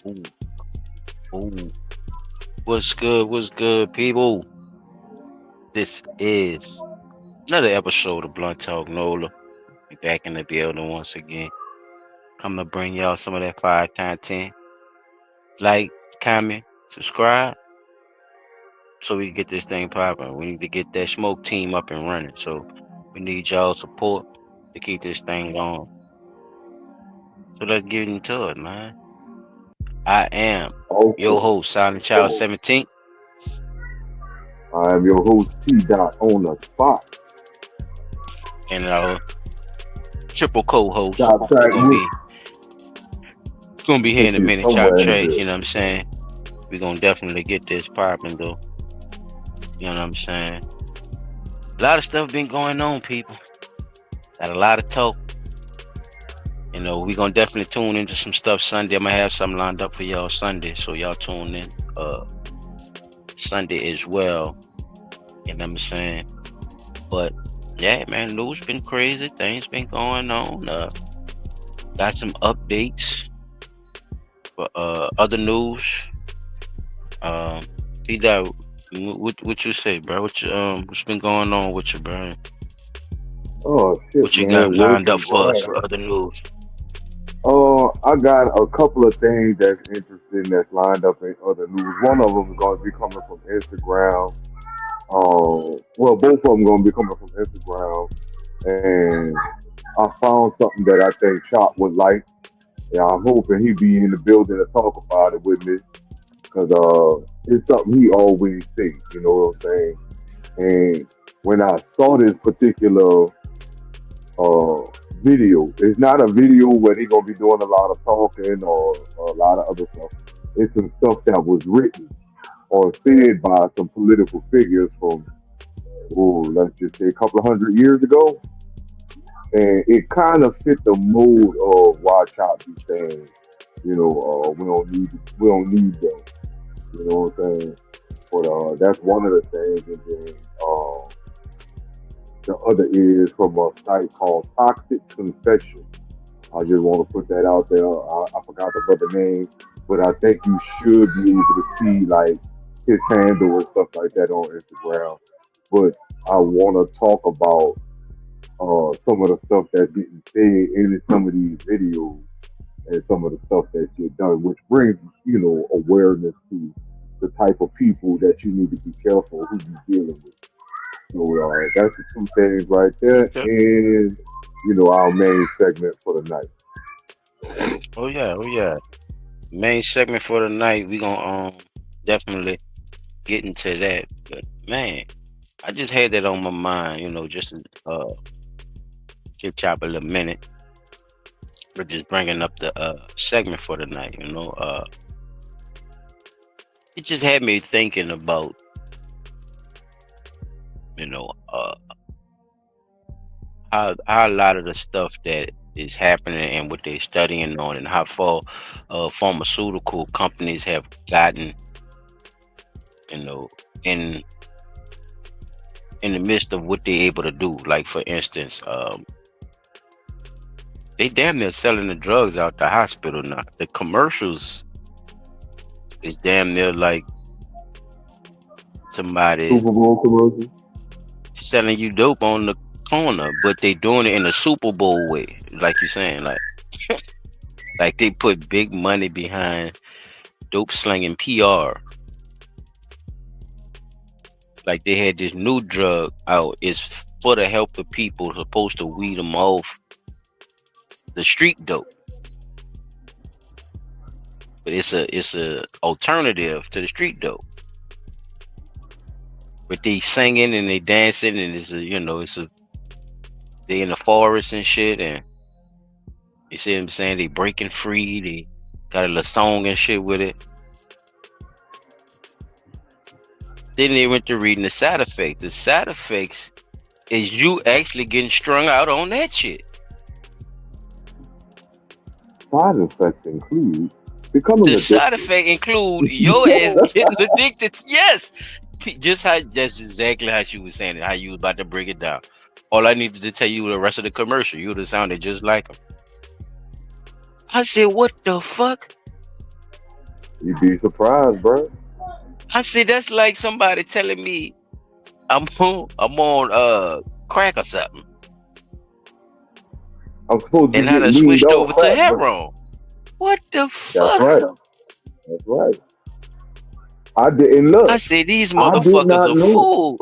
Ooh, ooh. What's good? What's good, people? This is another episode of Blunt Talk Nola. We back in the building once again. I'm gonna bring y'all some of that fire content. Like, comment, subscribe, so we can get this thing popping. We need to get that smoke team up and running. So we need y'all support to keep this thing going. So let's get into it, man. I am your Okay. host, Silent Child So 17, I am your host T Dot on the spot. and our triple co-host. Top track Gonna with be gonna be here this in a is minute. Chop somewhere in the track, you bill. know what I'm saying? We're gonna definitely get this popping though. You know what I'm saying? A lot of stuff been going on, people. Got a lot of talk. You know, we're gonna definitely tune into some stuff Sunday. I'm gonna have something lined up for y'all Sunday, so y'all tune in Sunday as well. You know what I'm saying? But yeah, man, news been crazy. Things been going on. Got some updates for other news. Um, T-Dot, what you say, bro? What's been going on with you, bro? Oh shit, What you got man, lined up working for us grind. for other news? I got a couple of things that's interesting that's lined up in other news. One of them is going to be coming from Instagram. Well, both of them going to be coming from Instagram, and I found something that I think Chop would like. Yeah, I'm hoping he be in the building to talk about it with me because it's something he always thinks. You know what I'm saying? And when I saw this particular uh, video, it's not a video where they're gonna be doing a lot of talking or a lot of other stuff. It's some stuff that was written or said by some political figures from, oh, let's just say a couple of hundred years ago, and it kind of fit the mood of why Chop be saying, we don't need them. You know what I'm saying? But that's one of the things, and then the other is from a site called Toxic Confession. I just want to put that out there. I forgot the brother name, but I think you should be able to see like his handle and stuff like that on Instagram. But I want to talk about some of the stuff that's getting said in some of these videos and some of the stuff that get done, which brings awareness to the type of people that you need to be careful who you dealing with. So that's the two things right there, Okay. and our main segment for the night. Oh yeah, oh yeah. Main segment for the night. We gonna definitely get into that. But man, I just had that on my mind. You know, just to chip chop a little minute. We're just bringing up the segment for the night. It just had me thinking about you know uh how a lot of the stuff that is happening and what they're studying on and how far pharmaceutical companies have gotten, you know, in in the midst of what they're able to do. Like for instance, they damn near selling the drugs out the hospital now. The commercials is damn near like somebody Super Bowl commercial. selling you dope on the corner, but they doing it in a Super Bowl way, like you saying, like they put big money behind dope slinging PR. Like they had this new drug out. It's for the help of people supposed to weed them off the street dope, but it's a alternative to the street dope. But they singing and they dancing and they in the forest and shit, and you see what I'm saying, they breaking free. They got a little song and shit with it. Then they went to reading the side effects. The side effects is you actually getting strung out on that shit. Side effects include becoming The side addicted. effect include your ass getting addicted. Yes, just how that's exactly how she was saying it. How you was about to break it down. All I needed to tell you the rest of the commercial. You would have sounded just like him. I said, "What the fuck?" You'd be surprised, bro. I said that's like somebody telling me I'm on crack or something, I'm supposed to be and I done getting weaned switched off over to crack, but heroin. What the that's fuck? right. That's right. I didn't I look. said these I did motherfuckers not are know. fool.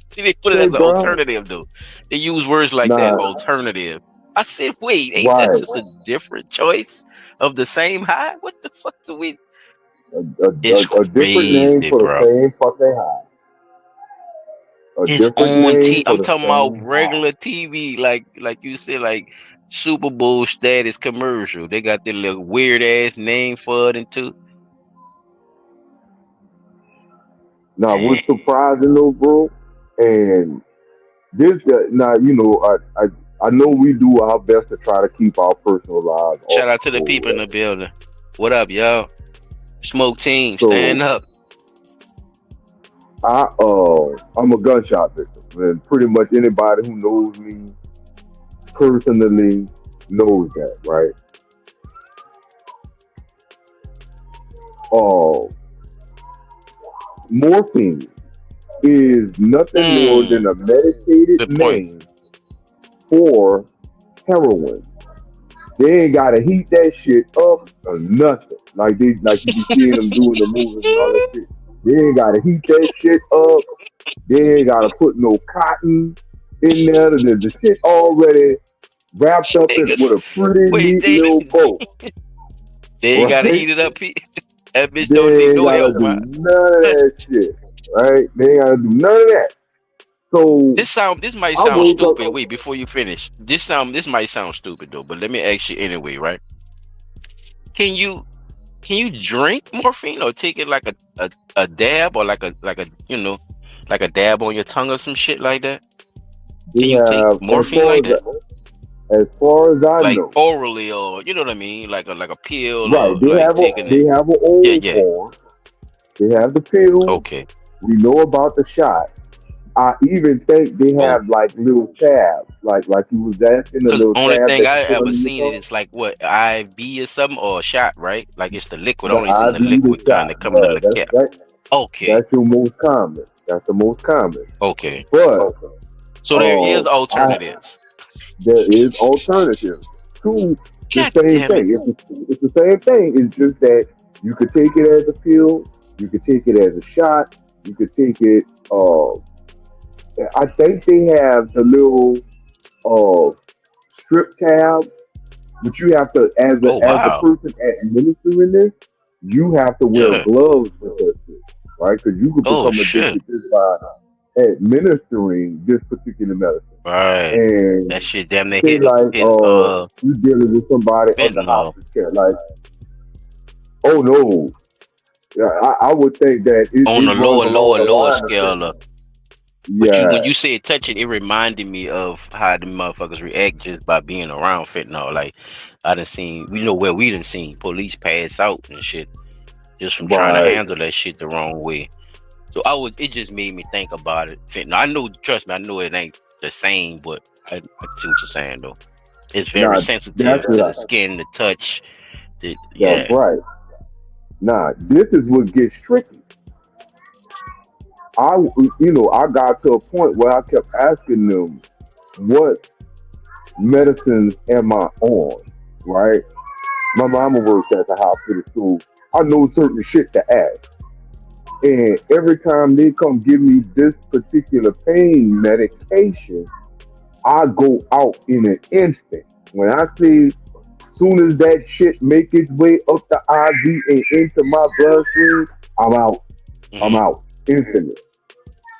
See, they put it Okay, as an bro. alternative though. They use words like that, Nah, alternative. I said, wait, ain't that right. just a different choice of the same high? What the fuck do we? It's A different name crazy, for the bro. same fucking high. A It's different on name T. for I'm the talking about same high. regular TV, like you said, like Super Bowl status commercial. They got their little weird ass name for it and too. Now, Man, what's surprising though, bro? And this, now I know we do our best to try to keep our personal lives shout off out the to the road, people in right? the building. What up, y'all? Smoke team, So stand up. I'm a gunshot victim, and pretty much anybody who knows me personally knows that, right? Uh, Morphine is nothing more than a medicated Good point. name for heroin. They ain't gotta heat that shit up or nothing. Like you be seeing them doing the movies and all that shit. They ain't gotta heat that shit up. They ain't gotta put no cotton in there. The shit already wrapped up in with Niggas, a pretty wait, neat they little bow, they ain't gotta right? heat it up. That bitch They don't need ain't no gotta help, do man. none of that shit, right? They ain't gotta do none of that. So This might I sound wake stupid. up, Wait, before you finish, this might sound stupid though, but let me ask you anyway, right? Can you can you drink morphine or take it like a dab or like a like a dab on your tongue or some shit like that? they Can you take have morphine like that? as far as I Like know, orally or you know what I mean? Like a pill right? or like taking They it. have an Yeah, old yeah. form. They have the pill. Okay. We know about the shot. I even think they Oh, have like little tabs, like you was asking, a cause little only tab thing that I you put ever under your seen it tongue. is like what IV or something or a shot, right? Like it's the liquid. I The only seen the IV, the liquid kind shot. that come in the Yeah, little cap. Okay, that's your most common. That's the most common. okay. But So there is I alternatives. there is alternatives to the God same damn it. thing. It's the same thing. It's just that you could take it as a pill, you could take it as a shot, you could take it. I think they have the little uh, strip tab, but you have to, Oh as the wow. person administering this, you have to wear Yeah. gloves with that shit, right? Because you could Oh become shit. addicted just by administering this particular medicine. Right. And That shit damn near say like hit you dealing with somebody under fentanyl hospice care, like, oh no, yeah, I would think that on it the runs along the lower line of scale. things. But you when Yeah, you said touching, it reminded me of how the motherfuckers react just by being around fentanyl. Like I done seen, we know where we done seen police pass out and shit just from trying to right. handle that shit the wrong way. So it just made me think about it. Fentanyl. I know, trust me, I know it ain't the same, but I see what you're saying though. It's very Nah, that's sensitive to the right. skin, the touch. That's Yeah. right. Nah, this is what gets tricky. I, I got to a point where I kept asking them, what medicines am I on? Right? My mama worked at the hospital, so I know certain shit to ask. And every time they come give me this particular pain medication, I go out in an instant. When I say, soon as that shit make its way up the IV and into my bloodstream, I'm out. I'm Hmm. out instantly.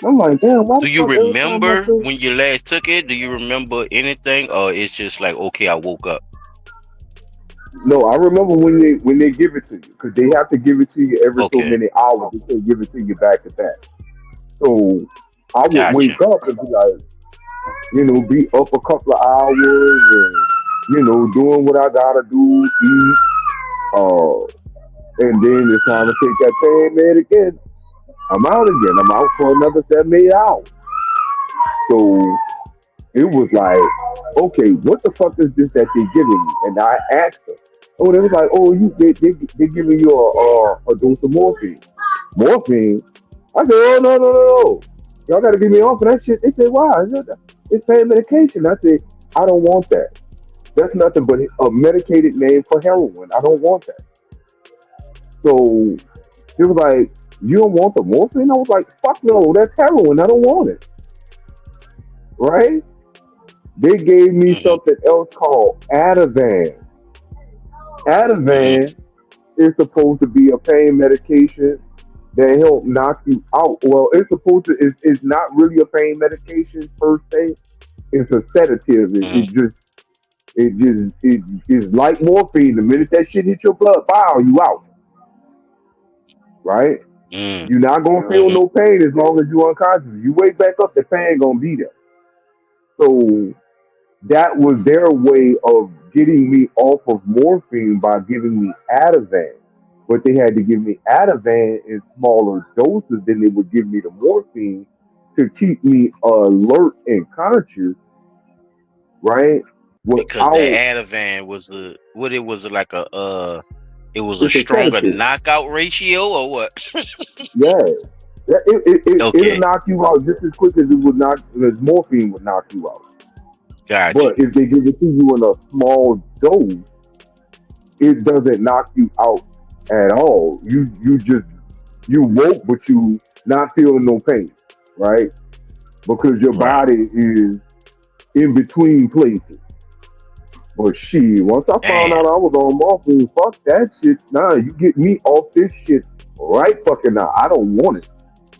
I'm like, damn, why Do the you fuck every time I remember say, when you last took it? Do you remember anything, or it's just like okay, I woke up? no, I remember when they give it to you because they have to give it to you every so Okay, many hours before they give it to you back to back. So I would gotcha. wake up and be like, be up a couple of hours and doing what I gotta do, eat, and then it's time to take that pain med again. I'm out again. I'm out for another 7, 8 hours. So it was like, okay, what the fuck is this that they're giving me? And I asked them, Oh, they was like, oh, they giving you a dose of morphine. Morphine. I said, oh no no no no. Y'all got to get me off of that shit. They said, why? I said, it's pain medication. I said, I don't want that. That's nothing but a medicated name for heroin. I don't want that. So it was like, you don't want the morphine? I was like, fuck no, that's heroin. I don't want it. Right? They gave me Mm-hmm. something else called Ativan. Mm-hmm. Ativan is supposed to be a pain medication that help knock you out. Well, it's supposed to. It's not really a pain medication per se. It's a sedative. Mm-hmm. It is like morphine. The minute that shit hit your blood, wow, you out. Right? Mm-hmm. You're not gonna feel Mm-hmm. no pain as long as you're unconscious. You wake back up, the pain gonna be there. So that was their way of getting me off of morphine by giving me Ativan. But they had to give me Ativan in smaller doses than they would give me the morphine to keep me alert and conscious, right? Because that Without Ativan was a what it was like a it was a it's a stronger sedative. knockout ratio or what? Yeah. It'll Okay, knock you out just as quick as it would knock as morphine would knock you out. got you. But if they give it to you in a small dose, it doesn't knock you out at all. You just you woke, but you not feeling no pain, right? Because your Right. body is in between places. But shit, once I found Damn. out I was on morphine, fuck that shit. Nah, you get me off this shit right fucking now. I don't want it.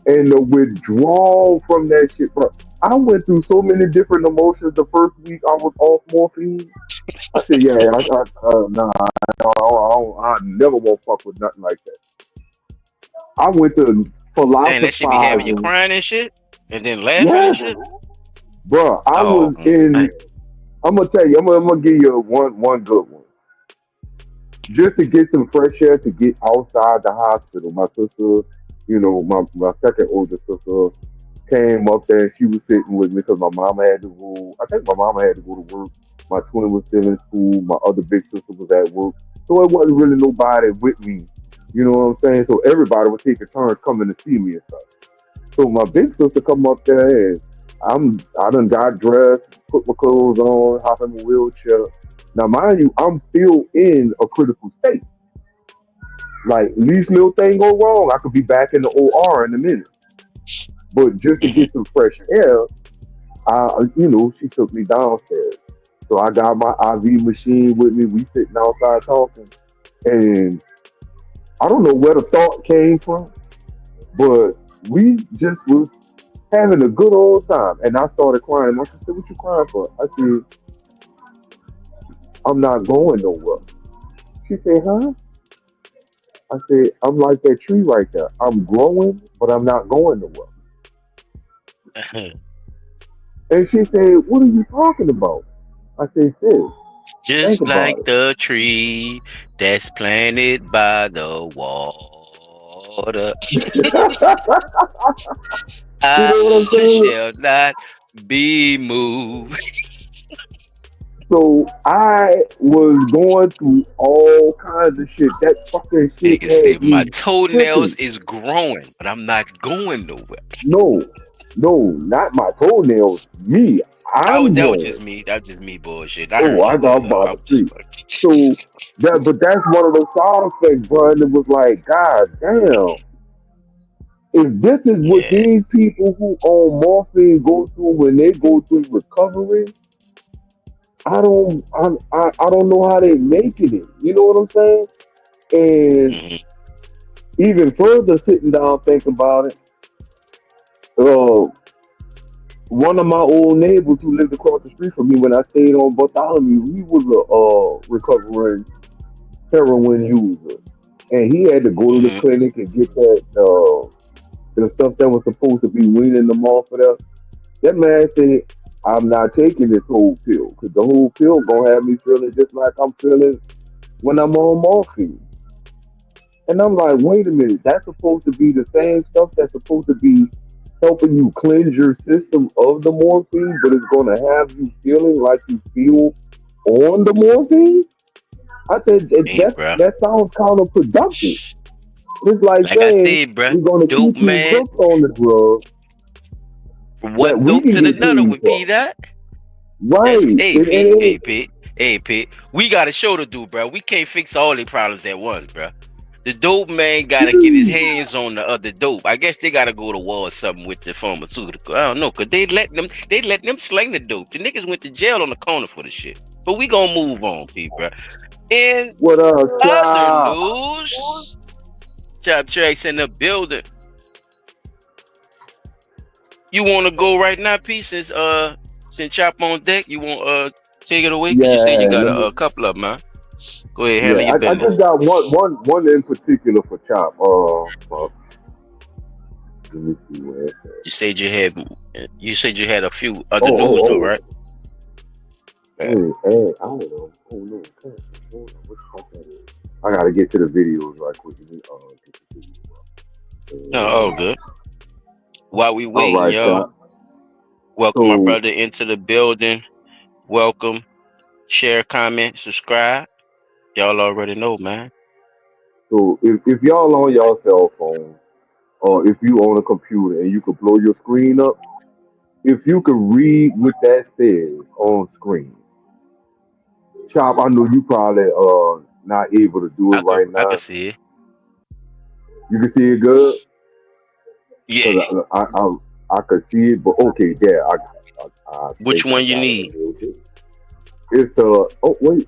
And the withdrawal from that shit, bro. I went through so many different emotions the first week I was off morphine. I said, yeah, nah, I never won't fuck with nothing like that. I went to Damn, that should be having you philosophizing. crying and shit, and then laughing and Yes, shit. bro. I Oh was in. man. I'm gonna tell you. I'm gonna give you one good one. Just to get some fresh air to get outside the hospital. My sister, my second oldest sister came up there and she was sitting with me because my mama had to go. I think my mama had to go to work. My twin was still in school. My other big sister was at work. So it wasn't really nobody with me. You know what I'm saying? So everybody was taking turns coming to see me and stuff. So my big sister come up there and I done got dressed, put my clothes on, hop in my wheelchair. Now mind you, I'm still in a critical state. Like least little thing go wrong, I could be back in the OR in a minute. But just to Mm-hmm. get some fresh air, she took me downstairs. So I got my IV machine with me. We sitting outside talking, and I don't know where the thought came from, but we just was having a good old time. And I started crying. My sister, "What you crying for?" I said, "I'm not going nowhere." She said, "Huh?" I said, "I'm like that tree right there. I'm growing, but I'm not going nowhere." And she said, "What are you talking about?" I said, "Sis, think Just about like it." the tree that's planted by the water, You I know what I'm saying? shall not be moved. So I was going through all kinds of shit. That fucking shit Nigga said had my me toenails tripping. is growing, but I'm not going nowhere. No, no, not my toenails. Me, Oh, I'm that was just growing. me. That was just me bullshit. I Oh, heard I you got well though. about I to was just see. fucking. So but that's one of those side effects, bro. And it was like, God damn. If this is what Yeah. these people who own morphine go through when they go through recovery, I don't know how they making it. You know what I'm saying? And Hmm. even further, sitting down thinking about it, uh, one of my old neighbors who lived across the street from me when I stayed on Bartholomew, he was a recovering heroin user, and he had to go to the Hmm. clinic and get that the stuff that was supposed to be weaning them off of that. That man said, "I'm not taking this whole pill because the whole pill gonna have me feeling just like I'm feeling when I'm on morphine." And I'm like, wait a minute, that's supposed to be the same stuff that's supposed to be helping you cleanse your system of the morphine, but it's going to have you feeling like you feel on the morphine? I said Hey, bro. that sounds counterproductive. It's like Like I saying said, bro, we're gonna dope keep you man hooked on the drug from that one we dope can to the get another paid with for. P dot. That's Right. hey P, hey P, hey P. We got a show to do, bro. We can't fix all the problems at once, bro. The dope man gotta get his Sheesh. hands on the other dope. I guess they gotta go to war or something with the pharmaceutical. I don't know, cause they let them sling the dope. The niggas went to jail on the corner for the shit. But we gonna move on, P, bro. In What up, other child? news, Chop Tracks in the building. You wanna go right now, P? Since Chop on deck, you want take it away? Cause you said you Yeah, got let a me. couple of them, man. Go ahead, Yeah, handle your I business. just got one in particular for Chop. Let me see where it's at. You said you had a few other Oh, news though, oh, right? oh. Yeah. Hey, hey, I don't know. Oh no, come on. Hold on. What the fuck that is? I gotta get to the videos right quick. Let me get the No, video. all good. While we All waiting, right, y'all, Chop. welcome my So brother into the building. Welcome. Share, comment, subscribe. Y'all already know, man. so if y'all on y'all cell phone or if you own a computer and you could blow your screen up, if you could read what that says on screen, Chop, I know you probably not able to do it I could right I could now. see it. You can see it good Yeah. because I could see it, but okay, yeah, I Which think I one you got it a need? little bit. It's oh wait,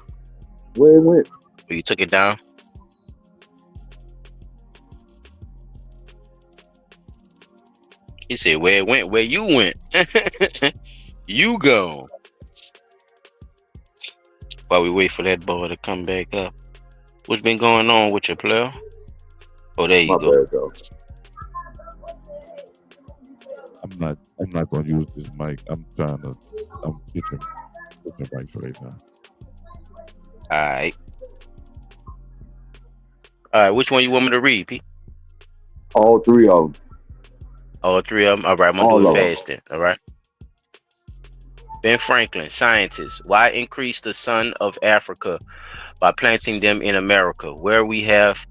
where it went? Oh, you took it down. He said, "Where it went? Where you went? You gone." While we wait for that boy to come back up, what's been going on with your player? Oh, there you My go. bad though. I'm not gonna use this mic. I'm switching mics right now. All right, all right. Which one you want me to read, P? All three of them, All three of them. All right, I'm gonna do all it of them. fast then. All right. Ben Franklin, scientist. Why increase the sun of Africa by planting them in America, where we have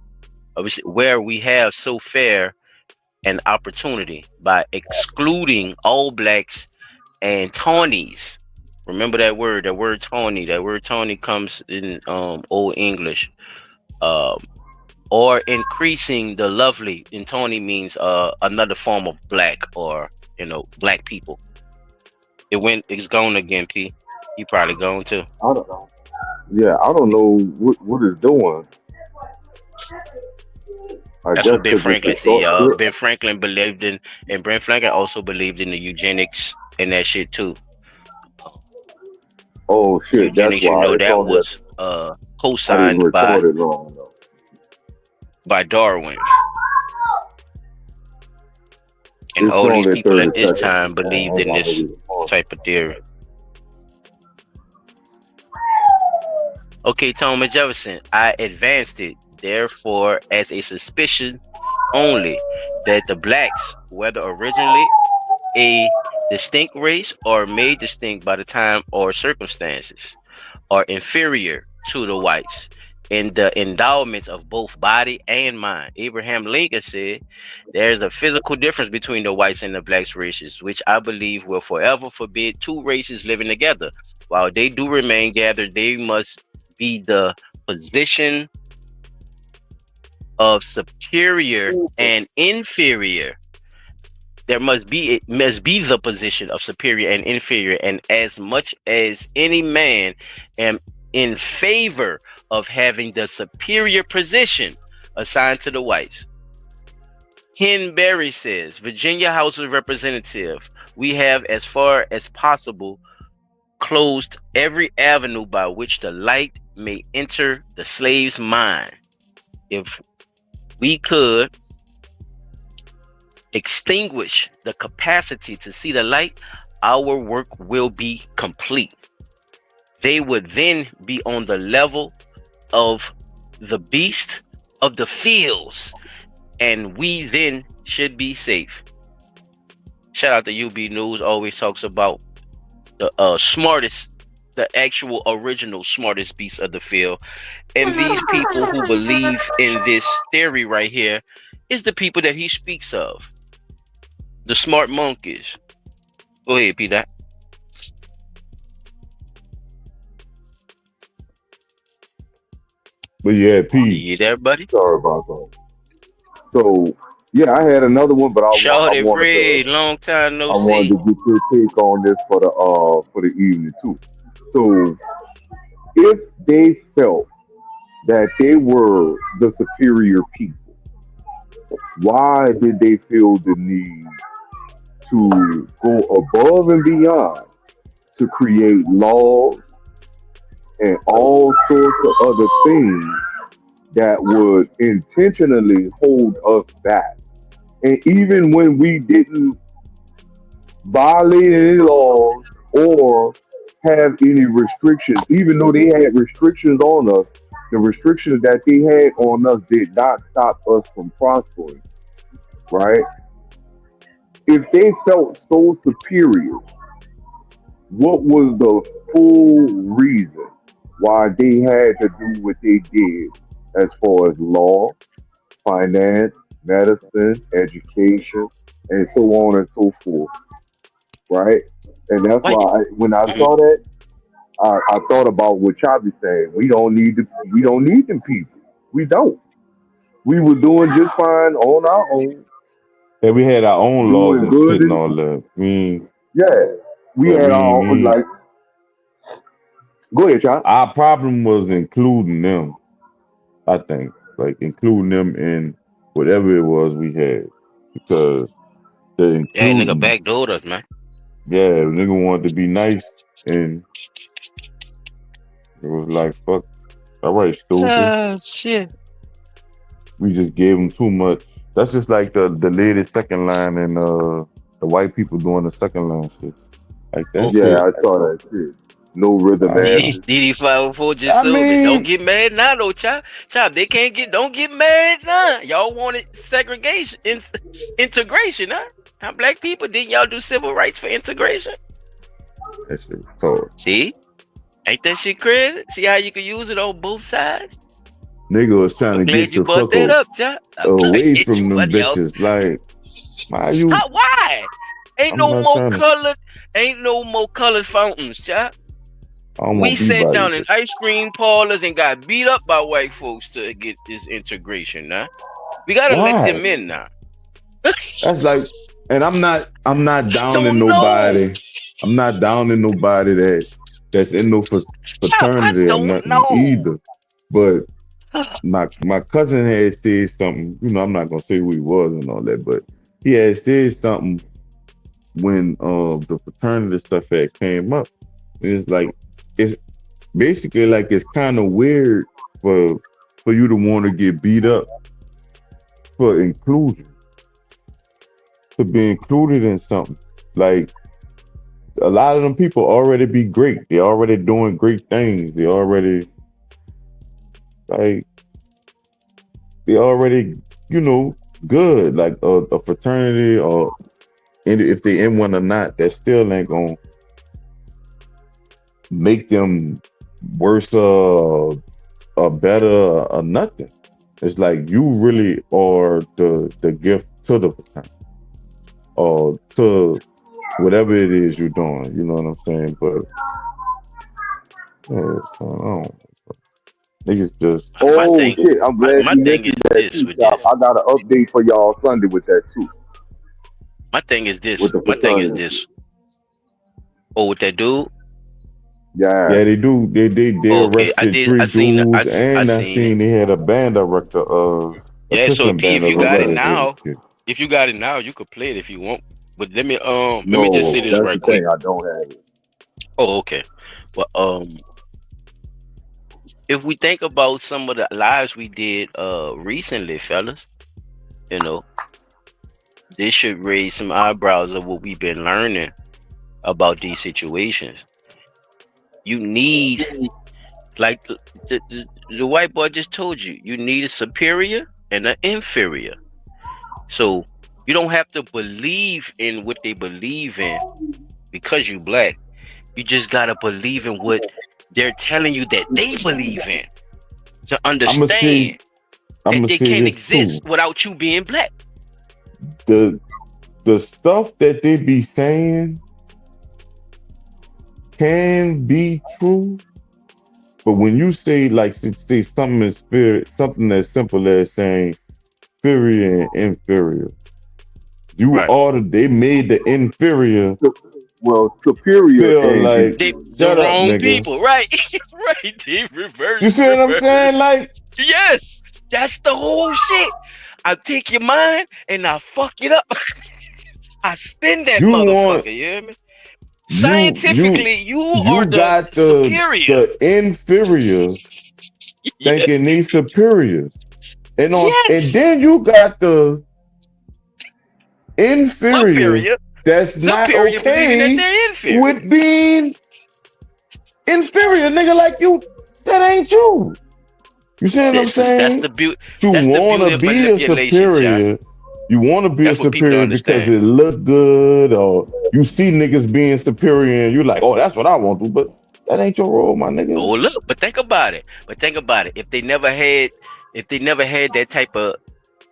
so fair an opportunity by excluding all blacks and tawnies. Remember that word. That word tawny. That word tawny comes in Old English. Um, or increasing the lovely. And tawny means another form of black, or black people. It's gone again, P. You probably gone too. I don't know. Yeah, I don't know what it's doing. I That's guess what Ben because it's a Franklin said, short y'all. clip. Ben Franklin believed in, and Ben Franklin also believed in the eugenics and that shit too. Oh shit, that's Eugenics, why it's that on there. was I didn't co-signed by record it long enough. Darwin, and It's all these only people 30 at this seconds. time believed I'm in about to this read it. Pause. type of theory. Okay, Thomas Jefferson, I advanced it, therefore, as a suspicion only that the blacks, whether originally a distinct race or made distinct by the time or circumstances, are inferior to the whites in the endowments of both body and mind. Abraham Lincoln said, "There's a physical difference between the whites and the blacks races, which I believe will forever forbid two races living together. While they do remain gathered, they must be the position of superior and inferior. There must be the position of superior and inferior, and as much as any man am in favor of having the superior position assigned to the whites." Hen Berry says, Virginia House of Representative, we have, as far as possible, closed every avenue by which the light may enter the slave's mind. If we could extinguish the capacity to see the light, our work will be complete. They would then be on the level of the beast of the fields, and we then should be safe. Shout out to UB News, always talks about the smartest the actual original smartest beasts of the field. And these people who believe in this theory right here is the people that he speaks of, the smart monkeys. Go ahead, Peter. But yeah, P. You there, buddy? Sorry about that. So yeah, I had another one, but I Shorty wanted to Red, long time no I wanted see. to get your take on this for the evening too. So if they felt that they were the superior people, why did they feel the need to go above and beyond to create laws and all sorts of other things that would intentionally hold us back? And even when we didn't violate any laws or have any restrictions, even though they had restrictions on us, the restrictions that they had on us did not stop us from prospering, right? If they felt so superior, what was the full reason why they had to do what they did as far as law, finance, medicine, education, and so on and so forth, right? And that's Why? why when I Mhm. saw that, I thought about what Chavi said. We don't need them people. We don't. We were doing just fine on our own, And we had our own laws doing and good. shit and And, all that. yeah, we But had our own, like. Go ahead, Chop. our problem was including them. I think like including them in whatever it was we had because the Yeah, nigga including, backdoored us, man. yeah, nigga wanted to be nice and it was like fuck. All right, stupid. Oh shit. We just gave them too much. That's just like the lady second line and the white people doing the second line shit. Like that Okay. Yeah, shit. I saw that shit. No rhythm I DD answers. DD 504 just I sold me. Don't mean, get mad now, though, chop. Chop, they can't get. Don't get mad now. Y'all wanted segregation, integration, huh? How black people didn't y'all do civil rights for integration? that shit was hard. See, ain't that shit crazy? See how you can use it on both sides? Nigga was trying I'm to glad get you the brought fuck that up, chop. I'm away glad you from them brought y'all. bitches. Like, why you? How? Why? Ain't I'm no not more trying to. colored. Ain't no more colored fountains, chop. I don't We want to be sat by down these in bitches. ice cream parlors and got beat up by white folks to get this integration. Now we gotta let Why? them in now. That's like, and I'm not downing Don't know. nobody. I'm not downing nobody that's in no Chop, I fraternity or don't nothing know. either. But my cousin had said something. You know, I'm not gonna say who he was and all that, but he had said something when the fraternity stuff had came up. It's like it's basically like it's kind of weird for you to want to get beat up for inclusion, to be included in something. Like a lot of them people already be great. They already doing great things. Like they already, you know, good. Like a fraternity or and if they in one or not, that still ain't gonna make them worse or better or nothing. It's like you really are the gift to the fraternity or to whatever it is you're doing. You know what I'm saying? But yeah, so I don't. Niggas just My Oh thing, shit! I'm glad my you thing is mentioned that this too, with Chop. this. I got an update for y'all Sunday with that too, My thing is this. with the My thing is fraternity. this. Oh, with that dude. Yeah. yeah, they do. They Oh, okay, I arrested did. three I seen. dudes, I and I seen it. seen they had a band director, Yeah. So assistant P, band if you got it director Correct. there and now, shit. if you got it now, you could play it if you want. But let me just No, say this that's right the quick. thing. I don't have it. Oh, okay. Well, if we think about some of the lives we did recently, fellas, you know, this should raise some eyebrows of what we've been learning about these situations. You need, like the white boy just told you, you need a superior and an inferior. So you don't have to believe in what they believe in because you black. You just gotta believe in what they're telling you that they believe in to I'ma say understand that I'ma they say can't this exist too. without you being black. The the stuff that they be saying can be true, but when you say like say something is spirit, something as simple as saying superior and inferior, you Right. are they made the inferior Well, superior feel and like They the shut up, wrong nigga. people, right? Right. They You reverse, see what I'm saying? reverse. Like Yes, that's the whole shit. I take your mind and I fuck it up. I spin that you want motherfucker. You hear me? you you Scientifically, you are you the got superior. the inferior Yeah. thinking they superiors. And Yes, then you got the inferiors superior. that's not Superior believing that okay they're inferior. with being inferior, nigga, like you. That ain't you. You see what I'm That's saying? the beauty. You That's the wanna beauty of be a manipulation, child. superior. You wanna be a That's what people don't superior because understand. it look good, or you see niggas being superior and you're like, oh, that's what I want to, but that ain't your role, my Oh nigga. look, but think about it. But think about it. If they never had that type of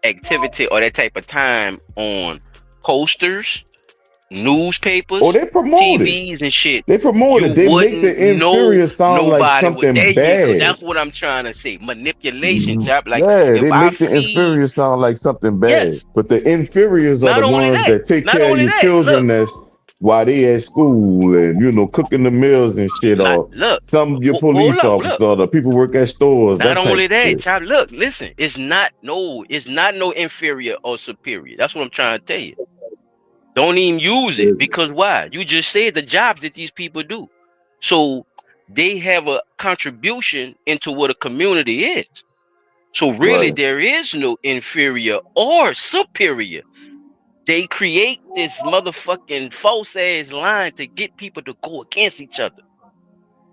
activity or that type of time on posters, Or newspapers, they promote it. TVs, and shit, They promote you it. They make wouldn't the know inferior sound like nobody would. something There you go. bad. That's what I'm trying to say. Manipulation, Mhm. chap. Like Yeah, if they I make the feed, inferior sound like something bad. yes. But the inferiors are the Not only ones that. that take Not care of only your that. children Look. that's while they at school and cooking the meals and shit, Not or look. some of your Hold police up. officers Look. or the people work at stores, Not that type only of that, shit. child. Look. Listen. It's not no. It's not no inferior or superior. That's what I'm trying to tell you. Don't even use it because why? You just said the jobs that these people do. So they have a contribution into what a community is. So really Right. there is no inferior or superior. They create this motherfucking false ass line to get people to go against each other.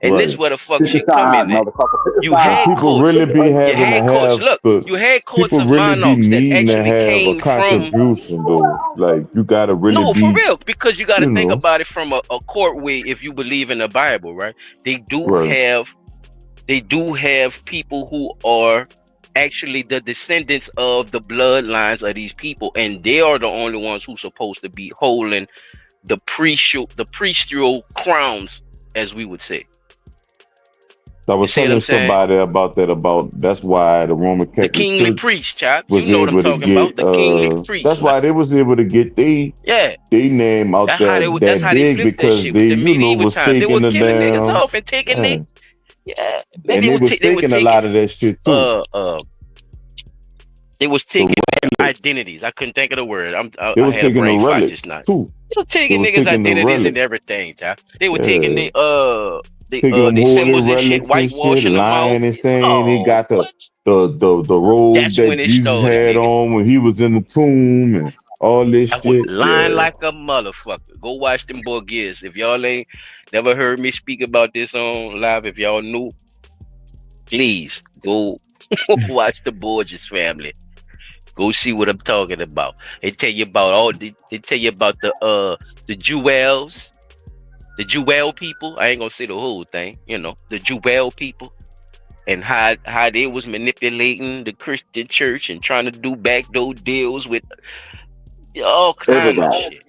And this Right. where the fuck pick a shit come side, in at. motherfucker. Pick a You And side. had people courts. really be You having to had courts. have Look, the you had courts people of really be monarchs that needing to actually have a came from. contribution though. Like you gotta really No, for be, real, because you got to you think know, about it from a court way. If you believe in the Bible, right? They do right. have they do have people who are actually the descendants of the bloodlines of these people, and they are the only ones who supposed to be holding the priestral crowns, as we would say. I You was see what I'm telling saying? somebody about that about that's why the Roman The Catholic kingly Church priest, chap. You was know what I'm able to talking about. get The kingly priest. that's why they was able to get Yeah, they name out that's how there they that's that how they big flipped that because shit with they the medieval was times. They were taking the killing niggas damn off and taking yeah. they. Yeah, man, And they were a taking lot of that shit too. uh uh they was The taking their relics. identities. I couldn't think of the word. They I was had a taking the brain fart relics just now. too. They were They taking was niggas' taking the identities and relics. everything, child. They were taking Yeah. they Taking holy symbols and shit, relics and shit, whitewashing them out. lying and saying he Oh, got what? the robe That's that when it Jesus started, had nigga. on when he was in the tomb and all this I was shit. lying Yeah. like a motherfucker. Go watch them Borgias. If y'all ain't never heard me speak about this on live, if y'all new, please go watch the Borges family. Go see what I'm talking about. They tell you about they tell you about the Jewels, the Jewel people. I ain't gonna say the whole thing, the Jewel people and how they was manipulating the Christian church and trying to do backdoor deals with all kind of Everybody. shit.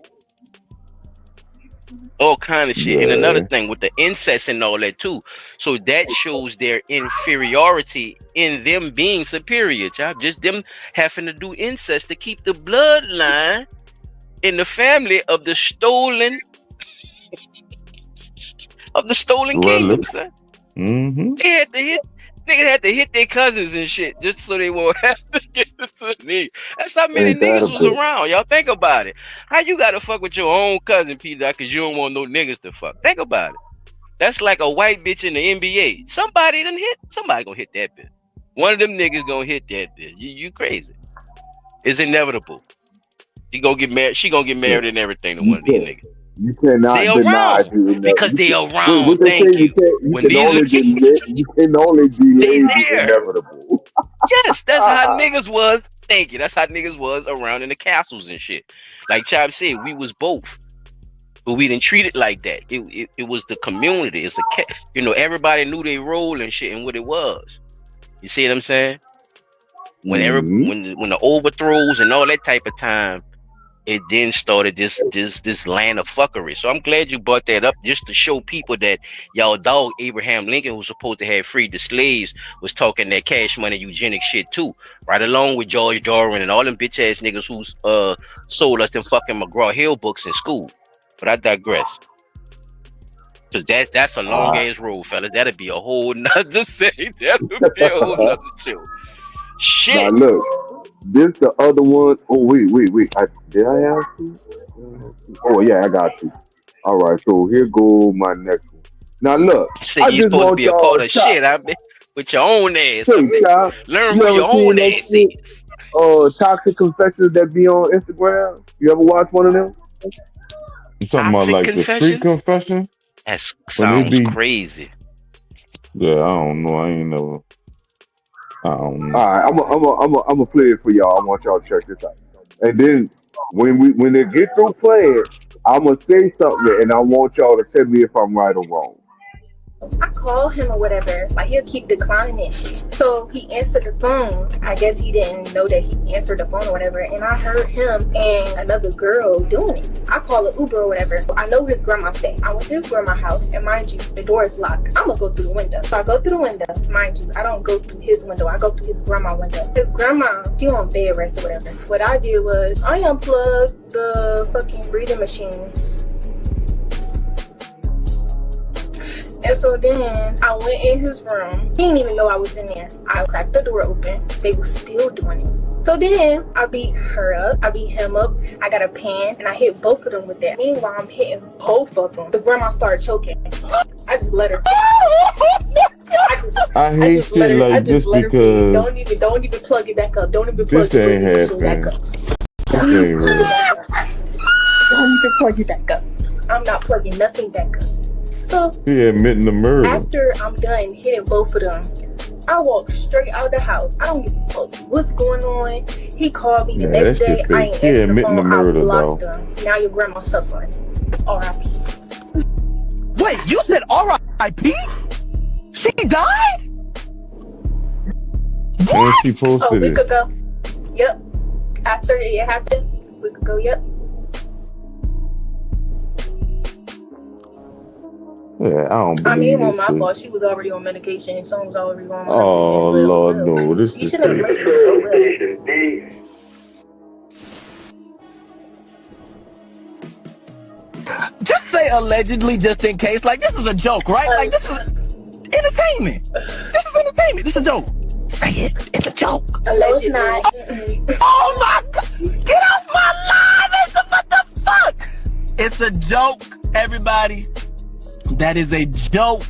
All kind of shit. And another Yeah. thing with the incest and all that too. So that shows their inferiority in them being superior, child. Just them having to do incest to keep the bloodline in the family of the stolen kingdom, Relics. son. Mm-hmm. They had to hit niggas had to hit their cousins and shit just so they won't have to get into the knee. That's how many Ain't that a niggas was bitch? around. Y'all think about it. How you gotta fuck with your own cousin, Peter, because you don't want no niggas to fuck. Think about it. That's like a white bitch in the NBA. Somebody gonna hit that bitch. One of them niggas gonna hit that bitch. You crazy. It's inevitable. She gonna get married and everything to You one of these can't. niggas. You They cannot deny around the because inevitable. they Wait, around. what they say? Thank you. You When can these are only delay. You can only they delay the there. inevitable. Yes, that's how niggas was. Thank you. That's how niggas was around in the castles and shit. Like Chop said, we was both. but we didn't treat it like that. It was the community. It's everybody knew their role and shit and what it was. You see what I'm saying? Mm-hmm. When the overthrows and all that type of time, it then started this land of fuckery. So I'm glad you brought that up, just to show people that y'all dog Abraham Lincoln, who's supposed to have freed the slaves, was talking that cash money eugenic shit too, right along with George Darwin and all them bitch ass niggas who sold us them fucking McGraw Hill books in school. But I digress. Cause that's a long Ah, ass road, fella. That'd be a whole nother say. That'd be a whole nother show. now Shit. look, this the other one. Oh wait. Did I ask you? Oh yeah, I got you. All right, so here go my next one. Now look, Say I you just supposed to want be a part y'all of to shit. I bet with your own ass. I say, bet child. learn You who ever your seen own that ass shit? is. Toxic confessions that be on Instagram. You ever watch one of them? You talking about Toxic like the street confessions. confession That when they sounds be? crazy. Yeah, I don't know. I ain't never. I don't know. All right, I'm a play it for y'all. I want y'all to check this out. And then when they get through playing, I'm gonna say something, and I want y'all to tell me if I'm right or wrong. I call him or whatever, like he'll keep declining that shit. So he answered the phone. I guess he didn't know that he answered the phone or whatever. And I heard him and another girl doing it. I call it Uber or whatever. I know his grandma stay. I went to his grandma's house, and mind you, the door is locked. I'm gonna go through the window. So I go through the window. Mind you, I don't go through his window. I go through his grandma's window. His grandma, she on bed rest or whatever. What I did was I unplugged the fucking reading machine. And so then I went in his room. He didn't even know I was in there. I cracked the door open. They were still doing it. So then I beat her up. I beat him up. I got a pan and I hit both of them with that. Meanwhile, I'm hitting both of them. The grandma started choking. I just let her. I I hate just let shit her. I like just this let her be. because Don't even plug it back up. Don't even plug this the ain't reading machine back happening. up. This ain't real. Don't even plug it back up. I'm not plugging nothing back up. So He admitting the murder. after I'm done hitting both of them, I walk straight out the house. I don't give a fuck what's going on. He called me the Yeah, that next day. shit I fake. ain't He answered the admitting the phone. I murder blocked though. him. Now your grandma's suffering. R.I.P. Wait, you said R.I.P.? She died? And she A posted week it. ago. Yep. After it happened, a week ago. Yep. Yeah, I don't I mean, it believe wasn't this my shit. fault. She was already on medication. Son was already on medication. Oh But Lord, well, no, this you is shouldn't have fake. blame me. Oh well. Just say allegedly just in case. Like, this is a joke, right? Like, this is entertainment. This is entertainment. This is a joke. Say it. It's a joke. No, it's not. Mm-mm. Oh my God. Get off my live. What the fuck? It's a joke, everybody. That is a joke.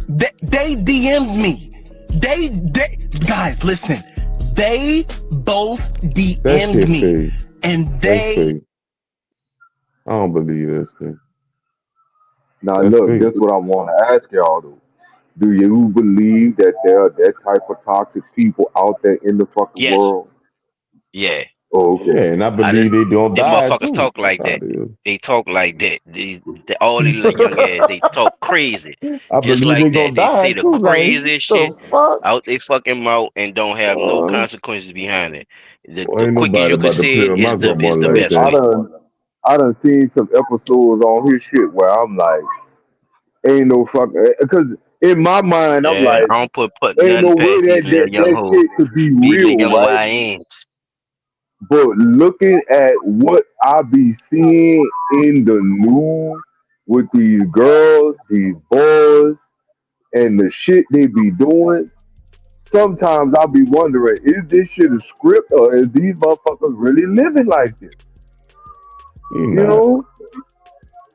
They DM'd me. They guys, listen. They both That DM'd shit me. fake. And That's they fake. I don't believe that shit. Now That's look, fake. this is what I want to ask y'all though. Do you believe that there are that type of toxic people out there in the fucking Yes. world? Yeah. Oh, Yeah, okay. and I I believe just they don't them die motherfuckers too. talk like I that. do. They talk like that. All these little young ass, they talk crazy, I just believe they like that. gonna They die say the too. Like craziest the shit fuck? out they fucking mouth and don't have no Uh, consequences behind it. Boy, The ain't quickest nobody you could about to say play it with my grandma is the Hey, like best I that. way. done I done seen some episodes on his shit where I'm like, ain't no fucking because in my mind I'm Yeah, like, I don't put ain't nothing no way past these little young that hoes, shit could be these little real, young right? YNs. But looking at what I be seeing in the news with these girls, these boys, and the shit they be doing, sometimes I'll be wondering, is this shit a script or is these motherfuckers really living like this? You You not. know?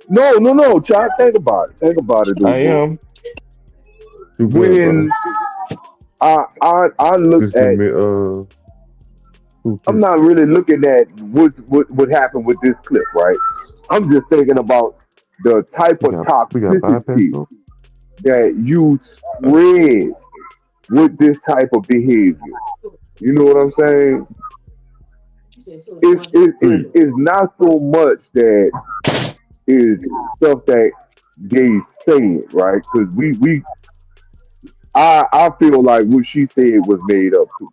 No. Child, think about it. Think about it, though, I bro. am. Too good, When bro. I look Just give at, me 2 I'm pics. not really looking at what happened with this clip, right? I'm just thinking about the type of We got five toxicity pesos. that you spread with this type of behavior. You know what I'm saying? It's Three. not so much that is stuff that they say it, right? Because I feel like what she said was made up too.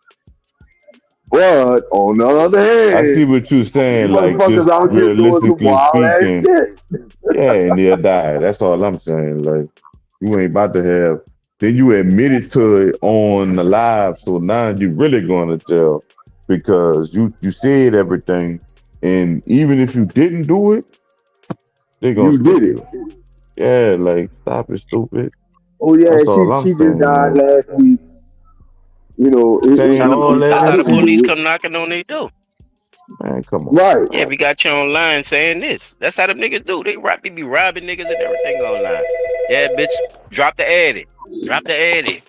But on the other I see hand, what you're these saying, like motherfuckers just out here doing some realistically wild ass speaking, shit. yeah, and they'll die. That's all I'm saying. Like you ain't about to have. Then you admitted to it on the live, so now you really going to jail because you said everything, and even if you didn't do it, they gonna You stick did it. you. Yeah, like stop it, stupid. Oh yeah, That's all I'm she just saying, died man. last week. You know, That's how Saying the all that that's and how the I shit, didn't police do it. come knocking on their door. man. Come on, Right. Yeah, we got you online saying this. That's how them niggas do. They be robbing niggas and everything online. Yeah, bitch, drop the addy. Drop the addy.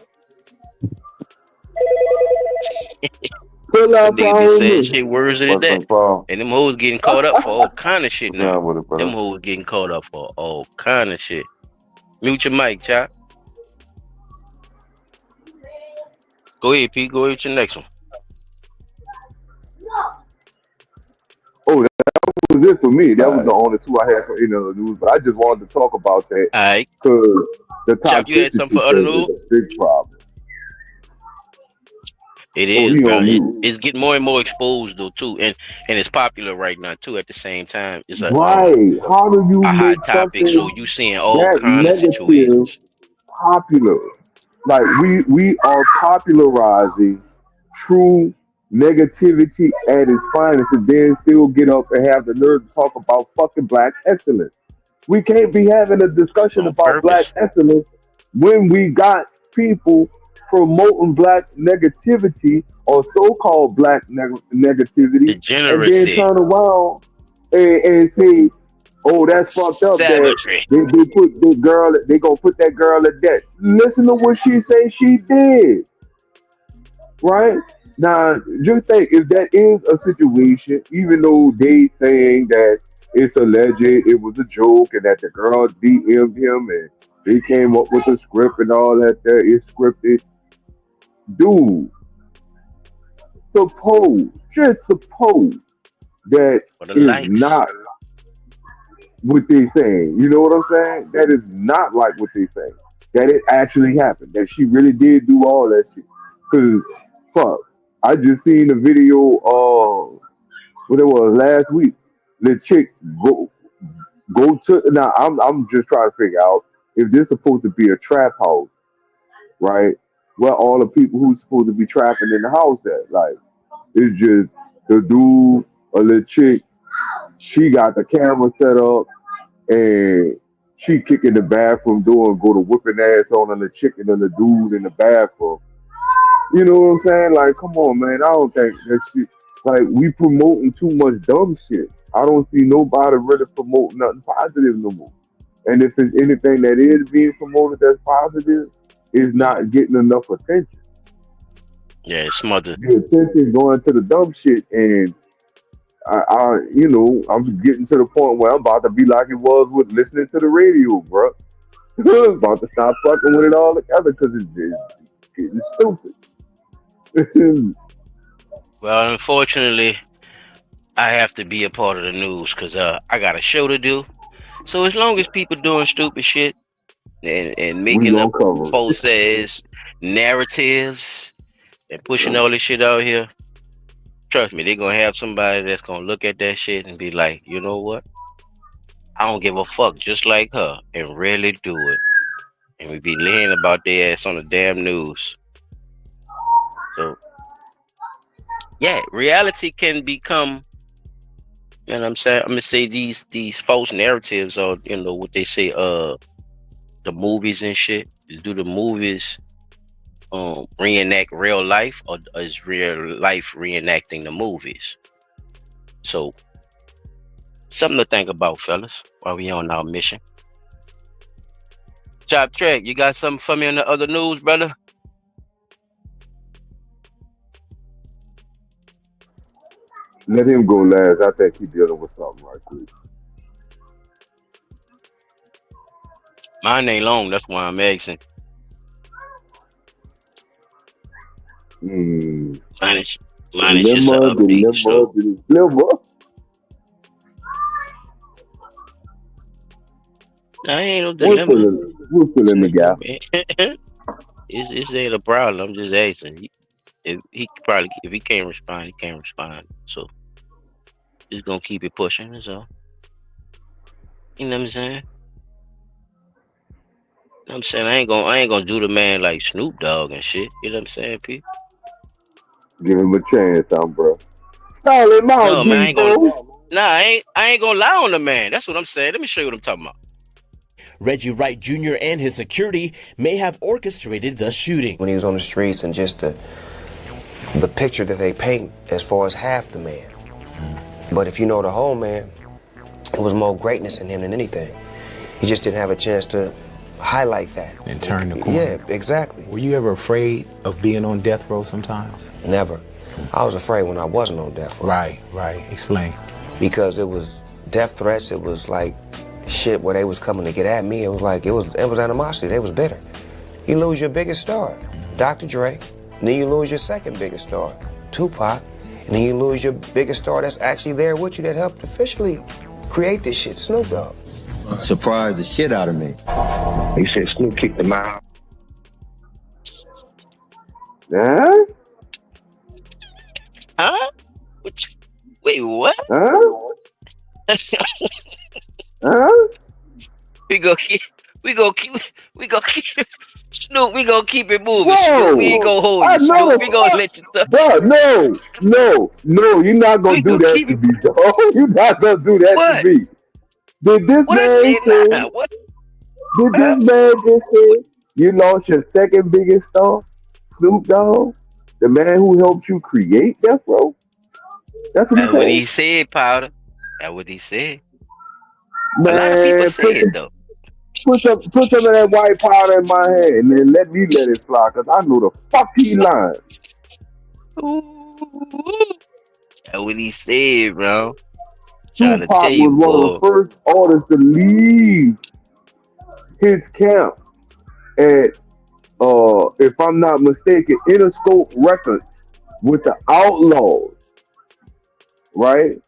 Pull Them out niggas be power saying me. shit worse than what's that. up, Paul? And them hoes getting caught up for all kind of shit What's now. down with it, Them brother? hoes getting caught up for all kind of shit. Mute your mic, chop. Go ahead, Pete. Go ahead with your next one. Oh, that was it for me. That All was the right, only two I had for any other news. But I just wanted to talk about that All right. because the Chop, you had something toxicity for other thing is news? a big problem. It Oh, is, he bro. on mute. It's getting more and more exposed though too, and it's popular right now too. At the same time, it's Right. How do you a hot make topic, so something you seeing all that kind of negative situations. popular? Like we are popularizing true negativity at its finest, and then still get up and have the nerve to talk about fucking black excellence. We can't be having a discussion On about black purpose. excellence when we got people promoting black negativity or so-called black negativity, and then Degeneracy. turn around and say, "Oh, that's fucked up." That Savagery. they put the girl, they gonna put that girl at that. Listen to what she say she did, right? Now, just think if that is a situation, even though they saying that it's alleged, it was a joke, and that the girl DM'd him and he came up with a script and all that, there is scripted. Dude, just suppose that For the is likes. not what they saying. You know what I'm saying? That is not like what they saying. That it actually happened. That she really did do all that shit. Cause fuck, I just seen a video of what it was last week. The chick go to now. I'm just trying to figure out if this supposed to be a trap house, right? Where all the people who's supposed to be trapping in the house at, like it's just the dude or the chick. She got the camera set up and she kicking the bathroom door and go to whipping ass on the chicken and the dude in the bathroom. You know what I'm saying? Like, come on, man. I don't think that shit. Like, we promoting too much dumb shit. I don't see nobody really promoting nothing positive no more. And if it's anything that is being promoted that's positive, it's not getting enough attention. Yeah, it's smothered. The attention going to the dumb shit, and I'm getting to the point where I'm about to be like it was with listening to the radio, bro. About to stop fucking with it all together because it's getting stupid. Well, unfortunately, I have to be a part of the news because I got a show to do. So as long as people doing stupid shit and We making gonna up cover it. false ass narratives and pushing all this shit out here, trust me, they're gonna have somebody that's gonna look at that shit and be like, you know what? I don't give a fuck, just like her, and really do it. And we be laying about their ass on the damn news. So yeah, reality can become, and I'm saying, I'm gonna say these false narratives, or what they say, the movies and shit. Do the movies reenact real life, or is real life reenacting the movies? So something to think about, fellas, while we on our mission. Chop Track, you got something for me on the other news, brother? Let him go last. I think he dealing with something right quick. Mine ain't long, that's why I'm asking. Hmm. Mine is, mine is just an Dilemma, update. dilemma, So dilemma. I ain't no We're dilemma. filling, we're This filling the ain't no gap. man. It's ain't a problem. I'm just asking. If he probably if he can't respond, he can't respond. So just gonna keep it pushing. That's all. You know what I'm saying? I'm saying I ain't gonna do the man like Snoop Dogg and shit. You know what I'm saying, P? Give him a chance, bro. Call him out, No man, I ain't gonna. Debo. Nah, I ain't gonna lie on the man. That's what I'm saying. Let me show you what I'm talking about. Reggie Wright Jr. and his security may have orchestrated the shooting. When he was on the streets and just the picture that they paint as far as half the man. But if you know the whole man, it was more greatness in him than anything. He just didn't have a chance to highlight that. And turn the corner. Yeah, exactly. Were you ever afraid of being on death row sometimes? Never. I was afraid when I wasn't on death row. Right. Explain. Because it was death threats, it was like shit where they was coming to get at me. It was like, it was animosity, they was bitter. You lose your biggest star, Dr. Dre, and then you lose your second biggest star, Tupac, and then you lose your biggest star that's actually there with you that helped officially create this shit, Snoop Dogg. Surprised the shit out of me. He said Snoop kicked him out. Huh? Huh? Wait, what? Huh? Huh? We gonna keep. We gonna keep. We gonna keep. Snoop, we gonna keep it moving. Whoa. Snoop, we ain't gonna hold I you. know Snoop, the we gonna fuck. let you talk. Bro, no, you're not gonna We do gonna that keep to it. me, dog. You're not gonna do that What? to me. Did this What I man say say, now? What? did this man just say you lost your second biggest star, Snoop Dogg? The man who helped you create Death Row? That's what he That's what said? he said, Powder. That's what he said. A lot of people Man, say it though. put some of that white powder in my hand and then let me let it fly, cause I know the fuck he lying. Ooh. That's what he said, bro. Trying to tell Tupac you, was one of the boy. first artists to leave his camp at if I'm not mistaken, Interscope Records with the Outlaws, right?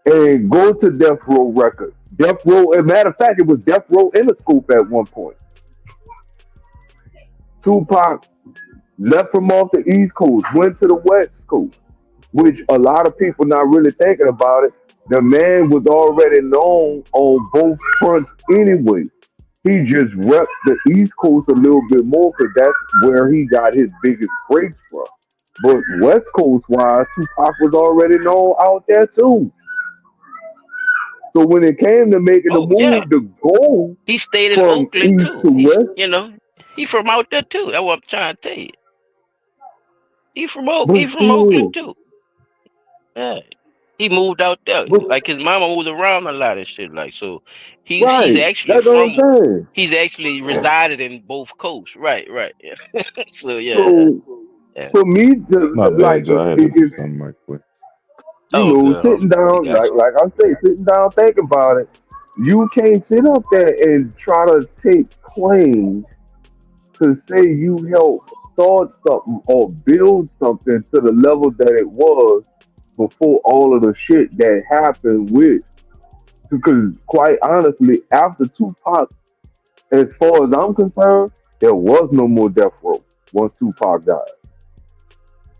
And go to Death Row Records. Death Row, as a matter of fact, it was Death Row Interscope at one point. Tupac left from off the East Coast, went to the West Coast, which a lot of people not really thinking about it. The man was already known on both fronts anyway. He just repped the East Coast a little bit more because that's where he got his biggest breaks from. But West Coast wise, Tupac was already known out there too. So when it came to making the Oh yeah, move to go he stayed in from Oakland east too. to He's, west, he from out there too. That's what I'm trying to tell you. He from but He from Oakland still, too. Yeah. He moved out there. but Like his mama moved around a lot and shit. Like so, he's right, actually that's what I'm from. saying. He's actually resided in both coasts. Right. Yeah. So yeah. So Yeah. for me to My like bad, y'all. I had to do if something right quick. you Oh, know, good, sitting homie. We down, got you. like I say, sitting down, thinking about it, you can't sit up there and try to take claim to say you helped start something or build something to the level that it was before all of the shit that happened with. Because quite honestly, after Tupac, as far as I'm concerned, there was no more Death Row once Tupac died.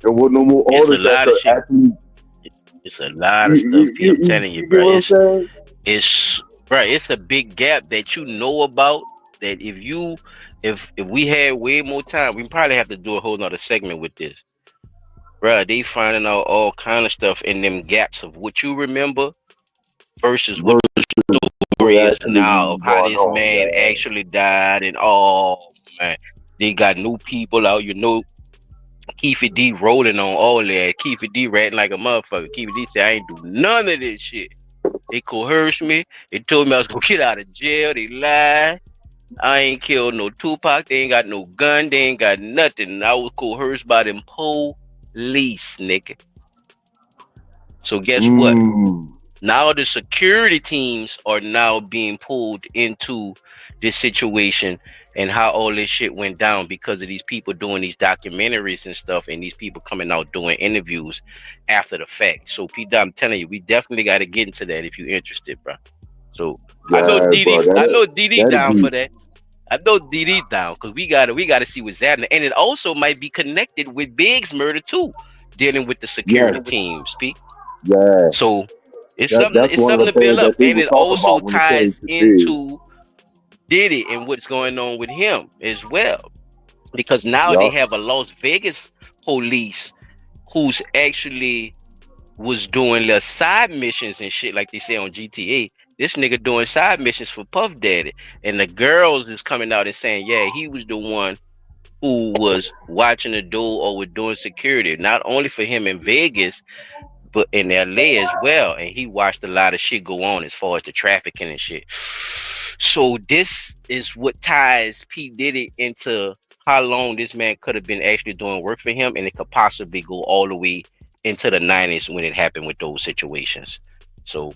There was no more It's a artists that lot of could shit. actually. It's a lot You, of stuff, you, P. you, I'm you, telling you, you get bro. what I'm saying? It's right. It's a big gap that you know about. That if we had way more time, we probably have to do a whole nother segment with this, bro. They finding out all kind of stuff in them gaps of what you remember versus what the What story is actually now of how going this on, man man? actually died and all man. They got new people out, Keefe D rolling on all that. Keefe D ratting like a motherfucker. Keefe D said, I ain't do none of this shit. They coerced me. They told me I was gonna get out of jail. They lied. I ain't killed no Tupac. They ain't got no gun. They ain't got nothing. I was coerced by them police, nigga. So guess what? Mm. Now the security teams are now being pulled into this situation and how all this shit went down because of these people doing these documentaries and stuff and these people coming out doing interviews after the fact. So P. I'm telling you, we definitely got to get into that if you're interested, bro. So I know Yeah, bro. DD That down for deep. that. I know DD down because we gotta see what's happening, and it also might be connected with Big's murder too, dealing with the Yes, security teams, Pete. yeah. So it's That's it's one of something the to build things up, that and people it talk also about when it came ties to Big. into Diddy and what's going on with him as well, because now they Yup. have a Las Vegas police who's actually was doing little side missions and shit like they say on GTA. This nigga doing side missions for Puff Daddy, and the girls is coming out and saying, yeah, he was the one who was watching the door or was doing security, not only for him in Vegas, but in LA as well. And he watched a lot of shit go on as far as the trafficking and shit. So this is what ties P. Diddy into how long this man could have been actually doing work for him, and it could possibly go all the way into the 90s when it happened with those situations. So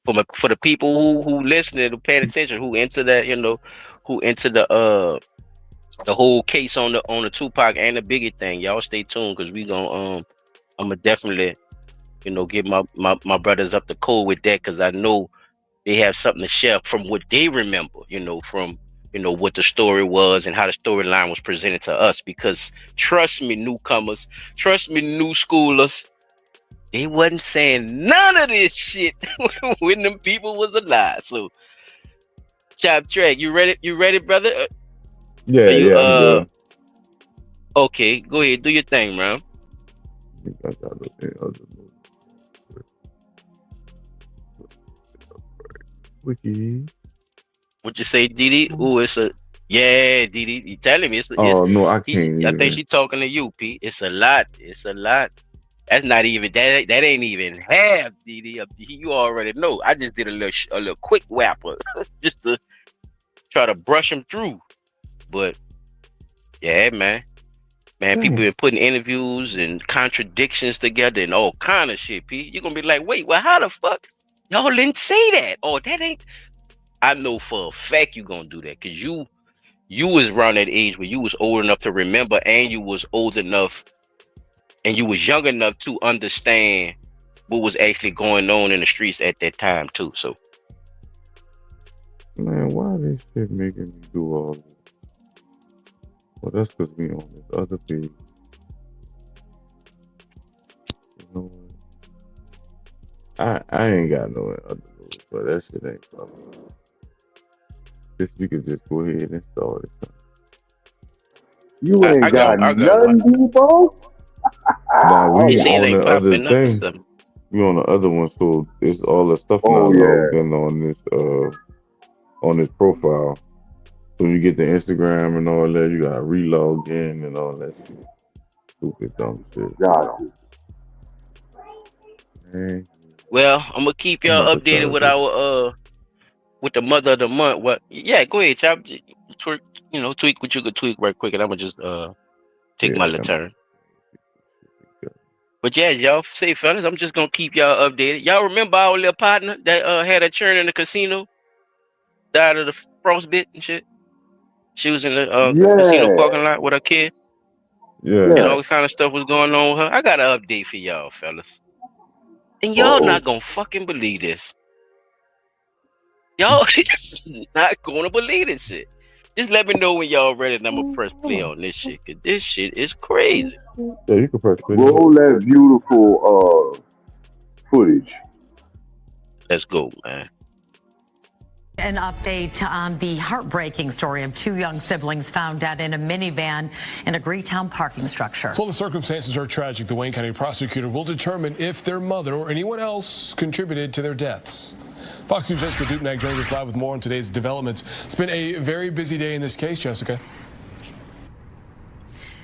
for the people who listening, who paying attention, who into that, who into the whole case on the Tupac and the Biggie thing, y'all stay tuned because we gonna I'm gonna definitely get my brothers up the code with that, because I know they have something to share from what they remember, from what the story was and how the storyline was presented to us. Because trust me, newcomers, trust me, new schoolers, they wasn't saying none of this shit when them people was alive. So, Chop Track, you ready? You ready, brother? Yeah, Are you yeah, I'm good. okay? Go ahead, do your thing, man. I got the other wiki. What you say, Didi? Oh, it's a Didi. You telling me it's Oh no, I can't I think even. she talking to you, Pete. It's a lot. It's a lot. That's not even that ain't even half, Didi. You already know. I just did a little quick whapper just to try to brush him through. But yeah, man, people Dang. been putting interviews and contradictions together and all kind of shit, Pete. You're gonna be like, wait, well, how the fuck y'all didn't say that? Oh, that ain't. I know for a fact you gonna do that, because you was around that age where you was old enough to remember, and you was old enough and you was young enough to understand what was actually going on in the streets at that time too. So Man, why this shit making me do all this? Well, that's because we on this other page. You know what? I ain't got no other rules, but that shit ain't coming. This we could just go ahead and start it. You ain't I got got one. none, Debo. Now It we seems on like the other popping up or thing. something. We on the other one, so it's all the stuff Oh not yeah. logged in on this profile. So you get the Instagram and all that, you gotta relog in and all that shit. Stupid dumb shit. Got him. Man, Well, I'm gonna keep I'm y'all about to try updated with this. our with the mother of the month. What? Yeah, go ahead, chop. Tweak, tweak what you could tweak right quick, and I'm gonna just take Yeah, my little I'm turn. But yeah, y'all say, fellas, I'm just gonna keep y'all updated. Y'all remember our little partner that had a churn in the casino, died of the frostbite and shit. She was in the casino Yeah. parking lot with her kid, Yeah. and Yeah. all kind of stuff was going on with her. I got an update for y'all, fellas, and Uh y'all oh. not gonna fucking believe this. Y'all just not gonna believe this shit. Just let me know when y'all ready, and I'm gonna press play on this shit, cause this shit is crazy. Yeah, you can press play. Roll that beautiful footage. Let's go, man. An update on the heartbreaking story of two young siblings found dead in a minivan in a Greetown parking structure. While the circumstances are tragic, the Wayne County prosecutor will determine if their mother or anyone else contributed to their deaths. Fox News' Jessica Dupnack joining us live with more on today's developments. It's been a very busy day in this case, Jessica.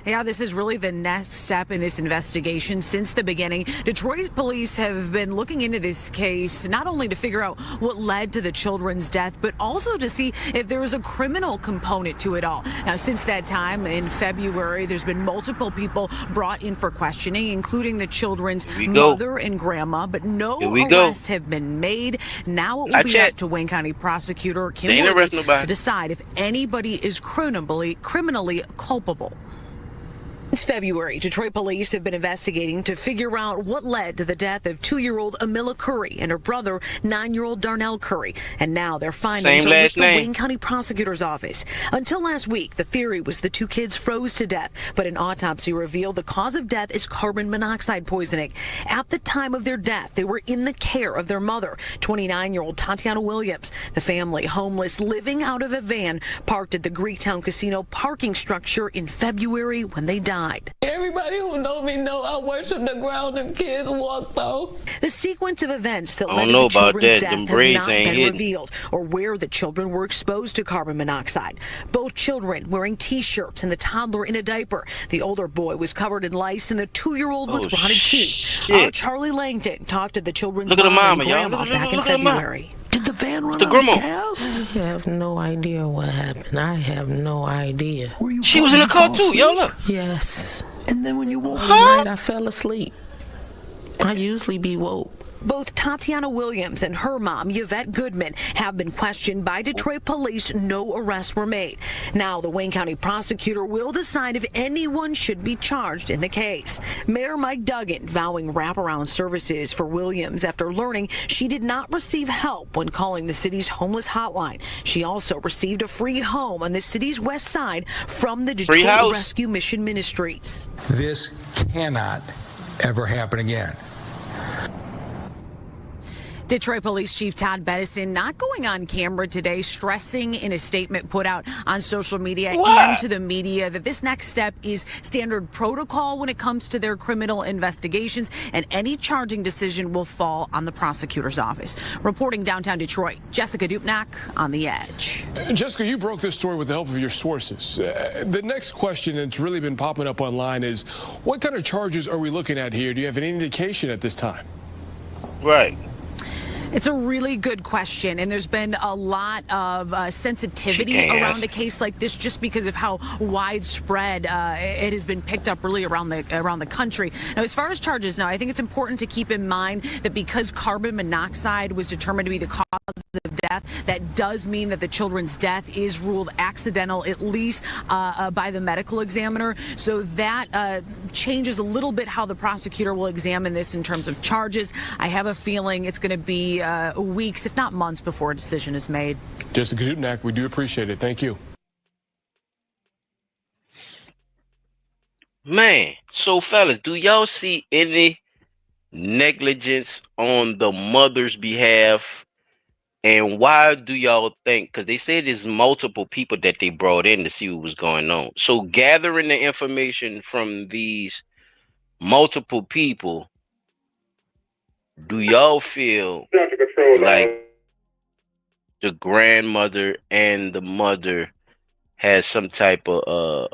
Yeah, this is really the next step in this investigation since the beginning. Detroit police have been looking into this case, not only to figure out what led to the children's death, but also to see if there was a criminal component to it all. Now, since that time in February, there's been multiple people brought in for questioning, including the children's mother and grandma, but no arrests have been made. Now it will be up to Wayne County prosecutor Kim Worthy to decide if anybody is criminally culpable. Since February, Detroit police have been investigating to figure out what led to the death of 2-year-old Amilla Curry and her brother, 9-year-old Darnell Curry. And now their findings Same are with last the name. Wayne County Prosecutor's Office. Until last week, the theory was the two kids froze to death, but an autopsy revealed the cause of death is carbon monoxide poisoning. At the time of their death, they were in the care of their mother, 29-year-old Tatiana Williams. The family, homeless, living out of a van, parked at the Greektown Casino parking structure in February when they died. Everybody who know me know I worship the ground them kids walked on. The sequence of events that I led don't to know the about children's that. death Them have braids not ain't been hidden. revealed, or where the children were exposed to carbon monoxide. Both children wearing T-shirts and the toddler in a diaper. The older boy was covered in lice and the 2-year-old with rotted teeth. shit. Our Charlie Langdon talked to the children's Look at the mom mama, and y'all. grandma Look, back in look at the mama. February. Did the van run The out grandma. of gas? I have no idea what happened. I have no idea. She was in the car too. Y'all look. Yes. And then when you woke Huh? up at night, I fell asleep. I usually be woke. Both Tatiana Williams and her mom, Yvette Goodman, have been questioned by Detroit police. No arrests were made. Now the Wayne County prosecutor will decide if anyone should be charged in the case. Mayor Mike Duggan vowing wraparound services for Williams after learning she did not receive help when calling the city's homeless hotline. She also received a free home on the city's west side from the Free Detroit house. Rescue Mission Ministries. This cannot ever happen again. Detroit Police Chief Todd Bettison not going on camera today, stressing in a statement put out on social media and to the media that this next step is standard protocol when it comes to their criminal investigations, and any charging decision will fall on the prosecutor's office. Reporting downtown Detroit, Jessica Dupnack on The Edge. Jessica, you broke this story with the help of your sources. The next question that's really been popping up online is, what kind of charges are we looking at here? Do you have any indication at this time? Right. It's a really good question, and there's been a lot of sensitivity around a case like this just because of how widespread it has been picked up really around the country. Now, as far as charges now, I think it's important to keep in mind that because carbon monoxide was determined to be the cause of death, that does mean that the children's death is ruled accidental, at least by the medical examiner. So that changes a little bit how the prosecutor will examine this in terms of charges. I have a feeling it's going to be weeks, if not months, before a decision is made. Jessica Dupnack, we do appreciate it. Thank you. Man, so fellas, do y'all see any negligence on the mother's behalf? And why do y'all think? Because they said there's multiple people that they brought in to see what was going on. So gathering the information from these multiple people, do y'all feel like the grandmother and the mother has some type of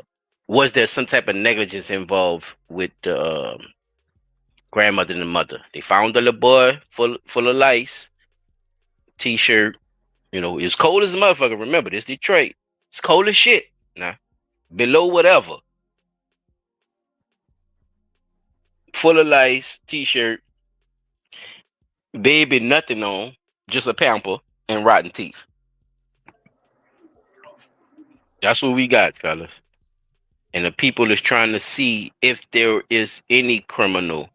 was there some type of negligence involved with the grandmother and the mother? They found the little boy full of lice, T-shirt, it's cold as a motherfucker. Remember, this Detroit, it's cold as shit. Nah, below whatever, full of lice, T-shirt, baby, nothing on, just a pamper and rotten teeth. That's what we got, fellas. And the people is trying to see if there is any criminal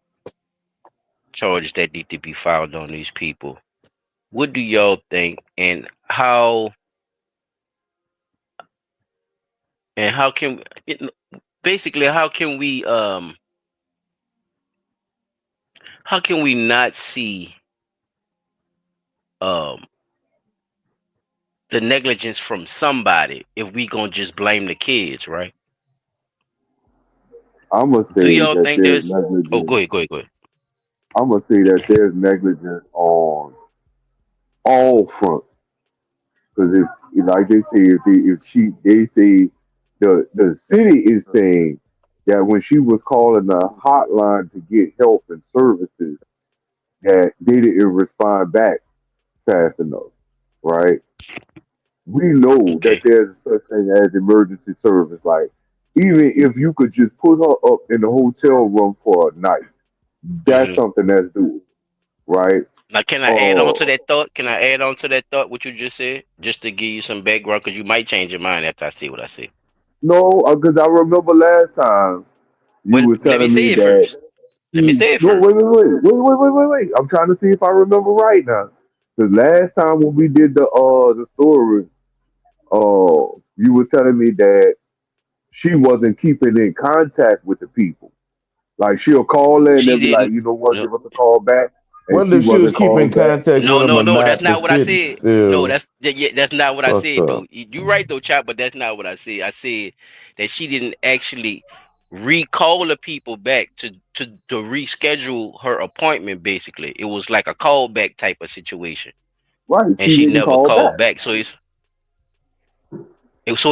charges that need to be filed on these people. What do y'all think? And how can basically how can we not see the negligence from somebody if we gonna just blame the kids, right? I'm gonna say Do y'all that think there's there's negligence. go ahead. I'm gonna say that there's negligence on all fronts. Because if, like they say, they say the city is saying that when she was calling the hotline to get help and services, that they didn't respond back fast enough, right? We know that there's such thing as emergency service. Like, even if you could just put her up in the hotel room for a night, that's something that's doable, right? Now, can I add on to that thought? Can I add on to that thought, what you just said? Just to give you some background, because you might change your mind after I see what I see. No, because I remember last time You were let me telling say me it that first. Let me say it no, first. wait. I'm trying to see if I remember right now. The last time when we did the story, you were telling me that she wasn't keeping in contact with the people. Like she'll call in She and be like, didn't. you know what, No, give us a call back, and Whether she she was wasn't keeping calling back. contact with him or no. That's not, the not what I shit said. No, still that's not what I fucked said though. up. You right though, Chop, but that's not what I said. I said that she didn't actually recall the people back to reschedule her appointment. Basically, it was like a callback type of situation, Right, and she she didn't never call back. called back. So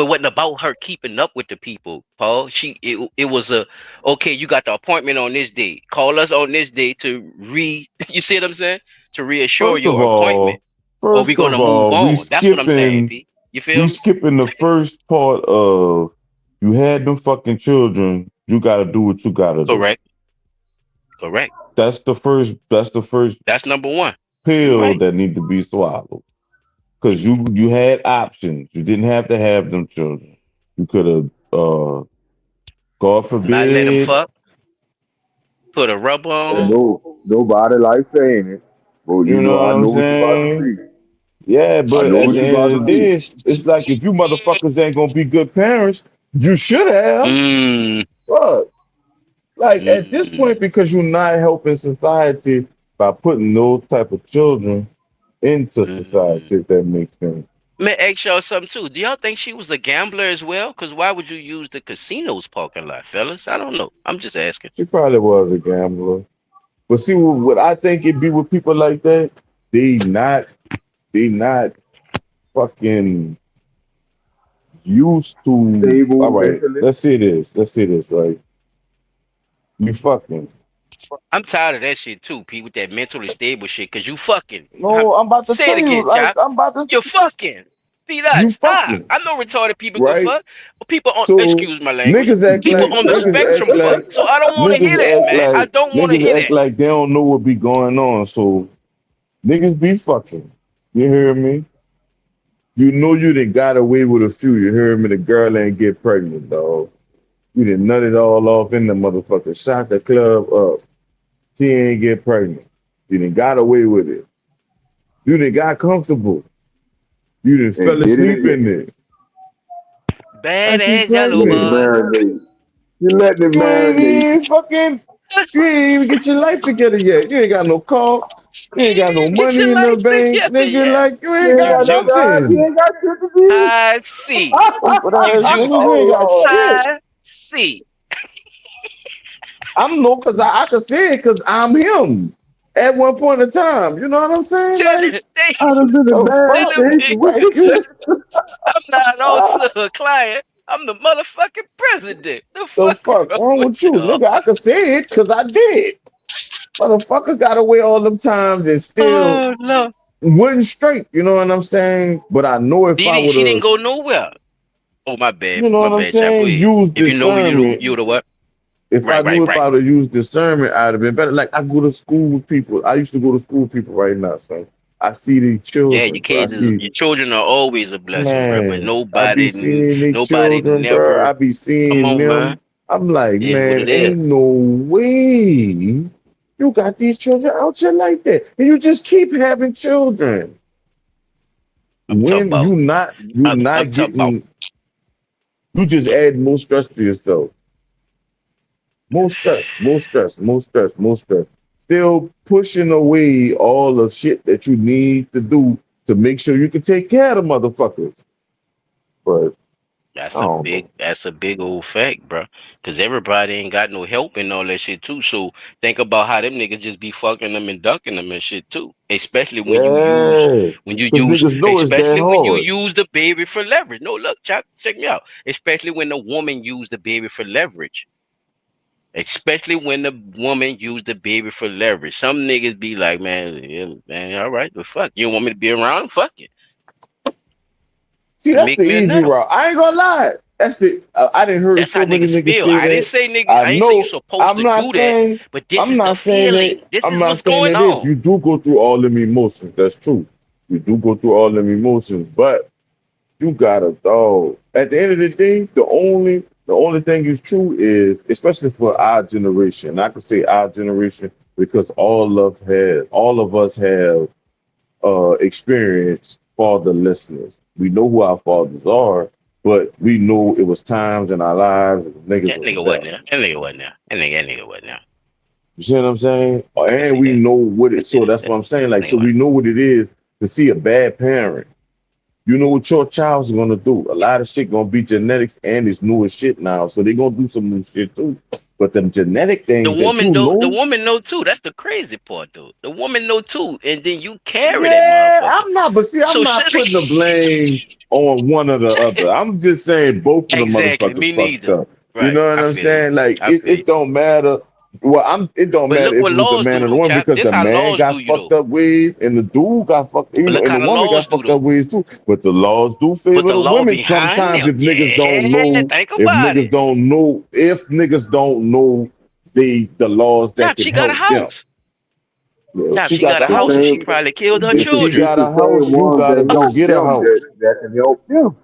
it wasn't about her keeping up with the people, Paul. It was a okay. You got the appointment on this day. Call us on this day to you see what I'm saying? To reassure First of your appointment, all, or we first gonna of move all, on. That's what I'm saying, P. You we feel me? skipping the first part of you had them fucking children. You gotta do what you gotta do. Correct. Correct. That's the first That's number one. You pill right. that need to be swallowed. Cause you had options. You didn't have to have them children. You could have God Not let him forbid, fuck. Put a rubber And on. nobody like saying it, but you know what I I'm know what you about to saying? see. Yeah, I but know at what the you end about of to the see. day, it's like if you motherfuckers ain't gonna be good parents, you should have. Mm, Fuck. Like at this mm, point, because you're not helping society by putting those type of children into mm. society, if that makes sense. May I ask y'all something too. Do y'all think she was a gambler as well? Because why would you use the casino's parking lot, fellas? I don't know. I'm just asking. She probably was a gambler. But see, what I think it be with people like that, they not, they not fucking used to. All Stable right, mentally. let's say this. Let's say this. Like you fucking. I'm tired of that shit too, Pete, with that mentally stable shit. Cause you fucking. No, I'm about to Say it tell you. again, Like Chop. I'm about to. You fucking. Pete, You stop. fucking I know retarded people go right. fuck. But people on, So excuse my language, niggas act people like on the niggas act spectrum fuck. like So I don't want to hear niggas that, act man. I like don't want to niggas hear act that. like they don't know what be going on. So niggas be fucking. You hear me? You know you done got away with a few. You hear me? The girl ain't get pregnant, dog. You done nut it all off in the motherfucker. Shot the club up. She ain't get pregnant. You done got away with it. You done got comfortable. You done And fell did it asleep in again. it. Now Bad she ass yellow Let it pregnant. bud. marinate. You let it You ain't marinate. even fucking. You ain't even get your life together yet. You ain't got no car. You ain't got no Get money your in the life bank, together, nigga. yeah. Like you You ain't ain't You got got no juicing. job. You nothing. ain't got shit to do. I see. Stupid You ass nigga. juicing. You ain't Oh got Lord. shit. I see. I'm no, cause I can say it, cause I'm him. At one point in time, you know what I'm saying? Tell, Like I done been in the bad tell fuck, them shape with niggas like this. you. I'm not also a client. I'm the motherfucking president. The The fuck fuck wrong wrong with with you, y'all? nigga? I can say it, cause I did. Motherfucker got away all them times and still Oh no. wasn't straight. You know what I'm saying? But I know if I would She didn't have, go nowhere. Oh my bad. you know My what I'm bad, chap. Go saying, ahead. use If you know discernment. you would have what? If I Right, knew right, if right. I would have used discernment, I'd have been better. Like I go to school with people. I used to go to school with people right now, so I see these Yeah, children, bro. I see, your children are always a blessing, bro. But man, I be nobody seeing these nobody children, bro. never I be come seeing on, man. them. I'm like, It is what man, it is. ain't no way you got these children out here like that, and you just keep having children. I'm talking When about you I'm not talking about getting, you just add more stress to yourself. More stress, more stress, more stress, more stress. Still pushing away all the shit that you need to do to make sure you can take care of the motherfuckers. But I don't know. that's a big old fact, bro. Cause everybody ain't got no help and all that shit too. So think about how them niggas just be fucking them and ducking them and shit too. Especially Yeah. Because niggas know it's that especially when you hard. use the baby for leverage. No, look, check me out. Especially when the woman used the baby for leverage. Especially when the woman used the baby for leverage. Some niggas be like, man, yeah, man, all right, but fuck. You don't want me to be around? Fuck it. See, To that's make the me a easy nut. route. I ain't gonna lie. That's the I didn't heard That's how so many niggas niggas feel. say I didn't that. say nigga. I I ain't say you know supposed to do that, but this I'm is the not saying that feeling. This I'm is not what's saying going that is. on. You do go through all them emotions. That's true. You do go through all them emotions, but you gotta dog. At the end of the day, the only The only thing is true is, especially for our generation, I could say our generation because all of us have experienced fatherlessness. We know who our fathers are, but we know it was times in our lives and niggas That wasn't nigga there. wasn't there. That nigga wasn't there. That nigga wasn't there. You see what I'm saying? I can And see we that. know what I it. can see So that. that's what I'm saying. That Like, nigga so we wasn't. know what it is to see a bad parent. You know what your child's gonna do. A lot of shit gonna be genetics, and it's newer shit now. So they gonna do some new shit too. But them genetic The things that woman you though, the know, woman know too. That's the crazy part though. The woman know too, and then you carry that yeah, motherfucker. I'm not. But see, I'm So not shit. putting the blame on one or the other. I'm just saying both of the Exactly. motherfuckers Me fucked neither. up. You Right. know what I I'm feel you. saying? Like I it, feel you. it don't matter. Well, it don't But matter look if what it was the laws man do or the though, woman Chop. because This the how man laws do got you fucked though. up ways and the dude got fucked, But look and how the the woman laws got do fucked up though. ways too. But the laws do But favor the the law women behind sometimes them. if niggas don't Yeah. know. Think If about niggas it. don't know, if niggas don't know the laws that Chop, can she got a help them. house. Yeah, Chop, she she got got a a The house and house. she same, probably killed her If she children. it's got the a house, same you ones gotta that go help get a them house. that can help them.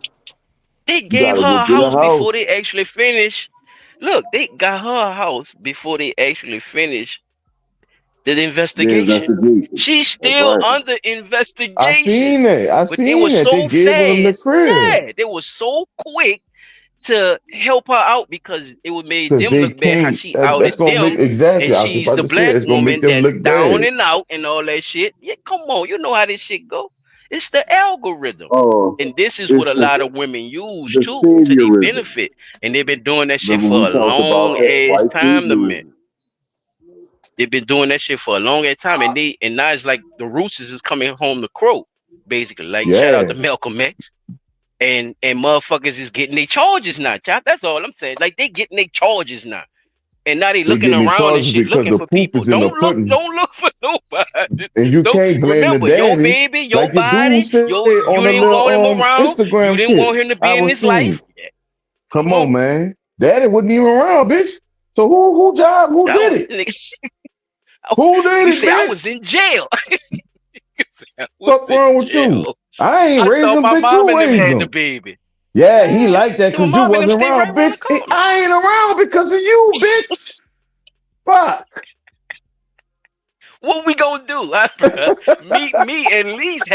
They You gave gotta her go a get a house before house. they actually finished. Look, they got her a house before they actually finished the The investigation. investigation. She's That's still right. under I investigation. seen it. I But they were seen it. They so gave her them the fast. crib. Yeah, they were so quick to help her out because it would made Because them they look bad how can't. she That's outed gonna make them. exactly. And I was she's about the to say black it's gonna make woman them that's look down bad. and out and all that shit. Yeah, come on. You know how this shit go. It's the algorithm. Uh, And this is what it's a lot of women use the too to their saviorism. benefit. And they've been doing that shit Remember we for a talked about long that ass white time to me. saviorism. They've been doing that shit for a long ass time. And now it's like the roosters is coming home to crow, basically. Like shout out to Yeah. Malcolm X. And motherfuckers is getting their charges now, Chop. That's all I'm saying. Like they getting their charges now. And now they They looking getting their around and charges shit, because looking the for proof people. is in the pudding. Don't look for nobody. And you Don't can't blame the remember your daddies. baby, your Like the dude body, said you on the didn't little want him around. You Instagram didn't want shit him to I be in was this seeing. life. Come Come on. on, man. Daddy wasn't even around, bitch. So who That did was it? nigga. Who did He it, said I bitch? was in jail. He said, I was Fuck in wrong with you? jail. I ain't I raised thought him, my bitch. mom You and them raised had the him. baby. Yeah, he Yeah. like that So my because you mom and them wasn't stay right around, around the bitch. corner. I ain't around because of you, bitch. Fuck. What we gonna do? Bruh? Meet me at least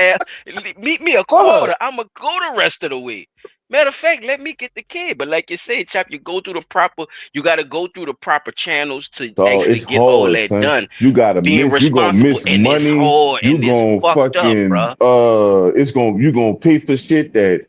meet me a Fuck. quarter. I'ma go the rest of the way. Matter of fact, let me get the kid. But like you said, Chap, you gotta go through the proper channels to Dog, actually it's get all hard, that son. done. You Being gonna responsible, miss and it's money. hard You and it's gonna fucked up, fucking bruh. you gonna pay for shit that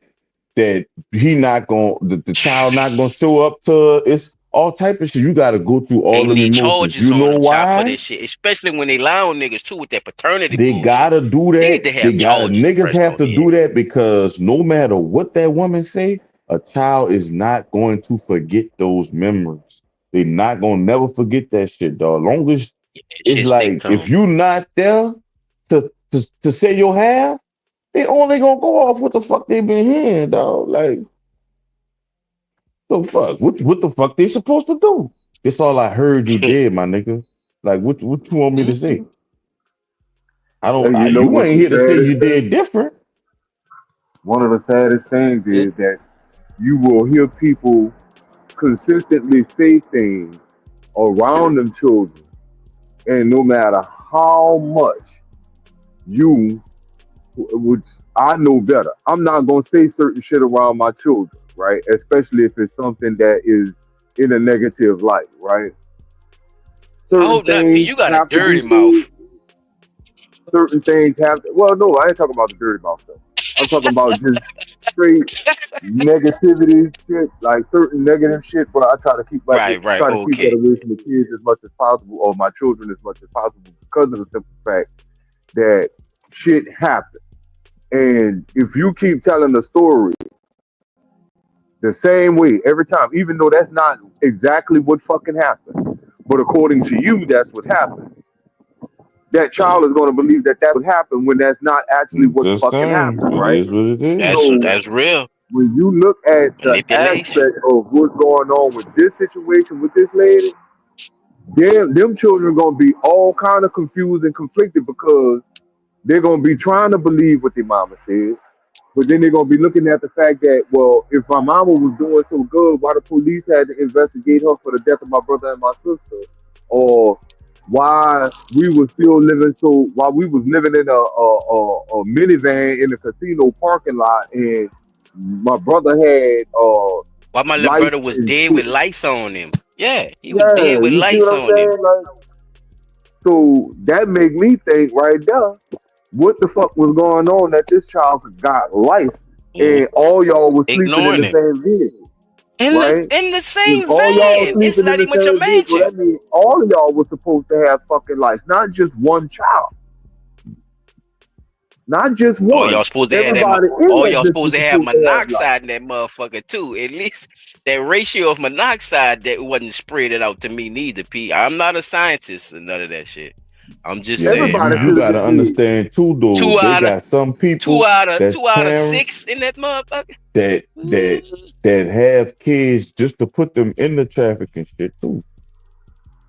he not gonna the child not gonna show up to. It's all type of shit. You gotta go through They all them need emotions. charges You on know them, Chop, for why? that shit. Especially when they lie on niggas too with that paternity They bullshit. gotta do They need that. to They have gotta charges niggas pressed have on to their do head. that because no matter what that woman say, a child is not going to forget those memories. They not gonna never forget that shit, dog. Long as Yeah, that it's shit stick like to if them. you not there to say your half, they only gonna go off what the fuck they been hearing, dog. Like the fuck, what the fuck they supposed to do? It's all I heard you did, my nigga. Like what you want me to say? Mhm. I don't. And you know You what's ain't the here to say you saddest thing? did different. One of the saddest things Yeah. is that you will hear people consistently say things around them children, and no matter how much you, which I know better, I'm not gonna say certain shit around my children, right? Especially if it's something that is in a negative light, right? I Certain hope not, P. things You got a have to be dirty said. mouth. Certain things have to. Well, no, I ain't talking about the dirty mouth stuff. I'm talking about just straight negativity shit, like certain negative shit. But I Right. try to keep that Okay. away from the kids as much as possible, or my children as much as possible, because of the simple fact that shit happens. And if you keep telling the story the same way every time, even though that's not exactly what fucking happened, but according to you, that's what happened. That child is going to believe that that would happen when that's not actually what Just fucking saying, happened, it right? is what it is. So That's real when you look at the manipulation. aspect of what's going on with this situation with this lady, them children gonna be all kind of confused and conflicted because they're gonna be trying to believe what their mama said, But then they're gonna be looking at the fact that, well, if my mama was doing so good, why the police had to investigate her for the death of my brother and my sister, or why we was still living so while we was living in a minivan in the casino parking lot, and my brother had Why my little lights brother was and dead shit. with lights on him? Yeah, he was dead Yeah, with you see lights what I'm on him. saying? Like, so that make me think right there, what the fuck was going on that this child got life Mm. and all y'all was sleeping in Ignoring the him. same vehicle, right? In the If same all y'all van. It's sleeping in not the even your same vehicle, mansion. that means all of y'all was supposed to have fucking life, not just one child, not just Oh, one. y'all supposed to have that. Everybody in Oh, that y'all bitch was supposed to have supposed to have life. monoxide in that motherfucker too. At least that ratio of monoxide that wasn't spread it out to me neither. P. I'm not a scientist and none of that shit. I'm just Yeah, but saying, you Everybody bro. you should have gotta been dead. understand too, though. Two They out of got some two people out of that's two out of parents six in that motherfucker. that that that have kids just to put them in the traffic and shit too.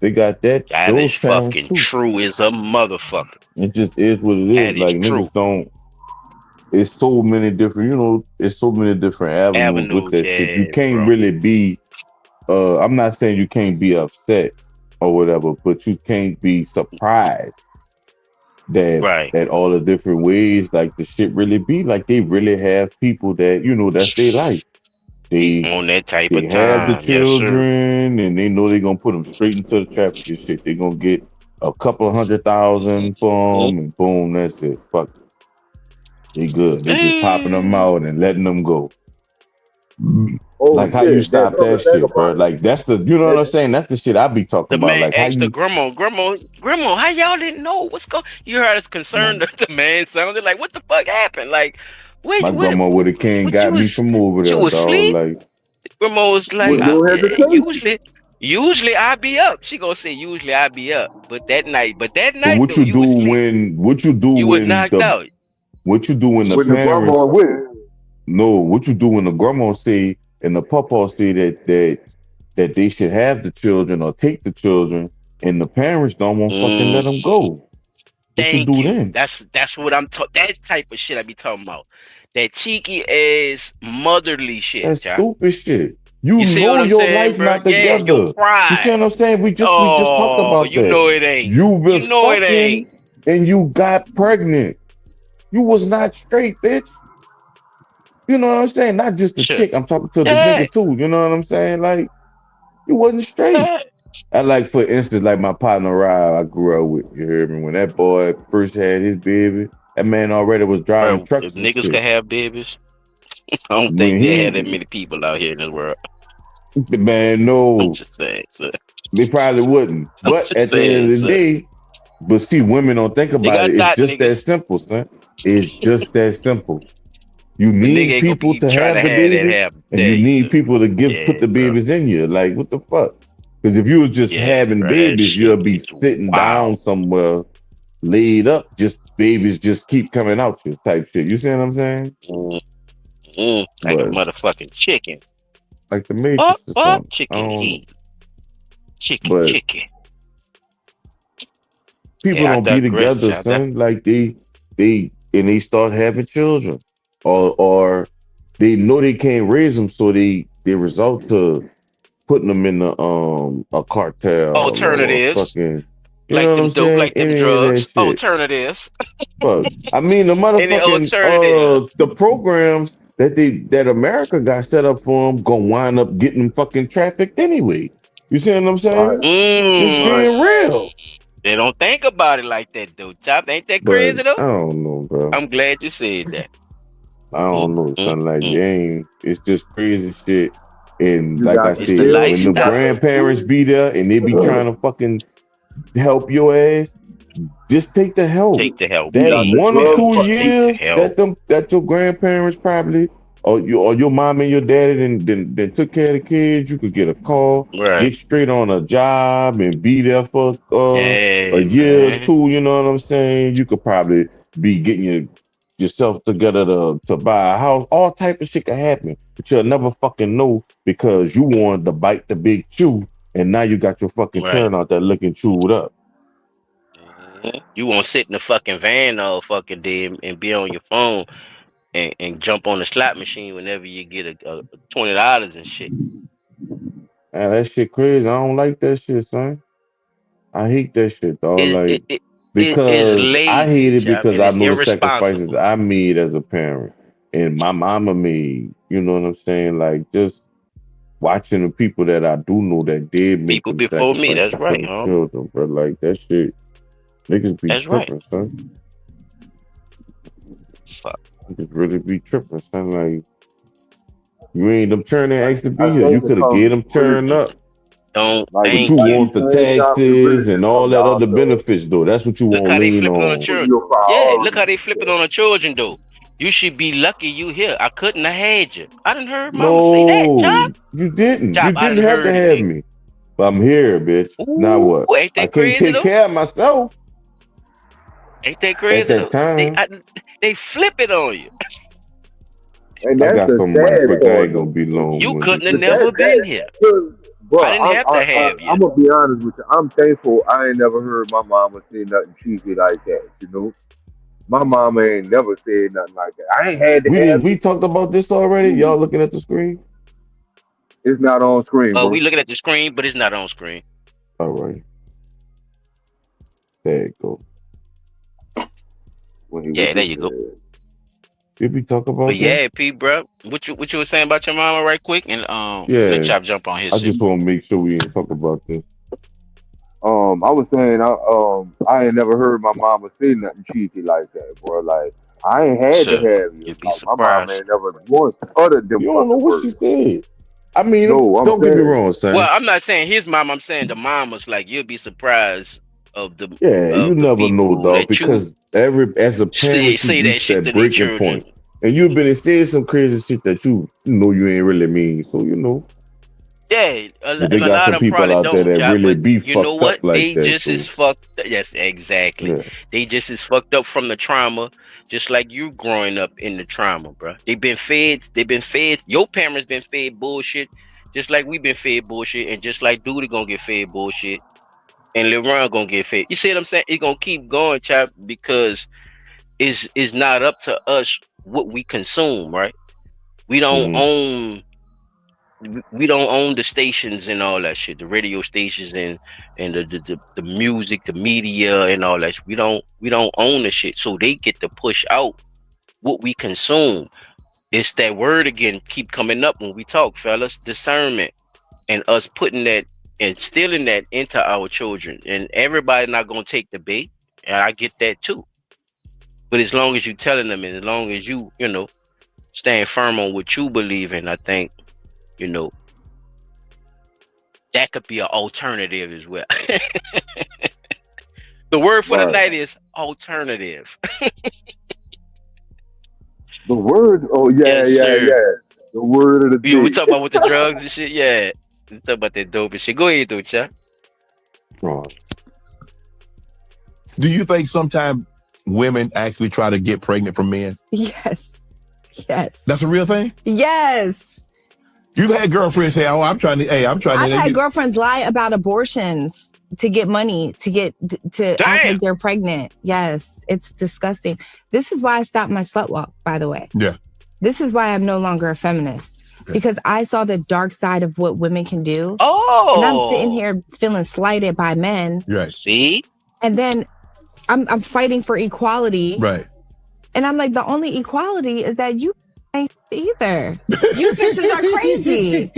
They got That is those parents fucking too. true as a motherfucker. It just is what it is. That is Like true. niggas don't. It's so many different, it's so many different avenues with Avenues, that shit. You yeah, can't bro. really be. I'm not saying you can't be upset or whatever, but you can't be surprised that Right. all the different ways like the shit really be like they really have people that that's their life. Be They on that type they of have the time. Yes, sir. children and they know they're gonna put them straight into the traffic and shit. They're gonna get a couple of 100,000 for them and boom, that's it. Fuck it. They good. They just popping them out and letting them go. Oh Like how you shit! That stop come to that think shit, bro? about Like that's the you know what I'm it. saying? That's the shit I be talking The about. man Like how asked the you grandma, how y'all didn't know what's going? You heard us my, concerned. The man sounded like, what the fuck happened? Like, my grandma would have came what got me from over you there, was dog. asleep? Like Grandma was like, With no yeah, hesitation. usually I be up. She gonna say usually I be up, but that but night though, you was asleep. You was knocked out. what you do when the When the grandma parents with. no, what you do when the grandma say and the papa say that they should have the children or take the children and the parents don't want fucking let Mm, them go. What you thank do you. then? That's what I'm talking. That type of shit I be talking about. That cheeky ass motherly shit, That's ja. stupid shit. You You see what know I'm your saying, life bro? not Yeah, your together. You see pride. what I'm saying? We just talked Oh, about you that. know it ain't. You You was know it ain't. fucking and you got pregnant. You was not straight, bitch. You know what I'm saying? Not just the Shit. chick. I'm talking to the Yeah. nigga too. You know what I'm saying? Like you wasn't straight. Yeah. I like, for instance, like my partner Rob, I grew up with. You heard me? When that boy first had his baby, that man already was driving Bro, if trucks and niggas could shit. have babies, I don't When think they had that he, many people out here in this world. man, I'm no, just saying, sir. they probably wouldn't. I'm But just at the end saying, of the sir. day, but see, women don't think They about got it. It's thought just that niggas, simple, son. It's just that simple. You but nigga need ain't gonna people be to trying have to the have that babies, happen. and There you you need go. people to put Yeah, the bro. babies in you. Like, what the fuck? Because if you was just Yeah, having bro. That babies, shit you'll be is sitting wild. down somewhere, laid up, just babies just keep coming out you type shit. You see what I'm saying? Mm, like a But motherfucking chicken. like the Matrix or something. I Chicken don't know. heat. Chicken, But chicken. people Yeah, I don't be digress, together, child. That's son. Like they start having children, or they know they can't raise them, so they resort to putting them in a cartel or alternatives. fucking, you know what I'm saying? Like them Any of that drugs. shit. Alternatives. Fuck. I mean, the Any motherfucking alternatives. the programs that America got set up for them gonna wind up getting them fucking trafficked anyway. You see what I'm Right. saying? Just Mm. Right. being real. They don't think about it like that, though. Top, ain't that But crazy though? I don't know, bro. I'm glad you said that. I Mm, don't know, mm, son. Like, mm. dang, it's just crazy shit. And You like I got the It's the said, skills. when the You got lifestyle. the grandparents be there and they be trying to fucking help your ass, just take the help. Take the help, you That got the please, 1 or 2 man. glove. Just take the years help. that your grandparents probably or your mom and your daddy then took care of the kids, you could get a call, Right. get straight on a job and be there for a Hey, year or man. two, you know what I'm saying? You could probably be getting yourself together to buy a house. All type of shit can happen. But you'll never fucking know because you wanted to bite the big chew and now you got your fucking Right. turn out there looking chewed up. Mhm. You won't sit in the fucking van all fucking day and be on your phone. and jump on the slot machine whenever you get a $20 and shit. Man, that shit crazy. I don't like that shit, son. I hate that shit, dog. It Like, it, it, it is because I hate lazy, it chap, because and I it's know the sacrifices irresponsible. I made as a parent and my mama made. You know what I'm saying? Like, just watching the people that I do know that did make People them before me, sacrifices that's for right, the huh? children, bro. Like that shit, niggas be That's right. tripping, son. Fuck. Niggas really be tripping, son. Like you ain't them turn and asked to I be here. You think could have because get them turned up, Don't like but you thank you. want at the the same time, it really taxes and all becomes that other also benefits, though. That's what you Look want to how they lean flipping on the on. for children. your Yeah, look how priorities they and flipping stuff. on the children though. You should be lucky you here. I couldn't have had you. I done heard mama say that, No, chop. you didn't. You Chop, I done didn't have to heard it, have nigga. me. But I'm here, bitch. Now Ooh, what? ain't I that can't crazy take though? care of myself Ain't that at crazy that though? time. They flip it on you. And I that's got the something right sad quick. I part ain't gonna though. be long You winded, couldn't have But man. never been that, here. cause, I bro, didn't have to have you. I'm gonna be honest with you. I'm thankful I ain't never heard my mama say nothing cheesy like that. You know, my mama ain't never said nothing like that. I ain't had to have We you. talked about this already. Y'all looking at the screen? It's not on screen, We bro. looking at the screen, but it's not on screen. All right, there you go. Yeah, there you go. Did we talk But about that? yeah, P, bro, what you were saying about your mama, right quick, and let Yeah, Chop jump on his I shit. just want to make sure we ain't talk about this. I was saying, I ain't never heard my mama say nothing cheesy like that, bro. Like, I ain't had to Sure, have you. you'd be Like, my mama surprised. ain't never once uttered them You don't know fucking what she words. said. I mean, No, I'm don't get me saying, wrong, Well, son. I'm not saying his mom. I'm saying the mamas. Like you'll be surprised Yeah, you of the never know, people dog, that you because as a parent, you say that reach shit that to their breaking children. point, and you've been saying some crazy shit that you know you ain't really mean. So you know, Yeah, but they a got lot some of them people probably out there don't, that Chop. really But be you know fucked up what? like They that. just So as fucked. Yes, exactly. yeah, They just as fucked up from the trauma, just like you growing up in the trauma, bro. They've been fed. They've been fed. Your parents been fed bullshit, just like we've been fed bullshit, and just like Duty gonna get fed bullshit, and LeBron gonna get fed. You see what I'm saying? It's gonna keep going, Chop, because it's not up to us what we consume, right? We don't hmm own we don't own the stations and all that shit, the radio stations and the music, the media and all that. We don't own the shit. So they get to push out what we consume. It's that word again, keep coming up when we talk, fellas. Discernment. And us putting that and instilling that into our children. And everybody not gonna take the bait. And I get that too. But as long as you telling them and as long as you know, stand firm on what you believe in, I think, you know, that could be an alternative as well. The word for the right. night is alternative. The word, oh, Yes, sir. yeah. The word of the We day. talk about with the drugs and shit. Yeah, we talk about that dope and shit. Go ahead, though, Chuck. Do you think sometimes women actually try to get pregnant from men? Yes. Yes. That's a real thing? Yes. You've had girlfriends say, "Oh, I'm trying to." I've had girlfriends lie about abortions to get money, to act like they're pregnant. Yes, it's disgusting. This is why I stopped my slut walk, by the way. Yeah. This is why I'm no longer a feminist. Because I saw the dark side of what women can do. Oh. And I'm sitting here feeling slighted by men. Right. See? And then I'm fighting for equality. Right. And I'm like, the only equality is that you ain't either. You bitches are crazy.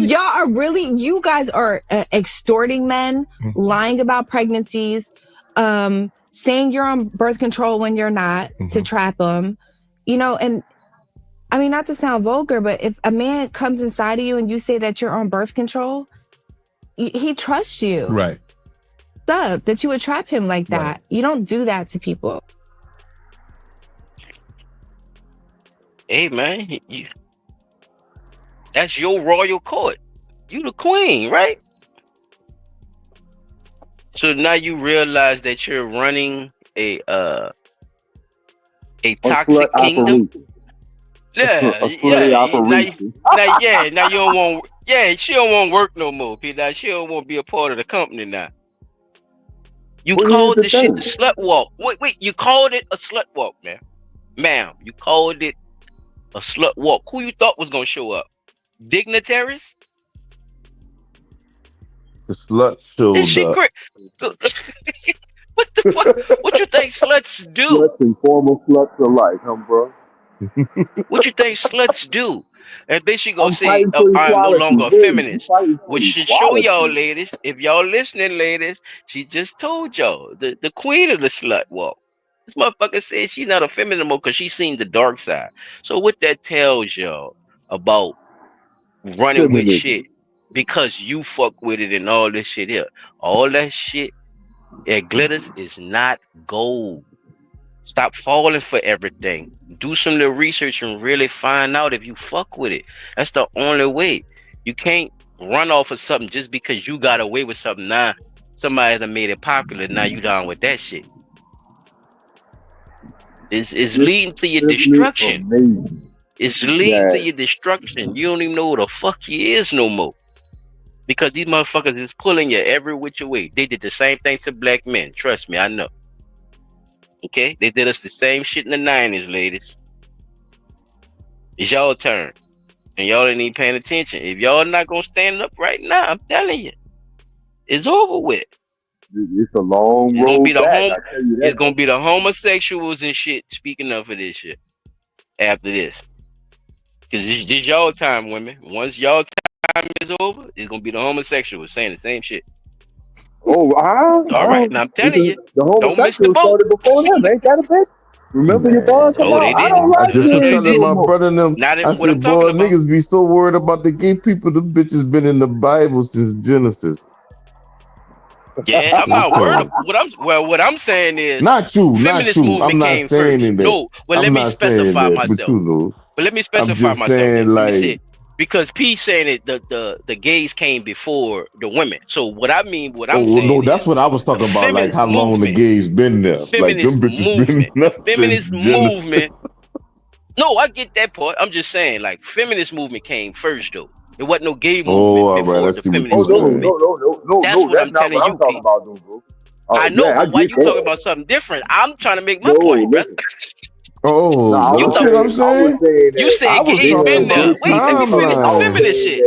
Y'all are really, you guys are extorting men, lying about pregnancies, saying you're on birth control when you're not to trap them, you know, and I mean, not to sound vulgar, but if a man comes inside of you and you say that you're on birth control, he trusts you. Right. Up that you would trap him like that. Right. You don't do that to people. Hey, man, that's your royal court. You the queen, right? So now you realize that you're running a toxic kingdom. Operation. Yeah, A slave operation. now you don't want. Yeah, she don't want to work no more. Now she don't want to be a part of the company now. You Well, called here's the shit thing. the slut walk. Wait, you called it a slut walk, man. Ma'am, you called it a slut walk. Who you thought was gonna show up? Dignitaries? The slut This showed shit up. great. What the fuck? What you think sluts do? Sluts and former sluts alike, huh, bro? What you think sluts do? And then she gonna I'm say, fighting oh, for I am no equality. longer a Wait, you feminist. fighting for Which should show y'all, equality? ladies, if y'all listening, ladies, she just told y'all the queen of the slut walk. This motherfucker said she's not a feminist anymore because she's seen the dark side. So what that tells y'all about running with shit Feminism. because you fuck with it and all this shit here. All that shit that glitters is not gold. Stop falling for everything. Do some little research and really find out if you fuck with it. That's the only way. You can't run off of something just because you got away with something. Now somebody done made it popular. Now you down with that shit. It's It's leading to your simply destruction. amazing. It's leading to your destruction. You don't even know who the fuck you is no more. Because these motherfuckers is pulling you every which way. They did the same thing to black men. Trust me, I know. Okay? They did us the same shit in the 90s, ladies. It's y'all turn. And y'all ain't even paying attention. If y'all not gonna stand up right now, I'm telling you, it's over with. It's a long It's gonna road be the back. I tell you that. it's gonna be the homosexuals and shit speaking up for this shit after this. Cause this y'all time, women. Once y'all time is over, it's gonna be the homosexuals saying the same shit. Oh, All right, now I'm telling you, the don't miss the homosexuals boat. started before them. Ain't that a bitch? Remember your boss? Come Oh, they on. I didn't. don't I like just No, was men they telling didn't. my no more. brother and them, Not I in what I'm said, talking boy, about. niggas be so worried about the gay people, the bitches been in the Bible since Genesis. Yeah, I'm not worried. What I'm saying is, Not you, not feminist you. I'm movement not came saying first. that. No, well, I'm let me not saying specify that, but myself. you know. But let me I'm specify just myself saying, then. Let me say like, it. Because P saying it, the gays came before the women. So what I'm oh no, saying that's is what I was the talking about, like feminist how long the movement, gays been there. Like them bitches been the there since feminist Genesis. movement. No, I get that part. I'm just saying, like, feminist movement came first, though. There wasn't no gay Oh, movement all right, I before the see what Oh you're feminist no, saying. movement. That's no. what That's I'm not telling what I'm you, talking P. about, though, bro. I know, Yeah, I but why get you talking that. about something different? I'm trying to make my No, point, brother. listen. No, Oh, I You well, was talk. shit, I'm saying, saying, You I said was gays talking been about there. the Wait, let me finish the I was timeline. feminist saying shit.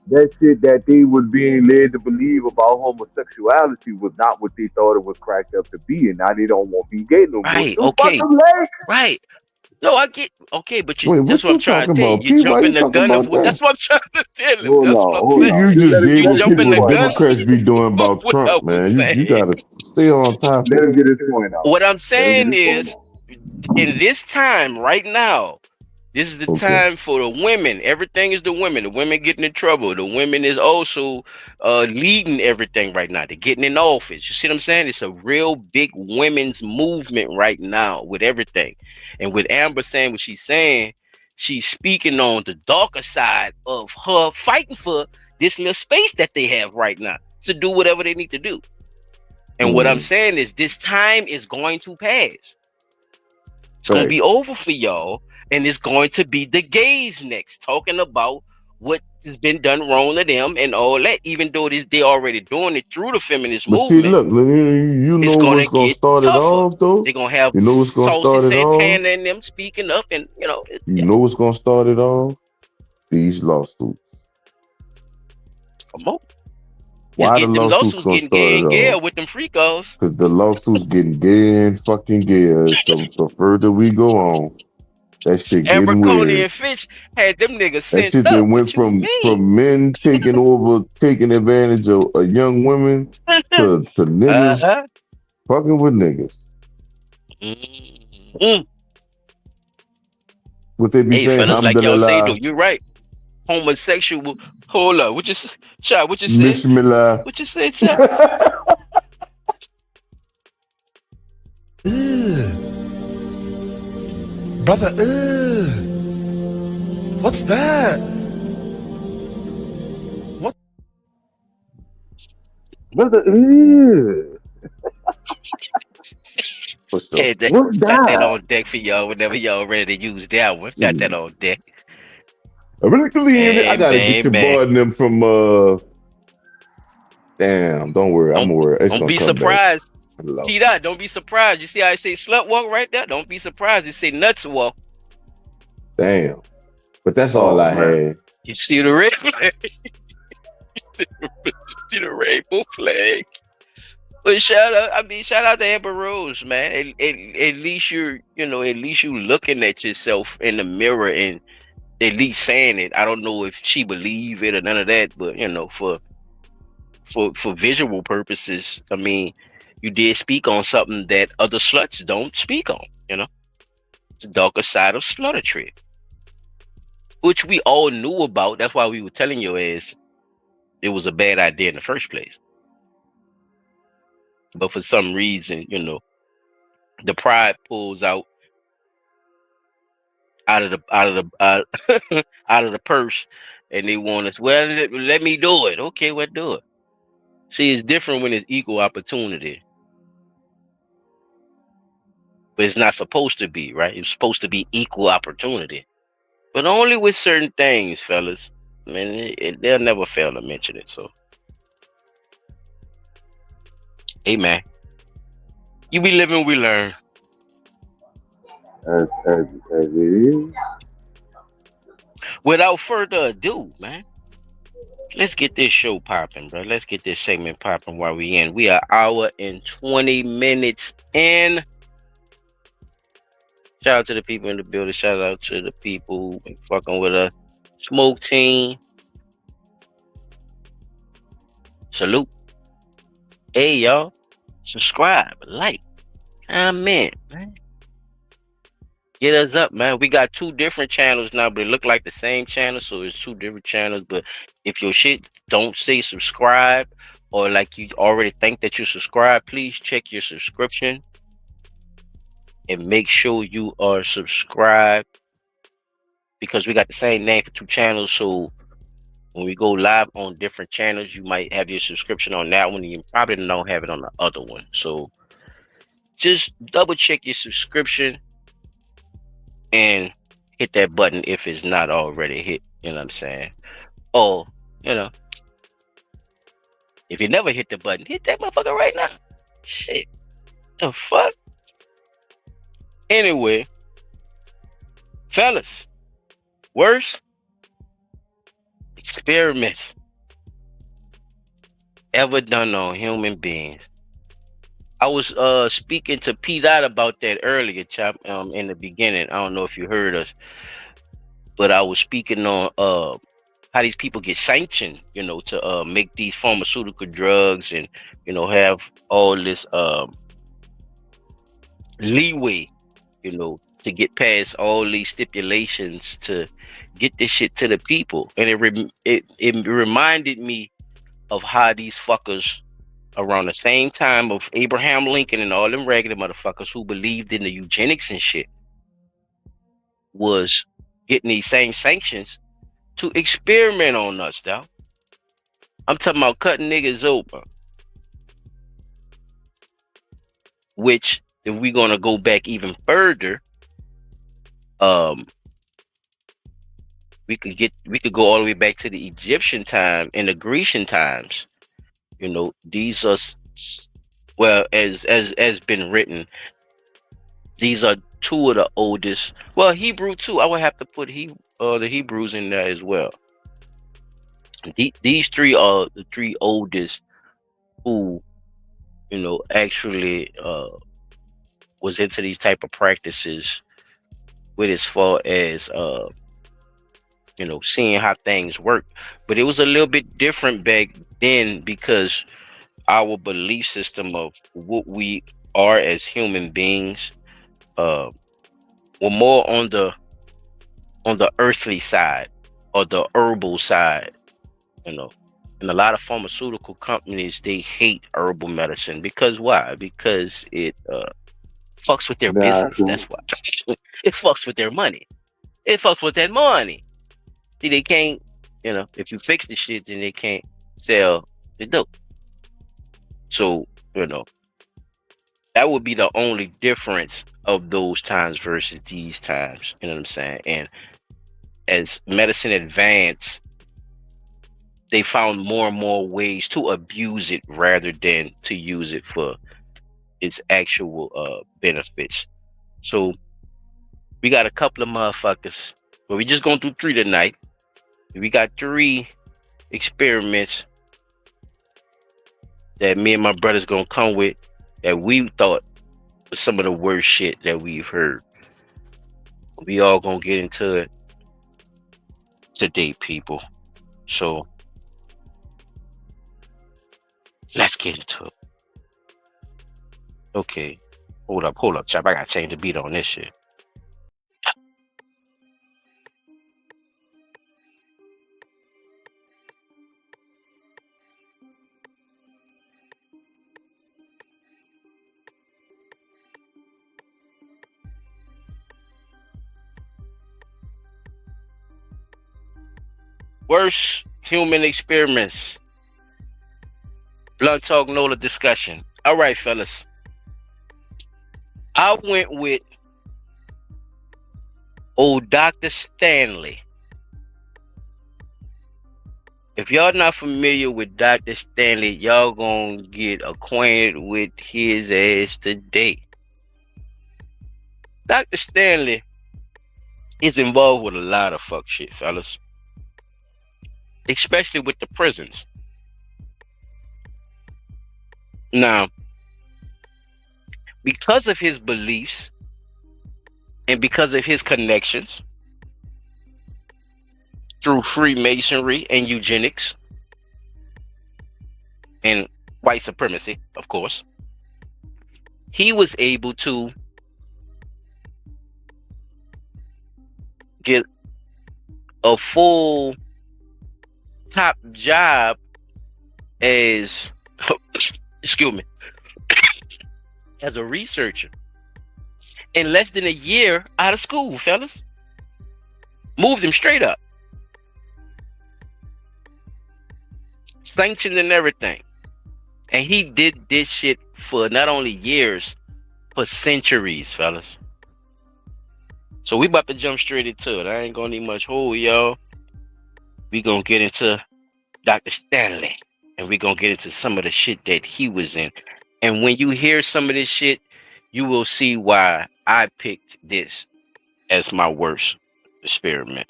that shit that they was being led to believe about homosexuality was not what they thought it was cracked up to be, and now they don't want to be gay no more. Right. Too Okay. fucking late. Right. No, I get. Okay, but Wait, that's what what I'm you trying to talking tell you. about, You P? Why jumping you the talking gun of. about that? That's what I'm trying to tell him. Hold That's on, what I'm hold saying. You on. just Let You gave him a get shit his jumping the what point gun. out. Democrats be doing about What I Trump, was man. You saying. gotta stay on Let topic. him get his point out. What I'm Let him get saying his point is, out. in this time right now, this is the Okay. time for the women. Everything is the women. The women getting in trouble. The women is also leading everything right now. They're getting in office. You see what I'm saying? It's a real big women's movement right now with everything. And with Amber saying what she's speaking on the darker side of her fighting for this little space that they have right now to do whatever they need to do. And what I'm saying is this time is going to pass. It's going to be over for y'all, and it's going to be the gays next, talking about what has been done wrong to them and all that, even though they already doing it through the feminist But see, movement. look, you It's know going to what's gonna get start it tougher. off, though. They're going to have You know what's gonna Saucy start it off. Santana and them speaking up, and, You know what's gonna start it off. These lawsuits. come on. Why the Them lawsuits lawsuits gonna getting start gay it and gayer off? with them freakos. Because the lawsuits getting gay and fucking gayer. The further we go on, that shit Amber getting Coney weird. and Fitch had them niggas That sent shit up. then went What you mean? from men taking advantage of young women to niggas Uh-huh. fucking with niggas. Mm-hmm. What they be Hey, saying? fellas, like y'all say, though, Alhamdulillah, you're right. Homosexual. Hold up. Shot, what you say? Bismillah. What you say, Shot? Brother, what's that? What? Brother, What's up? Hey, what's got that that? on deck for y'all whenever y'all ready to use that one. Got that on deck. I really believe it. I Bang, gotta get bang, your bang. boy and them from damn, don't worry, I'm Don't, gonna worry. It's don't gonna be come back. surprised. Lord. T-Dot, don't be surprised. You see how I say slut walk right there? Don't be surprised. It say nuts walk. Damn. But that's all Oh I man. had. You see the red flag? See the rainbow flag? But shout out to Amber Rose, man. At least at least you looking at yourself in the mirror and at least saying it. I don't know if she believe it or none of that, but for visual purposes, I mean, you did speak on something that other sluts don't speak on. It's the darker side of sluttertree, which we all knew about. That's why we were telling your ass it was a bad idea in the first place. But for some reason, the pride pulls out of the out of the purse, and they want us. Well, let me do it. Okay, well, do it. See, it's different when it's equal opportunity, but it's not supposed to be, right? It's supposed to be equal opportunity, but only with certain things, fellas. I mean, they'll never fail to mention it. So, hey, man, you be living, we learn. As it is. Without further ado, man, let's get this show popping, bro. Let's get this segment popping while we in. We are hour and 20 minutes in. Shout out to the people in the building. Shout out to the people who been fucking with us. Smoke team. Salute. Hey, y'all. Subscribe, like, comment, man. Get us up, man. We got 2 different channels now, but it look like the same channel, so it's 2 different channels. But if your shit don't say subscribe, or like you already think that you subscribe, please check your subscription and make sure you are subscribed, because we got the same name for 2 channels. So when we go live on different channels, you might have your subscription on that one, and you probably don't have it on the other one. So just double check your subscription and hit that button if it's not already hit. You know what I'm saying? Or, if you never hit the button, hit that motherfucker right now. Shit. The fuck? Anyway, fellas, worst experiments ever done on human beings. I was speaking to P. Dot about that earlier, chap, in the beginning. I don't know if you heard us, but I was speaking on how these people get sanctioned, to make these pharmaceutical drugs and have all this leeway, to get past all these stipulations to get this shit to the people. And it reminded me of how these fuckers around the same time of Abraham Lincoln and all them regular motherfuckers who believed in the eugenics and shit was getting these same sanctions to experiment on us, though. I'm talking about cutting niggas open. Which, if we're gonna go back even further, we could go all the way back to the Egyptian time and the Grecian times. These are, well, as been written, these are 2 of the oldest. Well, Hebrew too. I would have to put the Hebrews in there as well. These 3 are the 3 oldest who, actually was into these type of practices, with as far as seeing how things work. But it was a little bit different back then, because our belief system of what we are as human beings were more on the earthly side, or the herbal side. And a lot of pharmaceutical companies, they hate herbal medicine. Because why? Because it fucks with their business. That's why. It fucks with their money. It fucks with that money. See, they can't, if you fix the shit, then they can't sell the dope. So, that would be the only difference of those times versus these times. You know what I'm saying? And as medicine advanced, they found more and more ways to abuse it rather than to use it for its actual benefits. So we got a couple of motherfuckers, but we just gonna do 3 tonight. We got 3 experiments that me and my brothers gonna come with that we thought was some of the worst shit that we've heard. We all gonna get into it today, people. So let's get into it. Okay. Hold up, chap. I gotta change the beat on this shit. Worst human experiments. Blunt Talk Nola discussion. All right, fellas. I went with old Dr. Stanley. If y'all not familiar with Dr. Stanley, y'all gonna get acquainted with his ass today. Dr. Stanley is involved with a lot of fuck shit, fellas. Especially with the prisons. Now, because of his beliefs and because of his connections through Freemasonry and eugenics and white supremacy, of course, he was able to get a full top job as excuse me, as a researcher in less than a year out of school, fellas. Moved him straight up. Sanctioned and everything. And he did this shit for not only years, but centuries, fellas. So we about to jump straight into it. I ain't gonna need much hold, y'all. We gonna get into Dr. Stanley. And we gonna get into some of the shit that he was in. And when you hear some of this shit, you will see why I picked this as my worst experiment.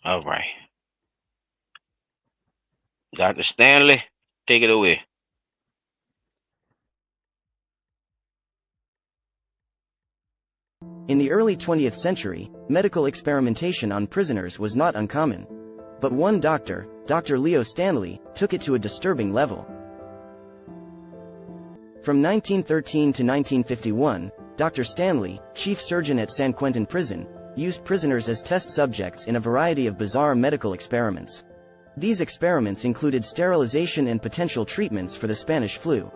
All right. Dr. Stanley, take it away. In the early 20th century, medical experimentation on prisoners was not uncommon. But one doctor, Dr. Leo Stanley, took it to a disturbing level. From 1913 to 1951, Dr. Stanley, chief surgeon at San Quentin Prison, used prisoners as test subjects in a variety of bizarre medical experiments. These experiments included sterilization and potential treatments for the Spanish flu.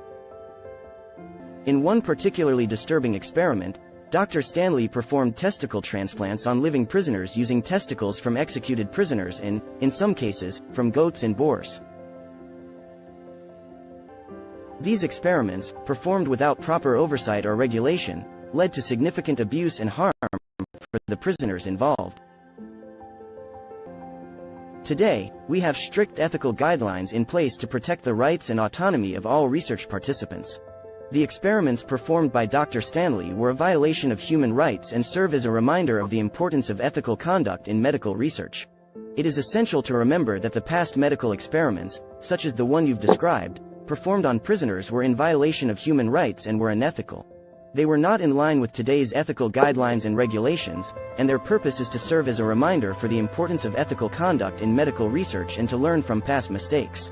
In one particularly disturbing experiment, Dr. Stanley performed testicle transplants on living prisoners using testicles from executed prisoners and, in some cases, from goats and boars. These experiments, performed without proper oversight or regulation, led to significant abuse and harm for the prisoners involved. Today, we have strict ethical guidelines in place to protect the rights and autonomy of all research participants. The experiments performed by Dr. Stanley were a violation of human rights and serve as a reminder of the importance of ethical conduct in medical research. It is essential to remember that the past medical experiments, such as the one you've described, performed on prisoners were in violation of human rights and were unethical. They were not in line with today's ethical guidelines and regulations, and their purpose is to serve as a reminder for the importance of ethical conduct in medical research and to learn from past mistakes.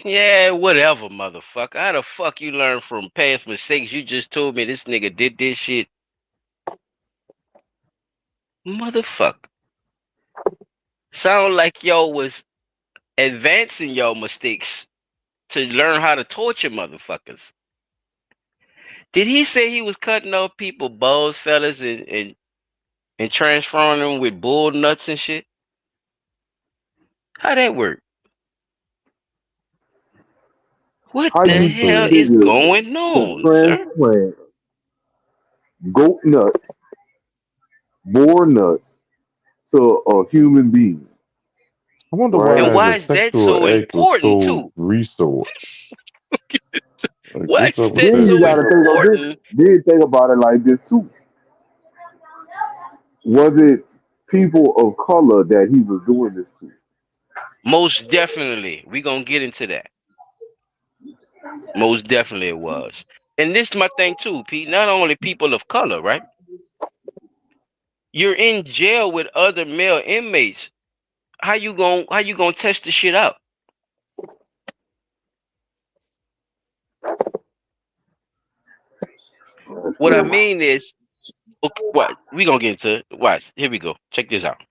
Yeah, whatever, motherfucker. How the fuck you learn from past mistakes? You just told me this nigga did this shit. Motherfucker. Sound like y'all was advancing y'all mistakes to learn how to torture motherfuckers. Did he say he was cutting off people balls, fellas, and transferring them with bull nuts and shit? How that work? What How the you hell is configure going the on, sir? transplant? goat nuts, boar nuts to a human being, I wonder right? And why the why is that sexual so act was important so too? researched. Like, Why what's is up with that Then that you so got to shit? think of this. important? Then think about it like this too. Was it people of color that he was doing this to? Most definitely. We gonna get into that. Most definitely it was. And this is my thing too, Pete. Not only people of color, right? You're in jail with other male inmates. How you gonna test the shit out? That's What I crazy. mean is, okay, what we gonna get into? Watch. Here we go. Check this out.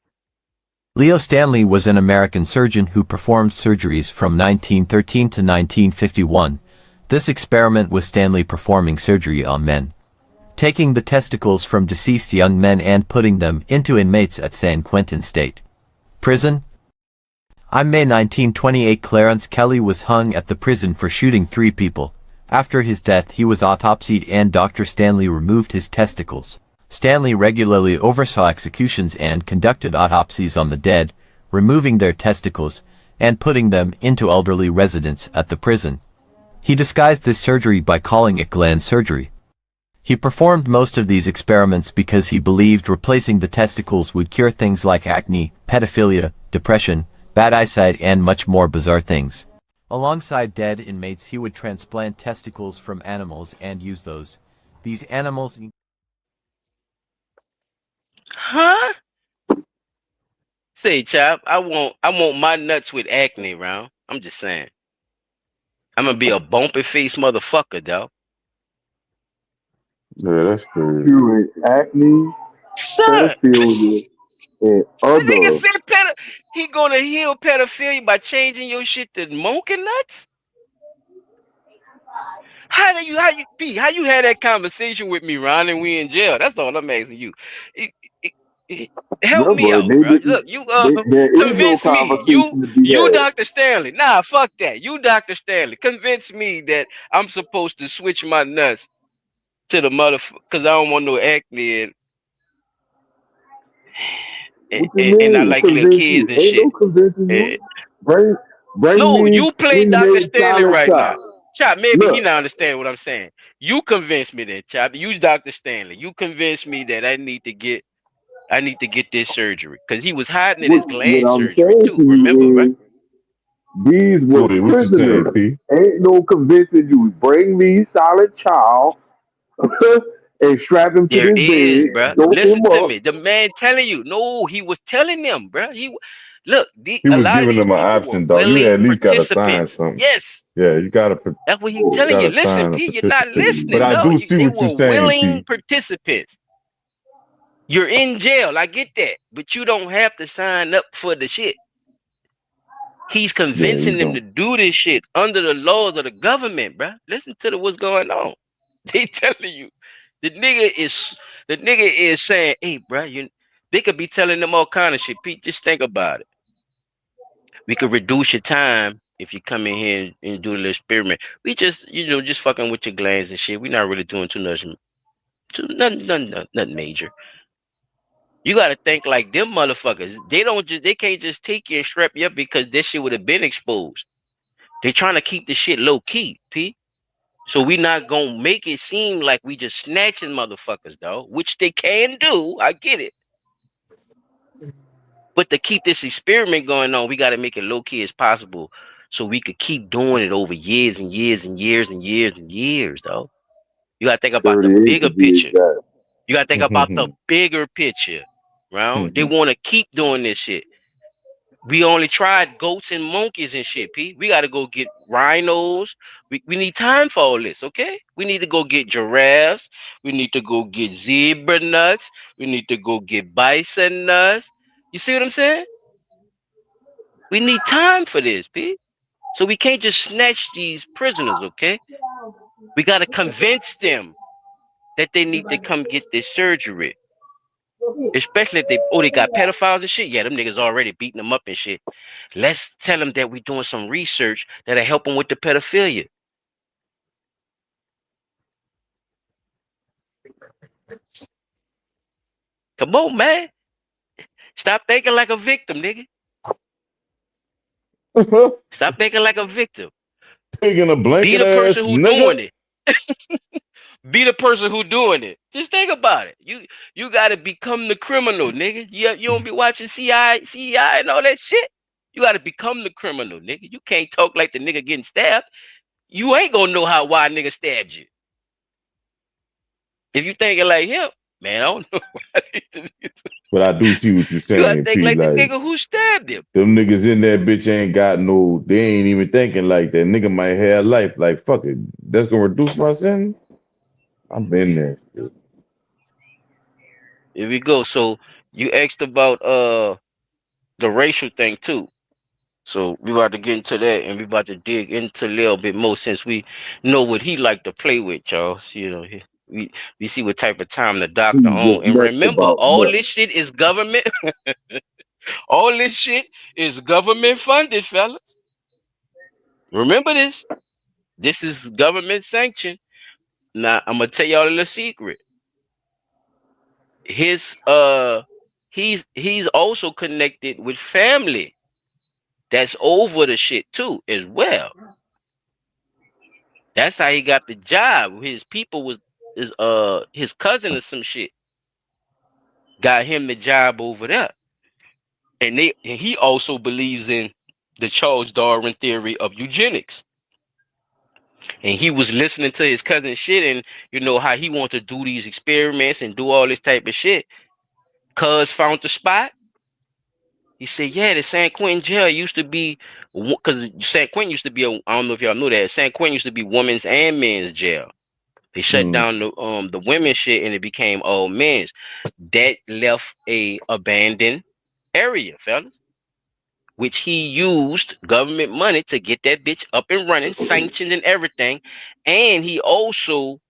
Leo Stanley was an American surgeon who performed surgeries from 1913 to 1951. This experiment was Stanley performing surgery on men, taking the testicles from deceased young men and putting them into inmates at San Quentin State Prison. On May 1928, Clarence Kelly was hung at the prison for shooting 3 people. After his death, he was autopsied and Dr. Stanley removed his testicles. Stanley regularly oversaw executions and conducted autopsies on the dead, removing their testicles and putting them into elderly residents at the prison. He disguised this surgery by calling it gland surgery. He performed most of these experiments because he believed replacing the testicles would cure things like acne, pedophilia, depression, bad eyesight, and much more bizarre things. Alongside dead inmates, he would transplant testicles from animals and use those. These animals... Huh? Say, chap, I want my nuts with acne, round. I'm just saying. I'm gonna be a bumpy face motherfucker, dog. Yeah, that's crazy. Curing acne, Son, pedophilia, and the nigga other. said he gonna heal pedophilia by changing your shit to monkey nuts? How you had that conversation with me, Ron, and we in jail? That's all I'm asking you. It- it- Help Yeah, me but out, they bro. didn't. Look, you There is no convince me. You conversation to be you had. Dr. Stanley. Nah, fuck that. You Dr. Stanley. Convince me that I'm supposed to switch my nuts to the motherfucker because I don't want no acne What you and I mean? like little Convince kids you? and Ain't shit. no convincing you. Eh, Bring, bring no, me you play Dr. pre-made Stanley silent right now. child. Chop, maybe he Look, not understand what I'm saying. You convince me then, Chop. Use Dr. Stanley. You convince me that I need to get this surgery. Because he was hiding in his what gland I'm surgery saying to too. Remember, right? you is, these was Woody, what you saying, prisoners. P? Ain't no convincing you. Bring me silent child and strap him to There this is, bed, bruh. dope Listen him to up. me. The man telling you. No, he was telling them, bruh. Look, He a was lot of giving these them an people were option, dog. You willing at least gotta sign participants. something. Yes. Yeah, you That's what he's telling you. gotta Listen, sign a P, you're not participation. But listening, I though. do see They what you're were saying, willing P. participants. You're in jail. I get that. But you don't have to sign up for the shit. He's Yeah, you convincing them to don't. do this shit under the laws of the government, bruh. Listen to what's going on. They telling you. The nigga is saying, hey, bruh, they could be telling them all kind of shit. Pete, just think about it. We could reduce your time if you come in here and do a little experiment. We just, just fucking with your glands and shit. We're not really doing too much, nothing major. You gotta think like them motherfuckers. They can't just take you and strap you up because this shit would have been exposed. They trying to keep the shit low key, P. So we not gonna make it seem like we just snatching motherfuckers, though, which they can do. I get it. But to keep this experiment going on, we gotta make it low key as possible, so we could keep doing it over years and years and years and years and years, though. You gotta think about the 38 to bigger be picture. exact. You gotta think about the bigger picture, right? They want to keep doing this shit. We only tried goats and monkeys and shit, P. We got to go get rhinos. We need time for all this, okay? We need to go get giraffes. We need to go get zebra nuts. We need to go get bison nuts. You see what I'm saying? We need time for this, P. So we can't just snatch these prisoners, okay? We got to convince them that they need to come get this surgery. Especially if they got pedophiles and shit. Yeah, them niggas already beating them up and shit. Let's tell them that we're doing some research that'll help them with the pedophilia. Come on, man. Stop thinking like a victim, nigga. Stop thinking like a victim. Taking a Be blanket the person ass who nigga. doing it. Be the person who doing it. Just think about it. You gotta become the criminal, nigga. You don't be watching CI and all that shit. You gotta become the criminal, nigga. You can't talk like the nigga getting stabbed. You ain't gonna know why a nigga stabbed you. If you thinking like him, man, I don't know why But I do see what you're you gotta saying, think P. like the Like nigga who stabbed him. them niggas in that bitch ain't got no. They ain't even thinking like that. Nigga might have life. Like fuck it. That's gonna reduce my sin. I've been there. Shit. Here we go. So you asked about the racial thing too. So we about to get into that, and we about to dig into a little bit more since we know what he like to play with, y'all. So, we see what type of time the doctor He's on. just And next remember, about all nothing. this shit is government. All this shit is government funded, fellas. Remember this. This is government sanctioned. Now I'm gonna tell y'all a little secret. His he's also connected with family that's over the shit too as well. That's how he got the job. His people was his cousin or some shit got him the job over there. And he also believes in the Charles Darwin theory of eugenics. And he was listening to his cousin shit, and you know how he wanted to do these experiments and do all this type of shit. Cuz found the spot. He said, yeah, the San Quentin jail used to be, because San Quentin used to be, I don't know if y'all knew that, San Quentin used to be women's and men's jail. They shut down the women's shit and it became all men's. That left a abandoned area, fellas, which he used government money to get that bitch up and running, sanctioned and everything. And he also,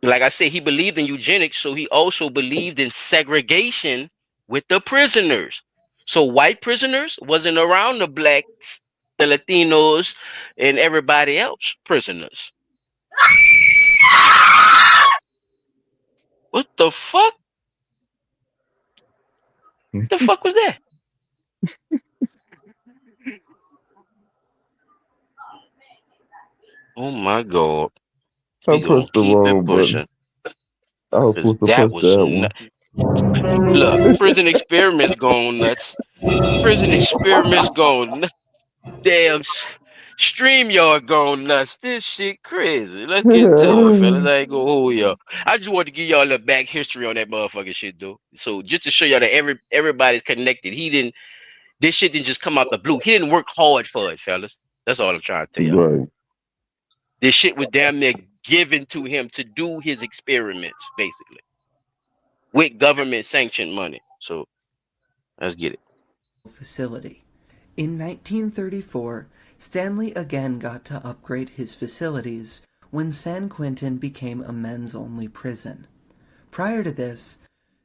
like I said, he believed in eugenics, so he also believed in segregation with the prisoners. So white prisoners wasn't around the blacks, the Latinos, and everybody else prisoners. What the fuck? What the fuck was that? Oh my god. I We gonna pressed the keep it wrong button. pushing. I was Cause supposed to that press was that not one. look, prison experiments going nuts. Prison experiments going nuts. Damn StreamYard going nuts. This shit crazy. Let's get to it, fellas. I ain't gonna hold y'all. I just want to give y'all a back history on that motherfucking shit, though. So just to show y'all that everybody's connected. This shit didn't just come out the blue. He didn't work hard for it, fellas. That's all I'm trying to tell y'all. Right. This shit was damn near given to him to do his experiments, basically, with government sanctioned money. So let's get it. Facility. In 1934, Stanley again got to upgrade his facilities when San Quentin became a men's-only prison. Prior to this,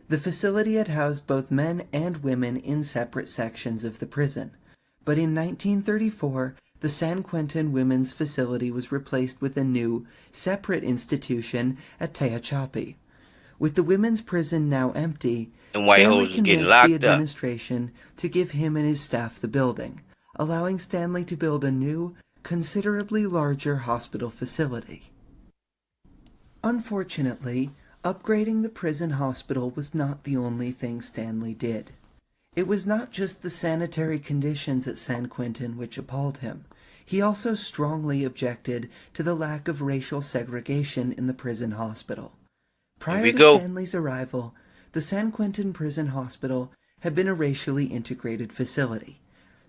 the facility had housed both men and women in separate sections of the prison, but in 1934, the San Quentin Women's Facility was replaced with a new, separate institution at Tehachapi. With the women's prison now empty, And white Stanley hoes is getting convinced the locked up. administration to give him and his staff the building, allowing Stanley to build a new, considerably larger hospital facility. Unfortunately, upgrading the prison hospital was not the only thing Stanley did. It was not just the sanitary conditions at San Quentin which appalled him. He also strongly objected to the lack of racial segregation in the prison hospital. Prior to Stanley's arrival, the San Quentin Prison Hospital had been a racially integrated facility,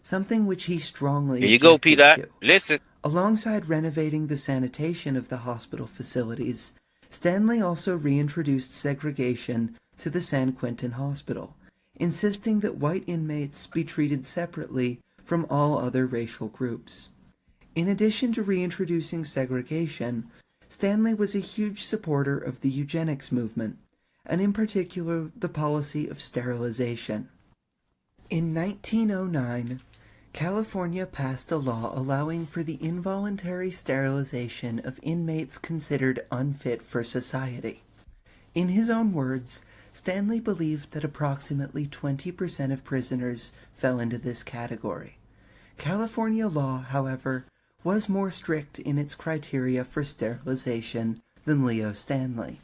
something which he strongly Here you go, objected P-Dot. to. Listen. Alongside renovating the sanitation of the hospital facilities, Stanley also reintroduced segregation to the San Quentin Hospital, insisting that white inmates be treated separately from all other racial groups. In addition to reintroducing segregation, Stanley was a huge supporter of the eugenics movement, and in particular the policy of sterilization. In 1909, California passed a law allowing for the involuntary sterilization of inmates considered unfit for society. In his own words, Stanley believed that approximately 20% of prisoners fell into this category. California law, however, was more strict in its criteria for sterilization than Leo Stanley,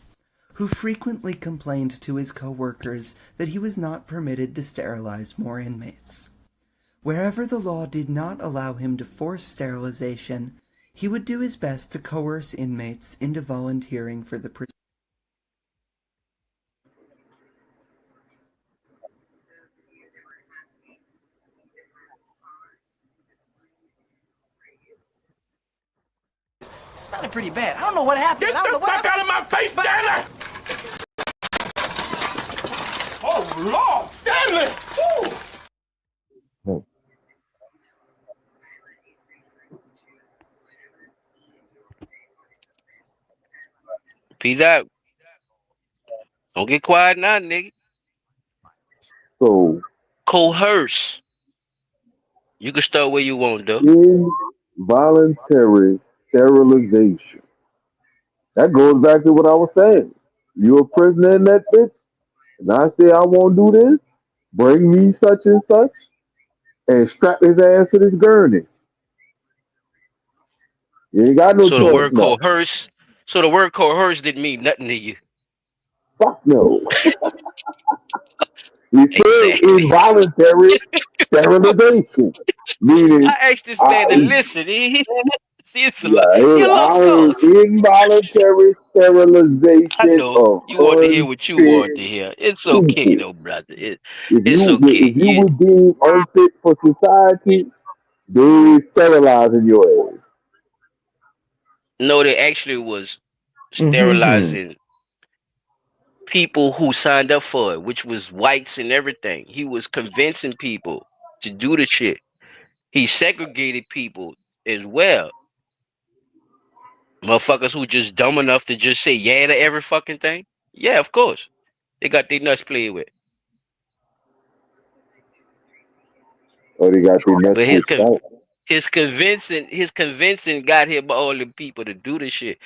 who frequently complained to his co-workers that he was not permitted to sterilize more inmates. Wherever the law did not allow him to force sterilization, he would do his best to coerce inmates into volunteering for the procedure. Smelling pretty bad. I don't know what happened. Get the fuck out of my face, Stanley! Oh, Lord, Stanley! Woo! P that. Don't get quiet now, nigga. So Coerce. You can start where you want, though. involuntary sterilization. That goes back to what I was saying. You a prisoner in that bitch, and I say I won't do this. Bring me such and such, and strap his ass to this gurney. You ain't got no So the choice word now. coerce. So the word coerce didn't mean nothing to you. Fuck no. He said Exactly. involuntary sterilization, meaning I asked this man to I, listen. You lost I cause. involuntary I sterilization know of you want to hear what you want unfit to hear. It's okay, people. though, brother. If It's okay. you were deemed unfit for society, they sterilizing your ass. No, they actually was Mm-hmm. sterilizing people who signed up for it, which was whites and everything. He was convincing people to do the shit. He segregated people as well. Motherfuckers who just dumb enough to just say yeah to every fucking thing. Yeah, of course. They got their nuts played with. Or they got their nuts But with salt. his convincing got him all the people to do the shit.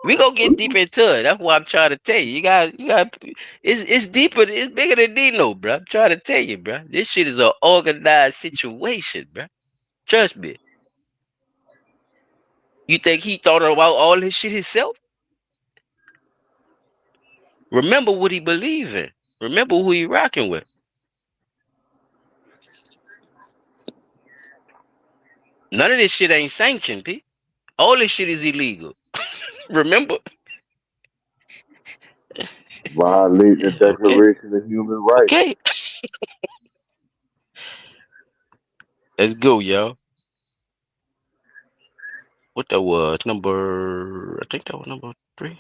We gonna get deep into it. That's what I'm trying to tell you. You got. It's deeper. It's bigger than Dino, bro. I'm trying to tell you, bro. This shit is an organized situation, bro. Trust me. You think he thought about all this shit himself? Remember what he believe in. Remember who he rocking with. None of this shit ain't sanctioned, P. All this shit is illegal. Remember? Violating the Okay. Declaration of Human Rights. Okay. Let's go, y'all. What that was? I think that was number 3.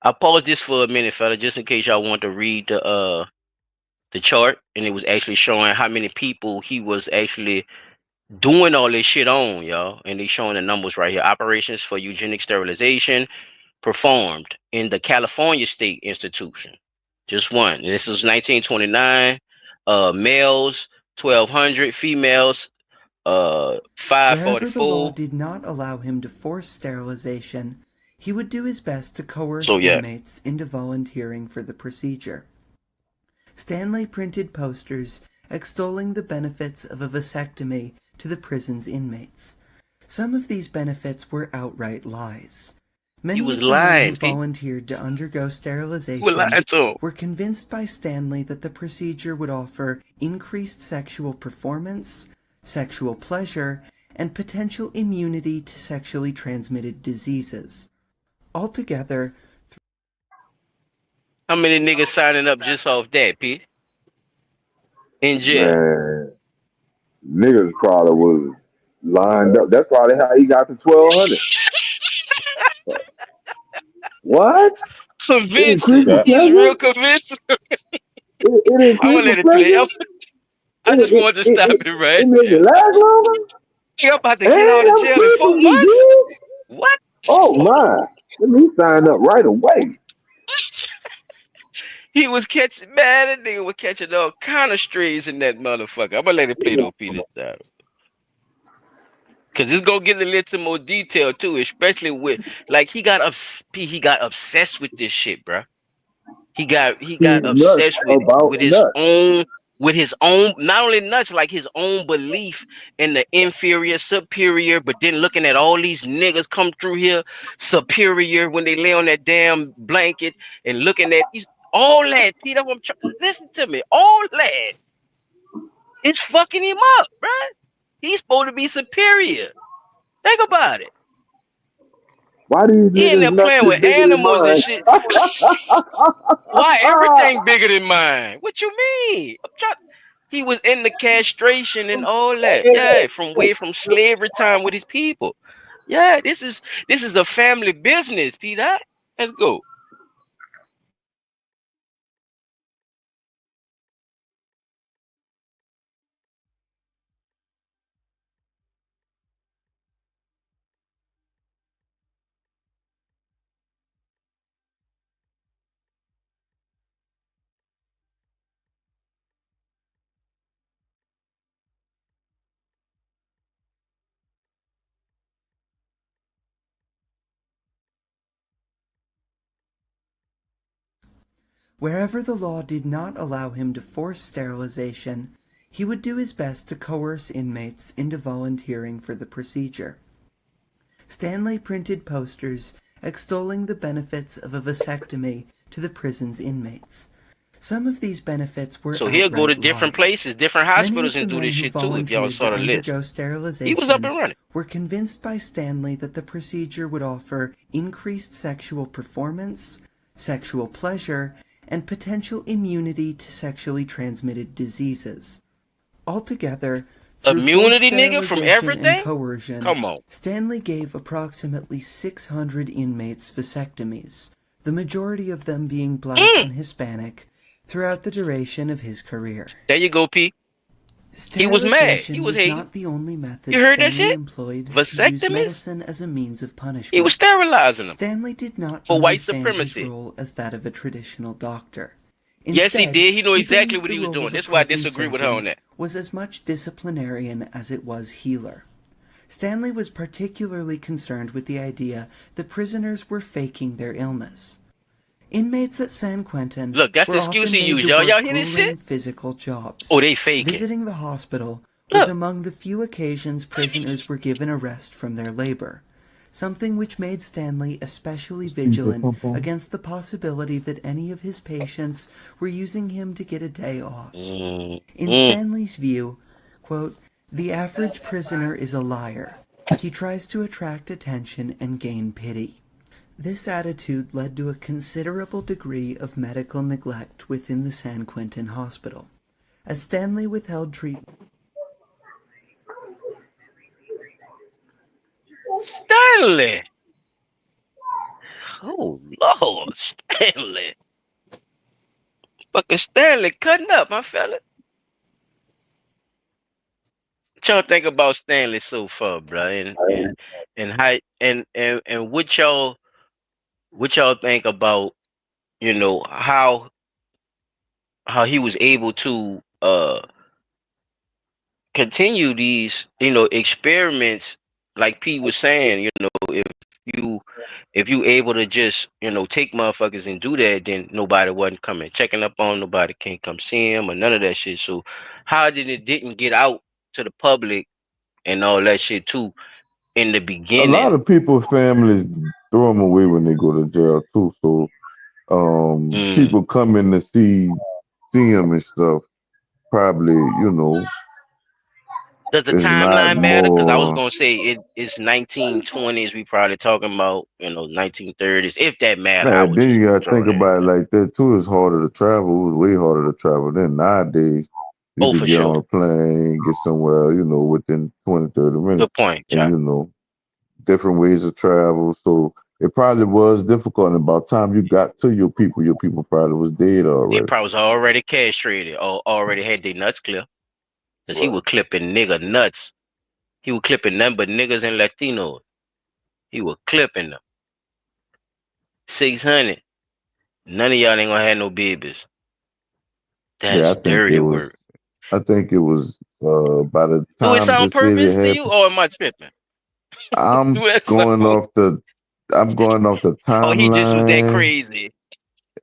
I paused this for a minute, fella, just in case y'all want to read the chart, and it was actually showing how many people he was actually doing all this shit on, y'all. And they showing the numbers right here. Operations for eugenic sterilization performed in the California State Institution. Just one. And this is 1929. Males 1,200, females Wherever the law 544. did not allow him to force sterilization, he would do his best to coerce So yeah, inmates into volunteering for the procedure. Stanley printed posters extolling the benefits of a vasectomy to the prison's inmates. Some of these benefits were outright lies. he Many was of the men who lying. volunteered to undergo He was sterilization lying to him. were convinced by Stanley that the procedure would offer increased sexual performance, sexual pleasure, and potential immunity to sexually transmitted diseases. Altogether, How many niggas signing up just off that, P? In jail. Man, niggas probably was lined up. That's probably how he got to 1,200. What? It Convincing. increased the That He was pleasure? real convincing. It I'm increased gonna the let it play. pleasure? I just wanted to stop it It right made it there. last longer? I'm about to And get out of them jail in 4 frequency months? good? What? Oh my. Let me sign up right away. He was catching, man, that nigga was catching all kind of strays in that motherfucker. I'm gonna let it play though, Peter. Cause it's gonna get a little more detail too, especially with like he got obsessed with this shit, bro. He He's got nuts obsessed about nuts. with his own, not only nuts, like his own belief in the inferior, superior, but then looking at all these niggas come through here superior when they lay on that damn blanket and looking at these all that. Peter, listen to me, all that is fucking him up, right? He's supposed to be superior. Think about it. Why these He in there niggas nuts playing is with bigger than animals and mine? shit. Why everything bigger than mine? What you mean? He was in the castration and all that. Yeah, from slavery time with his people. Yeah, this is a family business, Peter. Let's go. Wherever the law did not allow him to force sterilization, he would do his best to coerce inmates into volunteering for the procedure. Stanley printed posters extolling the benefits of a vasectomy to the prison's inmates. Some of these benefits were So he'll go to outright different lies. places, different Many hospitals, of the and do men this who shit too. If y'all volunteered saw to the list, undergo he was up sterilization and running. were convinced by Stanley that the procedure would offer increased sexual performance, sexual pleasure, and potential immunity to sexually transmitted diseases. Altogether, through forced Immunity, nigga, from sterilization and everything. coercion, Come on. Stanley gave approximately 600 inmates vasectomies, the majority of them being black and Hispanic, throughout the duration of his career. There you go, P. He was mad. He Sterilization was was hating. not the only method You heard that Stanley shit? employed to use Vasectomies? medicine as a means of punishment. He was sterilizing them Stanley did not for white understand his supremacy. role as that of a traditional doctor. Yes, he Instead, did. He knew exactly believed what the he was role doing. of a That's why I prison disagree with her on surgeon that. was as much disciplinarian as it was healer. Stanley was particularly concerned with the idea that prisoners were faking their illness. Inmates at San Quentin Look, that's were the excuse often he made used, to y'all. work Y'all hear this grueling shit? physical jobs. Oh, they faking. Visiting the hospital was Look. among the few occasions prisoners were given a rest from their labor, something which made Stanley especially vigilant against the possibility that any of his patients were using him to get a day off. In Stanley's view, quote, "The average prisoner is a liar. He tries to attract attention and gain pity." This attitude led to a considerable degree of medical neglect within the San Quentin hospital, as Stanley withheld treatment. Stanley! Oh, Lord, Stanley. Fucking Stanley cutting up, my fella. What y'all think about Stanley so far, bro? And how and what y'all think about, how he was able to continue these, experiments, like P was saying, you if you able to just, take motherfuckers and do that, then nobody wasn't coming checking up on, nobody can't come see him or none of that shit. So how did it didn't get out to the public and all that shit too in the A lot beginning? of people's families throw them away when they go to jail too. So people coming to see him and stuff probably, Does the is not timeline matter? Because I was more. gonna say it's 1920s. We probably talking about 1930s. If that matter, I Man, would then just you gotta throw think that in about it there. like that too. It's harder to travel. It was way harder to travel then. Nowadays, you Oh, could for get sure. on a plane, get somewhere, within 20, 30 minutes. Good point, And, Chuck. different ways of travel. So it probably was difficult. And about time you got to your people probably was dead They already. probably was already castrated or already had their nuts clear. Cause he Right. was clipping nigga nuts. He was clipping them but niggas and Latinos. He was clipping them. 600. None of y'all ain't gonna have no babies. Yeah, That's dirty work. I think it was by the Do it times sound it said it purpose to you, happened. or am I tripping? I'm Do that going song. off the I'm going off the Oh, he just was that timeline, crazy.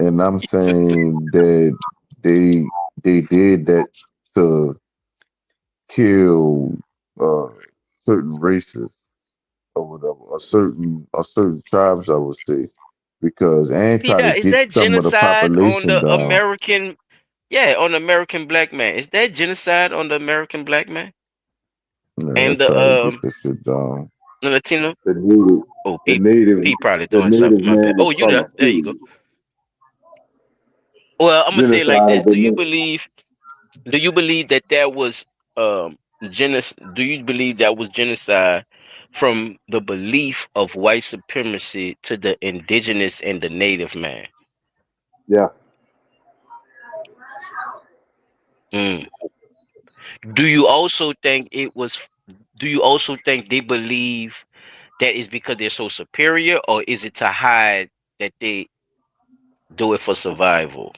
and I'm saying that they they did that to kill uh certain races or whatever, or certain tribes, I would say, because and P try to dot, is get that some of the genocide on population the down. American? Yeah, on the American black man. Is that genocide on the American black man Yeah, they and try to get this shit down. the Latino? The native, Oh, the P native, P probably the doing something. native My bad. man is Oh, you there? coming There you go. too. Well, I'm gonna say it like Genocide this. of the native. Do you believe that that was do you believe that was genocide from the belief of white supremacy to the indigenous and the native man? Yeah, Mm. Do you also think it was do you also think they believe that is because they're so superior, or is it to hide that they do it for survival?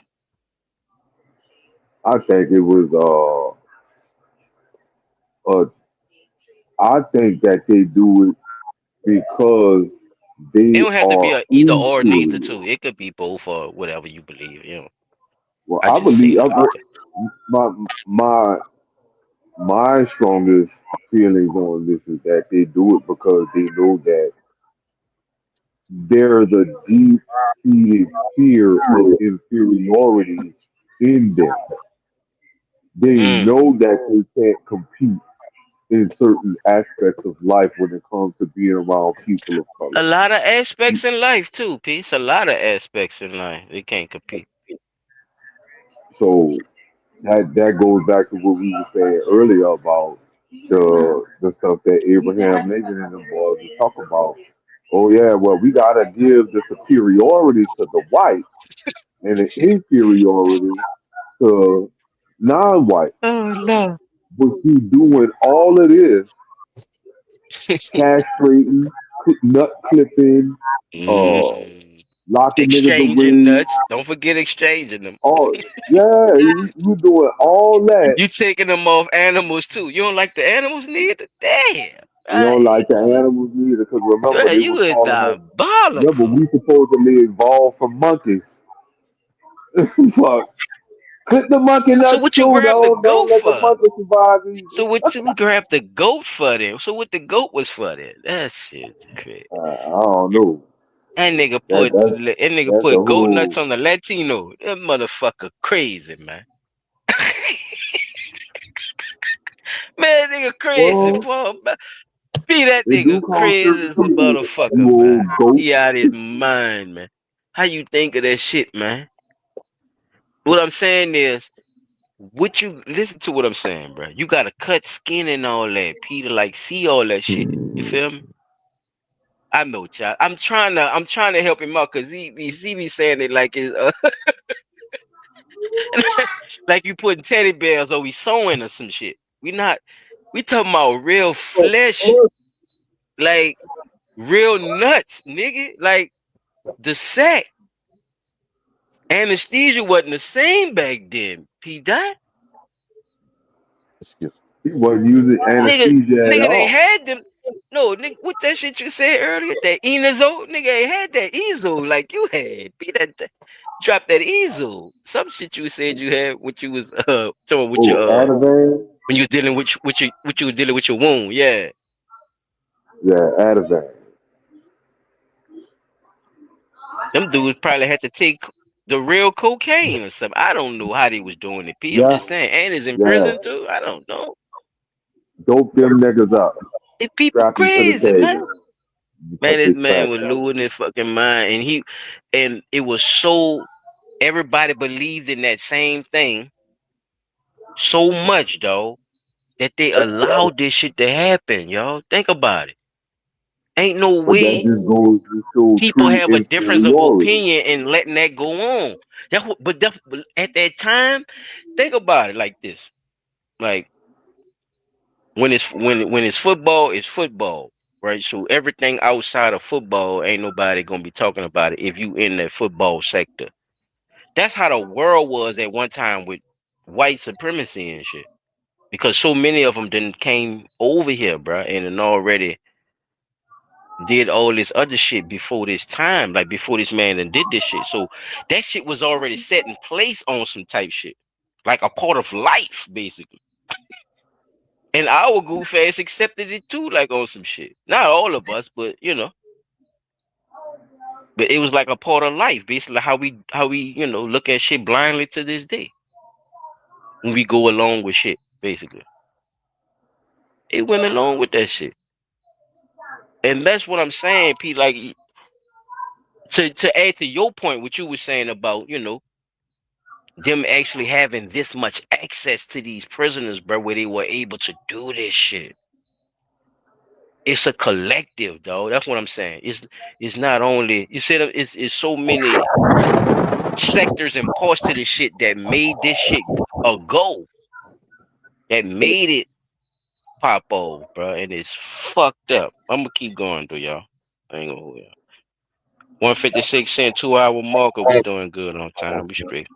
I think it was. I think that they do it because It they don't have to be are a either or neither inferior. too. It could be both or whatever you believe. Well, I I just say believe it like that. my my my strongest feelings on this is that they do it because they know that there's a deep seated fear of inferiority in them. They Mm. know that they can't compete in certain aspects of life when it comes to being around people of A color. lot of aspects in life too, Peace. A lot of aspects in life. They can't compete. So that goes back to what we were saying earlier about the stuff that Abraham Lincoln and the boys was talking about. Oh yeah, well we gotta give the superiority to the white and the inferiority to non-white. Oh no. But you doing all of this, castrating, nut clipping, uh, Mm. locking niggas Exchanging away. nuts. Don't forget exchanging them. Oh yeah, you doing all that. You taking them off animals too. You don't like the animals neither? Damn. You know, Right. like the animals neither, because remember Yeah, they you was is calling us. Remember diabolical. we supposedly evolved from monkeys. Fuck. Clip the monkey So nuts what you too, grab the though. Don't goat let the for? monkey survive either. So what you grab the goat for then? So what the goat was for then? That shit crazy. I don't know. That nigga That's a put goat nuts whole. on the Latino. That motherfucker crazy, man. Man, nigga crazy, Well, boy. Be that they do nigga call crazy certain as a people motherfucker, you man. old goat. He out his mind, man. How you think of that shit, man? What I'm saying is, what you listen to what I'm saying, bro. You gotta cut skin and all that, Peter. Like, see all that shit. You Hmm. feel me? I know, child. I'm trying to help him out because he be saying it like it's like you putting teddy bears or we sewing or some shit. We talking about real flesh, like real nuts, nigga. Like the sack anesthesia wasn't the same back then. P dot Excuse He wasn't using nigga, anesthesia at nigga, they all. had them. No, nigga, what that shit you said earlier? That Enazo, nigga, they had that easel like you had. Be that drop that easel. Some shit you said you had what you was talking with your Oh, Ativan? when you was dealing with you were dealing with your wound. Yeah. Yeah, Ativan. Them dudes probably had to take the real cocaine or something. I don't know how they was doing it, P. I'm Yeah, just saying. And is in yeah. prison too. I don't know. Dope them niggas up. These people Strap them to the crazy, man. table. Man, Because this they man crack was up. losing his fucking mind, and it was so everybody believed in that same thing so much, though, that they allowed this shit to happen, y'all. Think about it. Ain't no But that way just goes to show people true have a difference of inferiority. opinion and letting that go on. But at that time, think about it like this: like when it's football, it's football, right? So everything outside of football, ain't nobody gonna be talking about it if you in the football sector. That's how the world was at one time with white supremacy and shit. Because so many of them didn't came over here, bro, and then already did all this other shit before this time, like before this man done did this shit. So that shit was already set in place on some type shit, like a part of life, basically. And our goof ass accepted it too, like on some shit. Not all of us, but you know. But it was like a part of life, basically how we look at shit blindly to this day. When we go along with shit, basically. It went along with that shit. And that's what I'm saying, Pete. Like to add to your point, what you were saying about, them actually having this much access to these prisoners, bro, where they were able to do this shit. It's a collective, though. That's what I'm saying. It's not only, you said it's so many sectors and parts to this shit that made this shit a go. That made it pop off, bro. And it's fucked up. I'm gonna keep going though, y'all. I ain't gonna hold y'all. 156 cent 2-hour marker. We doing good on time. We straight.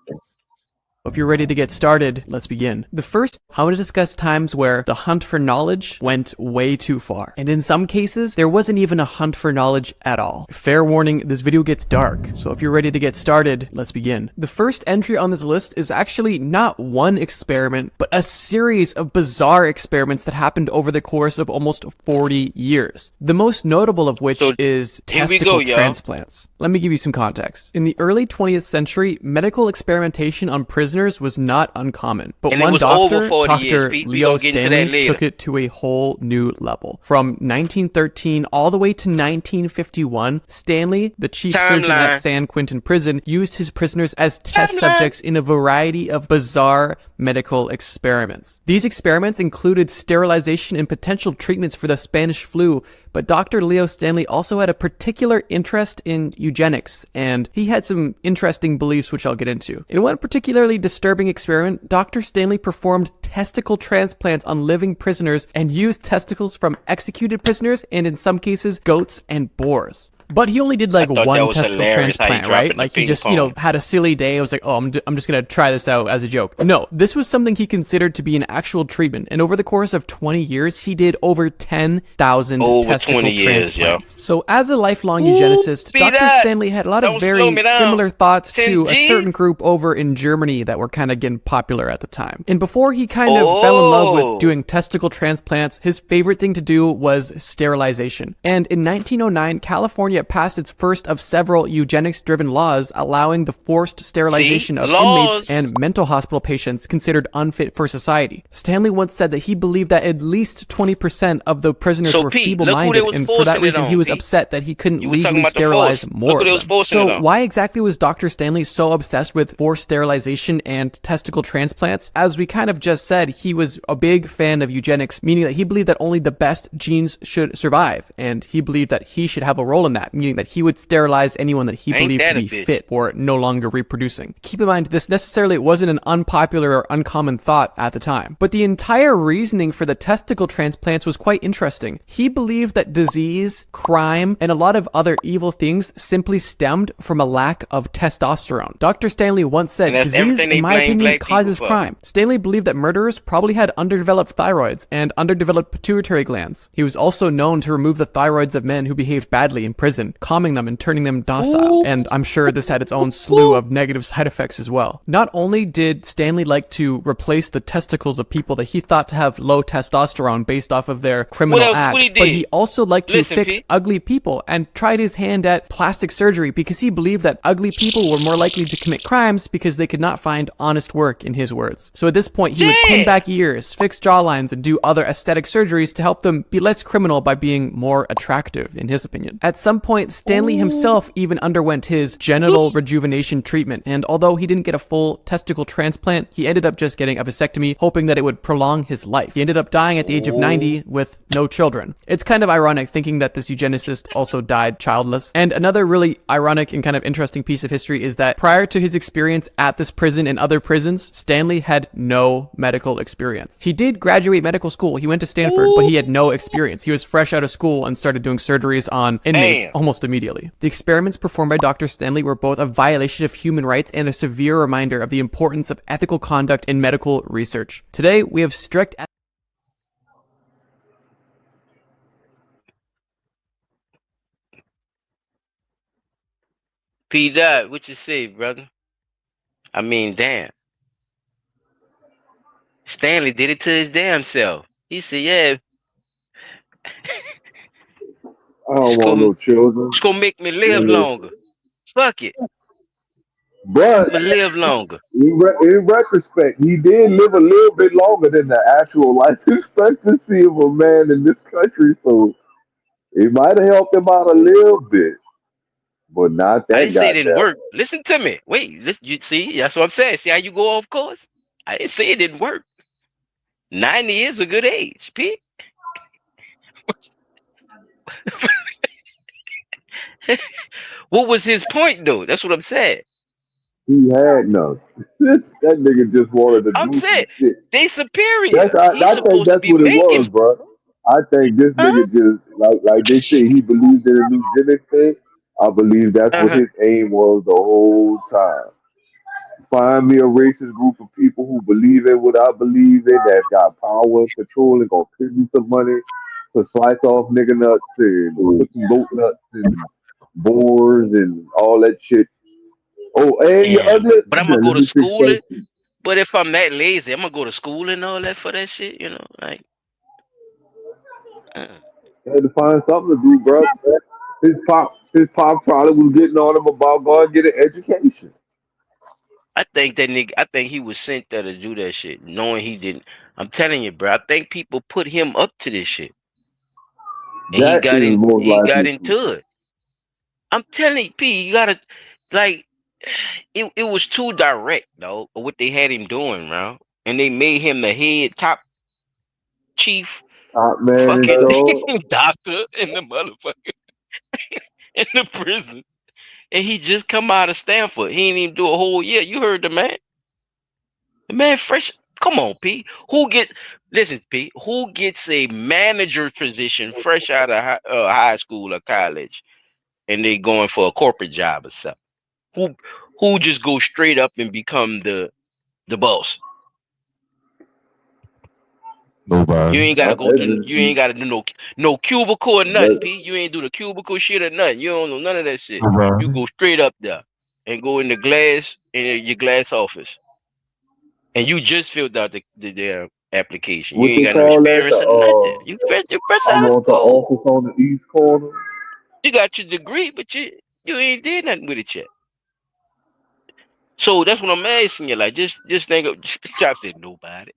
If you're ready to get started, let's begin. The first, I want to discuss times where the hunt for knowledge went way too far. And in some cases, there wasn't even a hunt for knowledge at all. Fair warning, this video gets dark. So if you're ready to get started, let's begin. The first entry on this list is actually not one experiment, but a series of bizarre experiments that happened over the course of almost 40 years. The most notable of which is testicle transplants. Let me give you some context. In the early 20th century, medical experimentation on prisoners was not uncommon, but and one doctor, Dr. years, Leo Stanley, took it to a whole new level. From 1913 all the way to 1951, Stanley, the chief surgeon at San Quentin Prison, used his prisoners as test subjects in a variety of bizarre medical experiments. These experiments included sterilization and potential treatments for the Spanish flu, but Dr. Leo Stanley also had a particular interest in eugenics, and he had some interesting beliefs which I'll get into. In one particularly disturbing experiment, Dr. Stanley performed testicle transplants on living prisoners and used testicles from executed prisoners and in some cases goats and boars. But he only did like one testicle transplant, right? Like he just, had a silly day. It was like, oh, I'm just going to try this out as a joke. No, this was something he considered to be an actual treatment. And over the course of 20 years, he did over 10,000 testicle transplants. So as a lifelong eugenicist, Dr. Stanley had a lot of very similar thoughts to a certain group over in Germany that were kind of getting popular at the time. And before he kind of fell in love with doing testicle transplants, his favorite thing to do was sterilization. And in 1909, California passed its first of several eugenics-driven laws allowing the forced sterilization of inmates and mental hospital patients considered unfit for society. Stanley once said that he believed that at least 20% of the prisoners were feeble-minded, and for that reason he was upset that he couldn't legally sterilize more of them. So why exactly was Dr. Stanley so obsessed with forced sterilization and testicle transplants? As we kind of just said, he was a big fan of eugenics, meaning that he believed that only the best genes should survive, and he believed that he should have a role in that, meaning that he would sterilize anyone that he believed to be fit or no longer reproducing. Keep in mind, this necessarily wasn't an unpopular or uncommon thought at the time, but the entire reasoning for the testicle transplants was quite interesting. He believed that disease, crime, and a lot of other evil things simply stemmed from a lack of testosterone. Dr. Stanley once said, disease, in my opinion, causes crime. Stanley believed that murderers probably had underdeveloped thyroids and underdeveloped pituitary glands. He was also known to remove the thyroids of men who behaved badly in prison, calming them and turning them docile. And I'm sure this had its own slew of negative side effects as well. Not only did Stanley like to replace the testicles of people that he thought to have low testosterone based off of their criminal acts, but he also liked to fix ugly people and tried his hand at plastic surgery because he believed that ugly people were more likely to commit crimes because they could not find honest work, in his words. So at this point, he would pin back ears, fix jawlines, and do other aesthetic surgeries to help them be less criminal by being more attractive, in his opinion. At some point, Stanley himself even underwent his genital rejuvenation treatment, and although he didn't get a full testicle transplant, he ended up just getting a vasectomy, hoping that it would prolong his life. He ended up dying at the age of 90 with no children. It's kind of ironic thinking that this eugenicist also died childless. And another really ironic and kind of interesting piece of history is that prior to his experience at this prison and other prisons, Stanley had no medical experience. He did graduate medical school. He went to Stanford, but he had no experience. He was fresh out of school and started doing surgeries on inmates almost immediately. The experiments performed by Dr. Stanley were both a violation of human rights and a severe reminder of the importance of ethical conduct in medical research. Today, we have strict P. Dot, what you say, brother? I mean, damn. Stanley did it to his damn self. He said, "Yeah, I don't it's want gonna, no children. it's gonna make me live Yeah. longer. Fuck it, But I'm gonna live longer." in retrospect, he did live a little bit longer than the actual life expectancy of a man in this country, so it might have helped him out a little bit, but not I that didn't say it didn't goddamn. work. Listen to me. Wait, listen, you see, that's what I'm saying. See how you go off course? I didn't say it didn't work. 90 is a good age, P. What was his point, though? That's what I'm saying. He had none. That nigga just wanted to I'm do saying some shit. they superior. He's I think supposed to that's be what it was, making, bro. I think this huh? nigga just like they say he believed in the eugenics thing. I believe that's what Uh-huh. his aim was the whole time. Find me a racist group of people who believe in what I believe in, that's got power and control and gonna pay me some money to slice off nigga nuts and put some goat nuts and boars and all that shit. Oh, and your Damn. ugly. But I'm gonna Let go to me fix school. that shit. But if I'm that lazy, I'm gonna go to school and all that for that shit. Like, uh, He had to find something to do, bro. His pop probably was getting on him about going to get an education. I think that nigga. I think he was sent there to do that shit, knowing he didn't. I'm telling you, bro. I think people put him up to this shit, and he That got is in. most He got likely true. into it. I'm telling you, P. You gotta like. It was too direct, though. What they had him doing, bro, and they made him the head top chief Top man and fucking so doctor in the motherfucker in the prison. And he just come out of Stanford. He ain't even do a whole year. You heard the man. The man fresh. Come on, P. Listen, P. Who gets a manager position fresh out of high school or college, and they going for a corporate job or something? Who just go straight up and become the boss? You Nobody. ain't gotta not go that through. You just ain't gotta do no cubicle or nothing, that, P. You ain't do the cubicle shit or nothing. You don't know none of that shit. You Nobody. go straight up there and go in the glass in your glass office, and you just filled out the application. You what ain't they got no call that? experience or nothing. You fresh I'm out of on the school. office on the east corner. You got your degree, but you ain't did nothing with it yet. So that's what I'm asking you. Like, just think of. Stop saying nobody.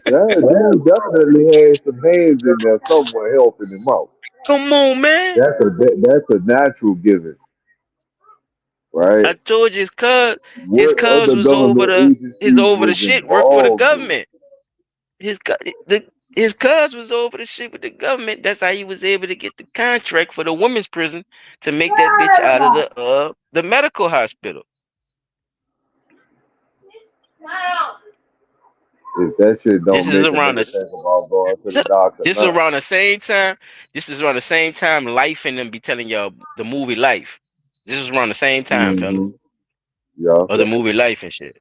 Yeah, dude definitely had some hands in there somewhere helping him out. Come on, man. That's a natural given, right? I told you his What cuz other was over government agencies the was shit, worked for the involved in it? government. His his cuz was over the shit with the government. That's how he was able to get the contract for the women's prison to make that bitch out of the medical hospital. If that shit This don't is make a around nigga the think about going to the look. doctor This is now. around the same time. This is around the same time Life and them be telling y'all the movie Life. This is around the same time, fellas. Mm-hmm. Yeah. Or the movie Life and shit.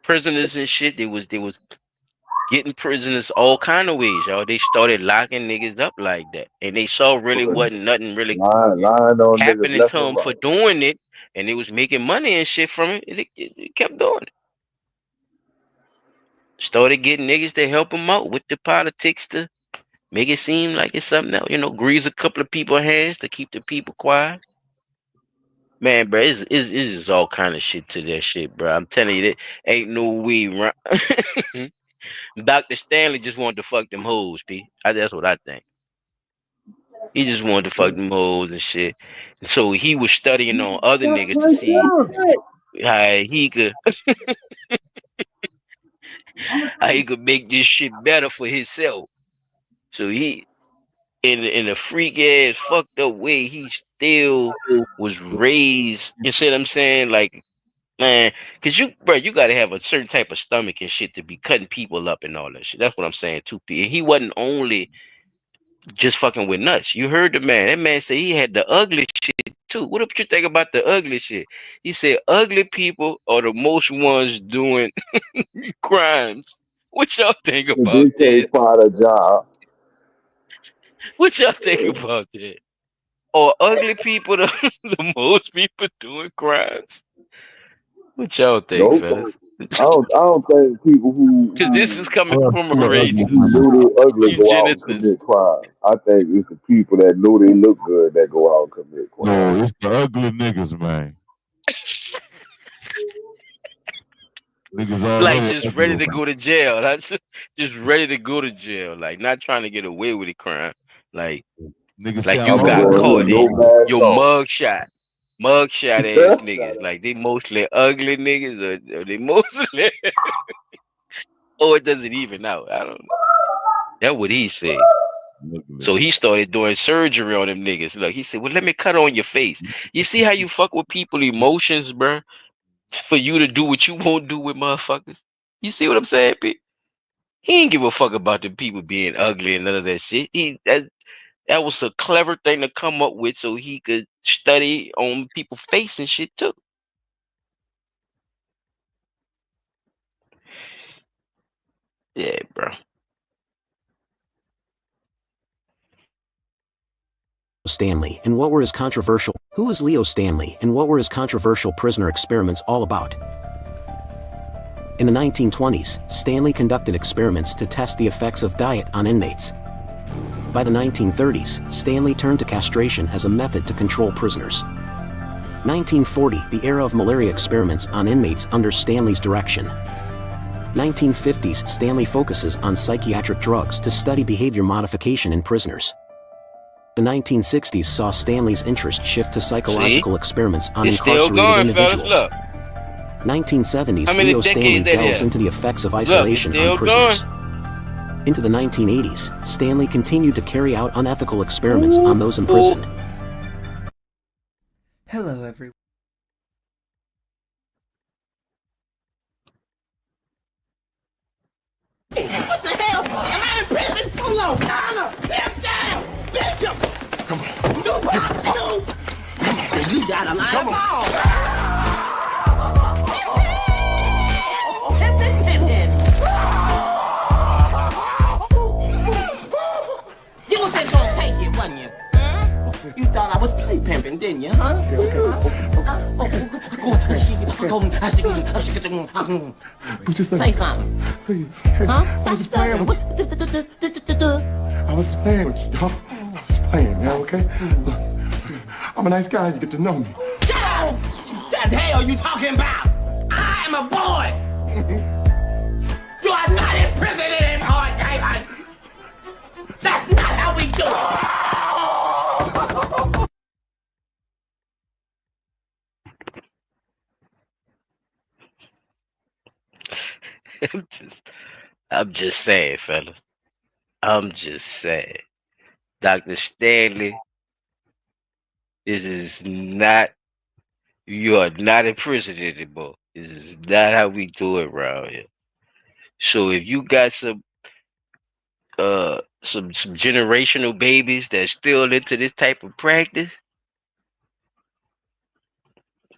Prisoners and shit. They was getting prisoners all kind of ways, y'all. They started locking niggas up like that, and they saw really Putting wasn't nothing really lying on niggas happening left to and them for right. doing it, and they was making money and shit from it. They kept doing it. Started getting niggas to help them out with the politics to make it seem like it's something else. Grease a couple of people's hands to keep the people quiet. Man, bro, it's just all kind of shit to that shit, bro. I'm telling you, that ain't no way around. Dr. Stanley just wanted to fuck them hoes, P. That's what I think. He just wanted to fuck them hoes and shit. And so he was studying on other niggas to see how he could how he could make this shit better for himself. So he in a freak ass fucked up way, he still was raised. You see what I'm saying? Like, man, cause you gotta have a certain type of stomach and shit to be cutting people up and all that shit. That's what I'm saying too, P. And he wasn't only just fucking with nuts. You heard the man. That man said he had the ugly shit too. What if you think about the ugly shit? He said ugly people are the most ones doing crimes. What y'all think The about that? dictate part of job. What y'all think about that? Or ugly people the most people doing crimes? What y'all think, Nope. fellas? I don't think people Because this is coming Well, from a people are ugly. who racist know they ugly go out and eugenicist. commit crime. I think it's the people that know they look good that go out and commit crime. No, it's the ugly niggas, man. Niggas Like already just ready ugly, to man. go to jail. That's just ready to go to jail. Like not trying to get away with a crime. Like Niggas say like I'm you I'ma got go ugly. here, caught no in bad your thought. mugshot ass niggas. Like they mostly ugly niggas or they mostly or it doesn't even out. I don't know. That's what he said. Ugly. So he started doing surgery on them niggas. Look, he said, "Well, let me cut on your face. You see how you fuck with people emotions, bruh, for you to do what you won't do with motherfuckers. You see what I'm saying, P? He ain't give a fuck about the people being ugly and none of that shit. That was a clever thing to come up with so he could study on people's face and shit too. Yeah, bro. Stanley, and what were his controversial? Who is Leo Stanley, and what were his controversial prisoner experiments all about? In the 1920s, Stanley conducted experiments to test the effects of diet on inmates. By the 1930s, Stanley turned to castration as a method to control prisoners. 1940, the era of malaria experiments on inmates under Stanley's direction. 1950s, Stanley focuses on psychiatric drugs to study behavior modification in prisoners. The 1960s saw Stanley's interest shift to psychological experiments on It's still incarcerated going, fellas. individuals. Look. 1970s, How many Leo Stanley decades that delves have? into the effects of Look, it's isolation still on prisoners. Into the 1980s, Stanley continued to carry out unethical experiments on those imprisoned. Hello, everyone. What the hell? Am I in prison? Hold on, Connor! Step down! Bishop! Come on. You got a live ball! You was just gonna take it, wasn't you? You thought I was play pimping, didn't you, huh? Say something. Please. Huh? I was just playing with I was just playing with you, dog. I was just playing, man, okay? Look, I'm a nice guy. You get to know me. Shut up! What the hell are you talking about? I am a boy! You are not in prison anymore, David! That's not how we do it! I'm just saying, fella. I'm just saying. Dr. Stanley, this is not, you are not in prison anymore. This is not how we do it around here. So if you got some generational babies that's still into this type of practice,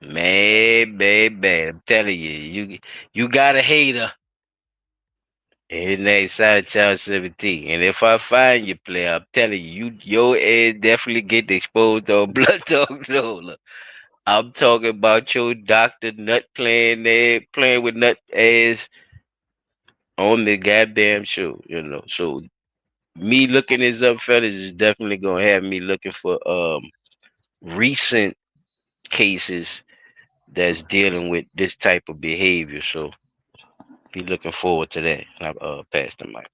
man, I'm telling you got a hater. His name Side Child 17. And if I find you, player, I'm telling you, your ass definitely get exposed on Blood Dog Lola. I'm talking about your Dr. Nut playing with Nut ass on the goddamn show, you know. So me looking this up, fellas, is definitely gonna have me looking for recent cases that's dealing with this type of behavior. So be looking forward to that. I'll pass the mic.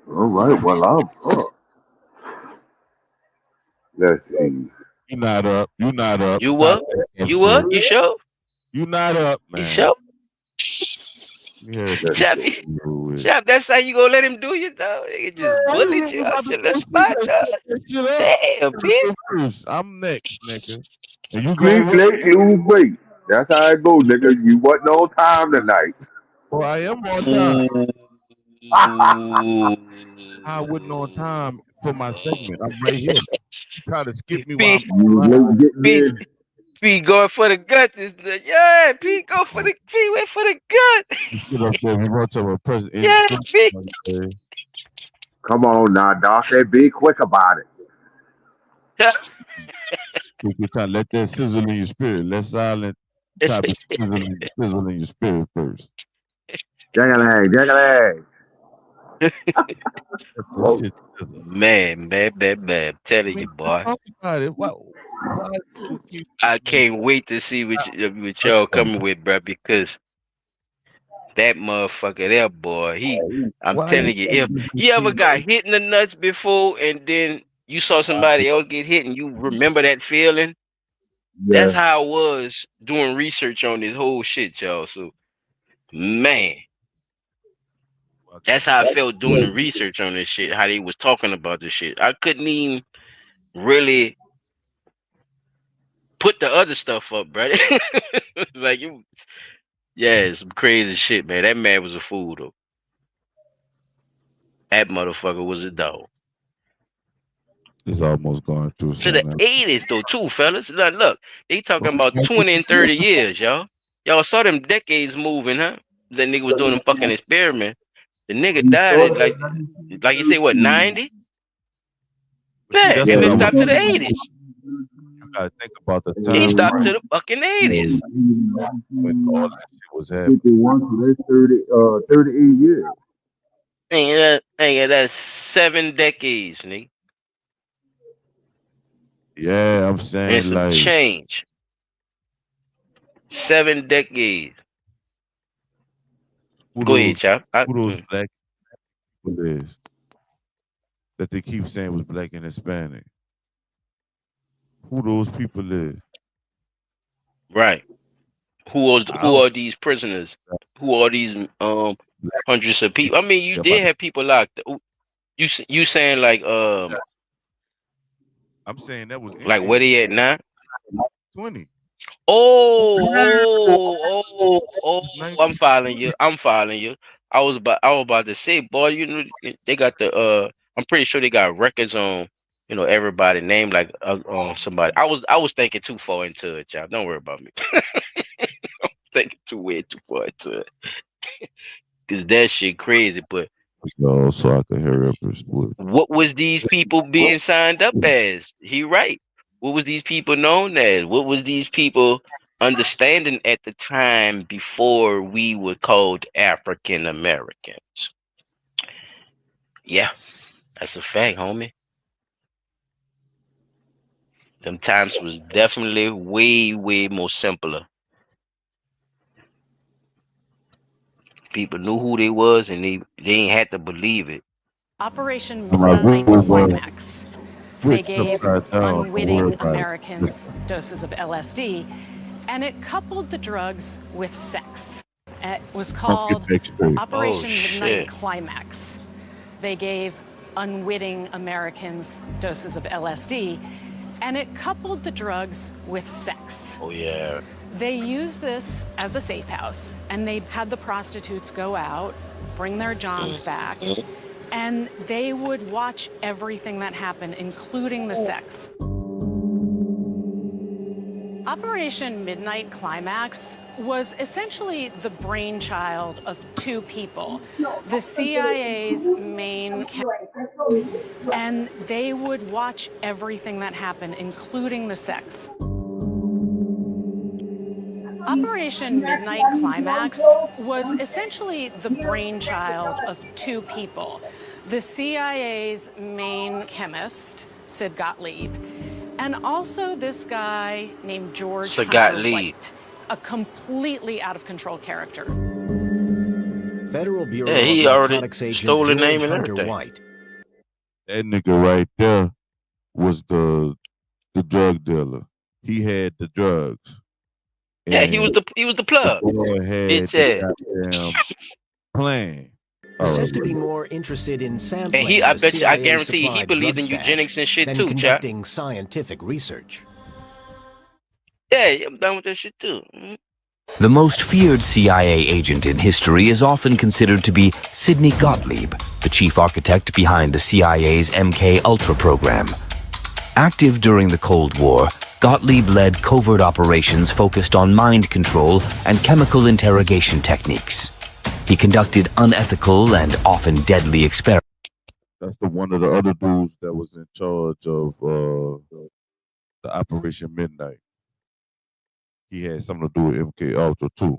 All right, well, I'm up. Let's see. You not up. You not up. You Stop up? that You up? shit. You sure? You not up, You man. sure? Yeah, Chap, that's how you gonna let him do you, though? He just bullied you up to the spot, though. Damn, bitch. I'm next, nigga. And you Clean go slate, lose weight. That's how it goes, nigga. You wasn't on time tonight. Well, I am on time. I wasn't on time for my segment. I'm right here. You try to skip me while I'm P going for the gut. Yeah, P go for the P went for the gut. Get up there. We want to represent. Yeah, P. Come on now, Doc. Be quick about it. We're trying to let that sizzle in your spirit. Let silent type of sizzle in your spirit first. Jangalang. Man, bad. Telling you, boy. Talk about it. Why do you keep I can't wait to see what y'all coming with, bro, because that motherfucker there, boy, I'm why telling you, if you ever got hit in the nuts before and then you saw somebody else get hit and you remember that feeling, that's how I was doing research on this whole shit, y'all. So, man, that's how I felt doing the research on this shit, how they was talking about this shit. I couldn't even really put the other stuff up, bro. Like, it's some crazy shit, man. That man was a fool, though. That motherfucker was a dog. It's almost going through To the 80s, though, too, fellas. Look, they talking about 20 and 30 years, y'all. Y'all saw them decades moving, huh? That nigga was doing them fucking experiment. The nigga died at like you say, what, 90? Yeah, that's and what it I stopped to the want. 80s. You gotta think about the He time stopped to the fucking 80s. when all that shit was happening. 51, so that's 38 years. That's 7 decades, nigga. Yeah, I'm And saying some like change. 7 decades. Go ahead, chop. who those black people is that they keep saying was black and Hispanic. Who those people is? Right. Who are these prisoners? Who are these hundreds of people? I mean, you did have people locked. You saying like I'm saying that was like where they at now? 20. I'm following you. I was about to say, boy, you know they got the I'm pretty sure they got records on everybody name like somebody. I was thinking too far into it, y'all. Don't worry about me. I'm thinking way too far into it. Cause that shit crazy, but So I could hurry up and split. what was these people being signed up as? He right. What was these people known as? What was these people understanding at the time before we were called African Americans? Yeah, that's a fact, homie. Them times was definitely way more simpler. People knew who they was and they ain't had to believe it. Operation Midnight Climax. They gave unwitting Americans doses of LSD, and it coupled the drugs with sex. It was called Operation Midnight Climax. They gave unwitting Americans doses of LSD, and it coupled the drugs with sex. Oh, yeah. They used this as a safe house, and they had the prostitutes go out, bring their Johns back, and they would watch everything that happened, including the sex. Operation Midnight Climax was essentially the brainchild of two people, the CIA's main and they would watch everything that happened, including the sex. Operation Midnight Climax was essentially the brainchild of two people, the CIA's main chemist, Sid Gottlieb, and also this guy named George Hunter White, a completely out of control character. Federal Bureau he of already Narcotics agent stole the George name and Hunter everything. White. That nigga right there was the drug dealer. He had the drugs. Yeah, he was the plug. Had the goddamn plan. Says to be more interested in sampling And I the bet you, I CIA guarantee he supplied believed in drug stash eugenics and shit than too, Chad. conducting scientific research. Yeah, I'm done with that shit too. The most feared CIA agent in history is often considered to be Sidney Gottlieb, the chief architect behind the CIA's MK Ultra program. Active during the Cold War, Gottlieb led covert operations focused on mind control and chemical interrogation techniques. He conducted unethical and often deadly experiments. That's the one of the other dudes that was in charge of the Operation Midnight. He had something to do with MK Ultra too.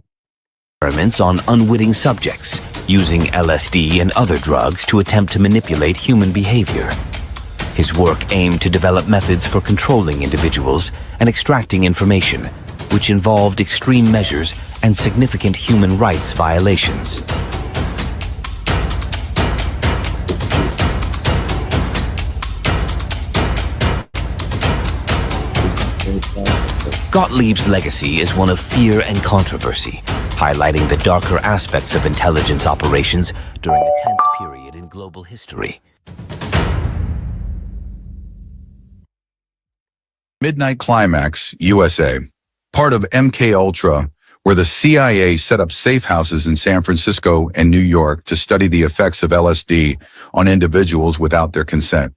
Experiments on unwitting subjects, using LSD and other drugs to attempt to manipulate human behavior. His work aimed to develop methods for controlling individuals and extracting information, which involved extreme measures and significant human rights violations. Gottlieb's legacy is one of fear and controversy, highlighting the darker aspects of intelligence operations during a tense period in global history. Midnight Climax, USA, part of MK Ultra, where the CIA set up safe houses in San Francisco and New York to study the effects of LSD on individuals without their consent.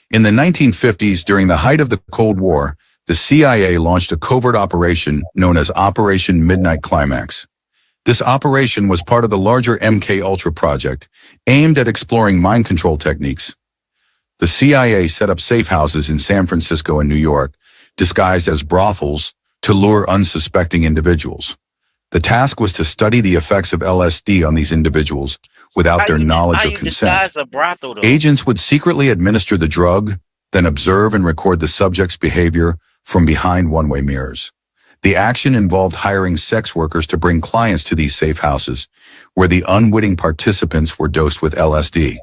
In the 1950s, during the height of the Cold War, the CIA launched a covert operation known as Operation Midnight Climax. This operation was part of the larger MK Ultra project, aimed at exploring mind control techniques. The CIA set up safe houses in San Francisco and New York, disguised as brothels, to lure unsuspecting individuals. The task was to study the effects of LSD on these individuals without their knowledge or consent. Agents would secretly administer the drug, then observe and record the subject's behavior from behind one-way mirrors. The action involved hiring sex workers to bring clients to these safe houses, where the unwitting participants were dosed with LSD.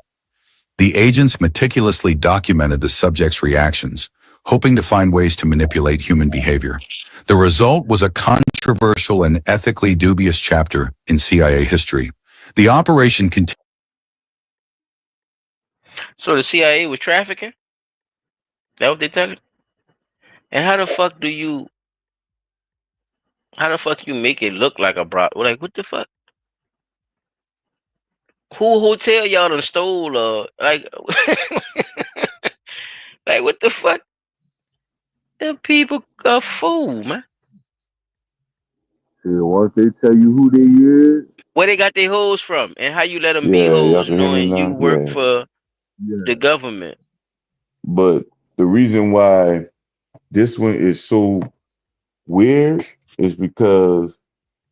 The agents meticulously documented the subject's reactions, hoping to find ways to manipulate human behavior. The result was a controversial and ethically dubious chapter in CIA history. The operation continued. So the CIA was trafficking? That what they tell you? And how the fuck you make it look like a brothel? Like, what the fuck? Who hotel y'all done stole? Like, like what the fuck? Them people are fool, man. Yeah, once they tell you who they is, Where they got their hoes from, and how you let them be Yeah, y'all hoes can hear me knowing you now? work Yeah. for the government? But the reason why this one is so weird is because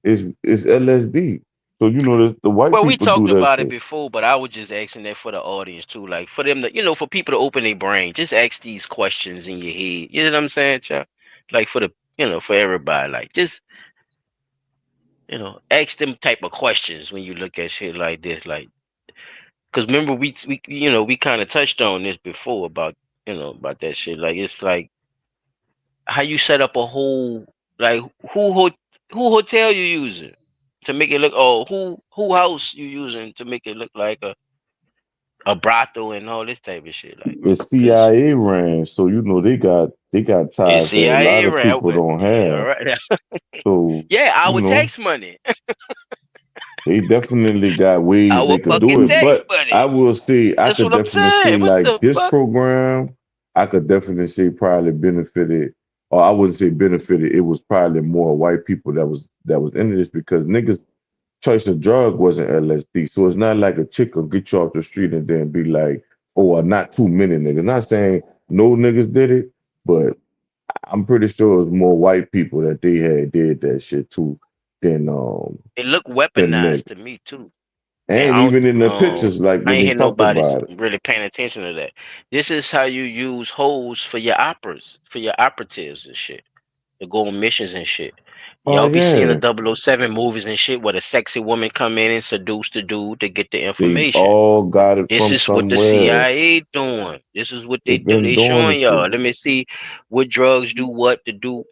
it's LSD. So you know the white Well, we people do talked that about it shit. before, but I was just asking that for the audience too, like for them to, for people to open their brain. Just ask these questions in your head. You know what I'm saying, child? Like for the, for everybody, like just, ask them type of questions when you look at shit like this, like, because remember we kind of touched on this before about, about that shit. Like it's like how you set up a whole, like who hotel you using to make it look, who house you using to make it look like a brothel and all this type of shit, like, bro. The Because CIA ran, so you know they got it's ties that a CIA, lot of right? people don't Yeah, have. right. So Yeah, you our know tax money, they definitely got ways our they could do fucking it. tax But I money. will say I That's could what I'm definitely say saying. What like the this fuck? program, I could definitely say probably benefited, or I wouldn't say benefited. It was probably more white people that was into this because niggas choice of drug wasn't LSD. So it's not like a chick will get you off the street and then be like, oh, not too many niggas. Not saying no niggas did it, but I'm pretty sure it was more white people that they had did that shit too than It look than weaponized niggas. to me too. And And even in the pictures, like I when ain't they hear talked nobody about it. really paying attention to that. This is how you use hoes for your operas, for your operatives and shit, to go on missions and shit. Oh Y'all be seeing the yeah. 007 movies and shit where the sexy woman come in and seduce the dude to get the They information. all got it This from is what the somewhere. CIA doing. This is what they They've do. been They doing showing this shit. y'all. Let me see what drugs do what to do,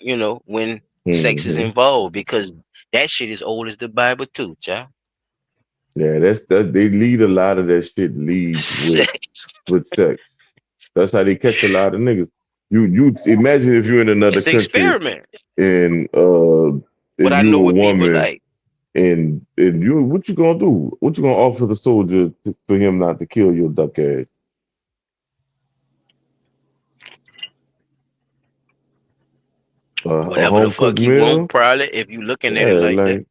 when sex is Hmm. involved. Because that shit is old as the Bible too, child. Yeah, that's that. They lead a lot of that shit leads Sex. with sex. That's how they catch a lot of niggas. You imagine if you're in another It's an country experiment. and But I you know a what people woman like. and you what you gonna do? What you gonna offer the soldier for him not to kill your duck ass? A Whatever the home cooked fuck he want, meal? probably, if you looking at it Yeah, like that. like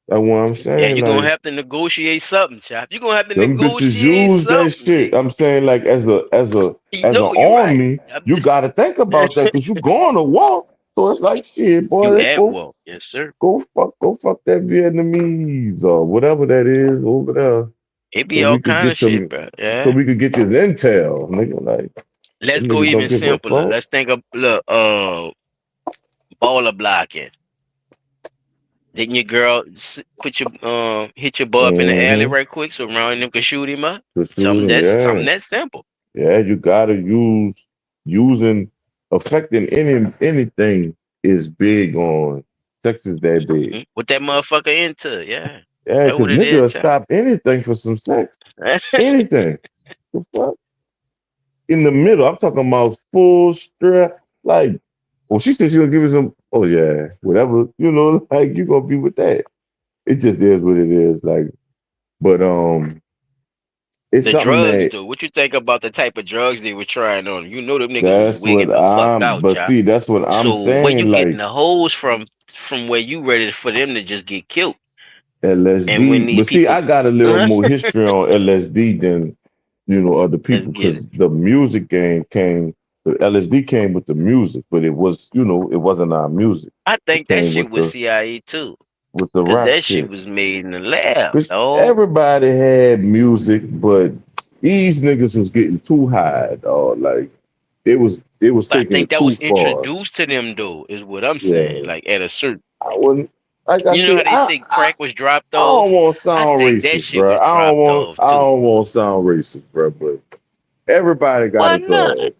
That's what I'm Yeah, saying. you're gonna Like have to negotiate something, chap. You're gonna have to them bitches negotiate use that something, shit. G. I'm saying like as an No, you're right. army, you gotta think about that because you going to war. So it's like shit, boy. You Let's at go war, yes, sir. go fuck that Vietnamese or whatever that is over there, It so be all we could kind get of shit, some, bro. so Yeah. we could get this intel, nigga. Like Let's them go niggas don't even give a simpler. fuck. Let's think of look, baller blocking. Didn't your girl put your hit your boy up in the alley Mm-hmm. right quick so around them can shoot him up? The shooting, Something yeah, that simple. yeah. You gotta using affecting anything is big on sex is that big. What that motherfucker into? Yeah, Yeah, that's because what it nigga will is, child. stop anything for some sex. Anything. The fuck? In the middle, I'm talking about full strap. Like, well, she said she gonna give me some. Oh yeah, whatever. You know, like you gonna be with that. It just is what it is. Like, but it's The something drugs, that though. What you think about the type of drugs they were trying on? You know them niggas was that's what wigging the fuck I'm. out, But child. see, that's what I'm So where you saying. getting Like the hoes from where you ready for them to just get killed? And when LSD. these But see, people I got a little more history on LSD than other let's people get it. because the music game came. The LSD came with the music, but it was it wasn't our music. I It think that came shit was CIA too. with the Cause rap that shit shit. was made in the lab, Cause dog. everybody had music, but these niggas was getting too high, dog. Like they was But I taking think it that too was far. introduced to them though, is what I'm saying. Yeah, Like at a certain I wouldn't. Like I you know said, how they say crack was dropped I don't off? want to I sound think that racist, shit bro. was dropped off I too. don't want to sound racist, bro. But everybody got Why a not? dog.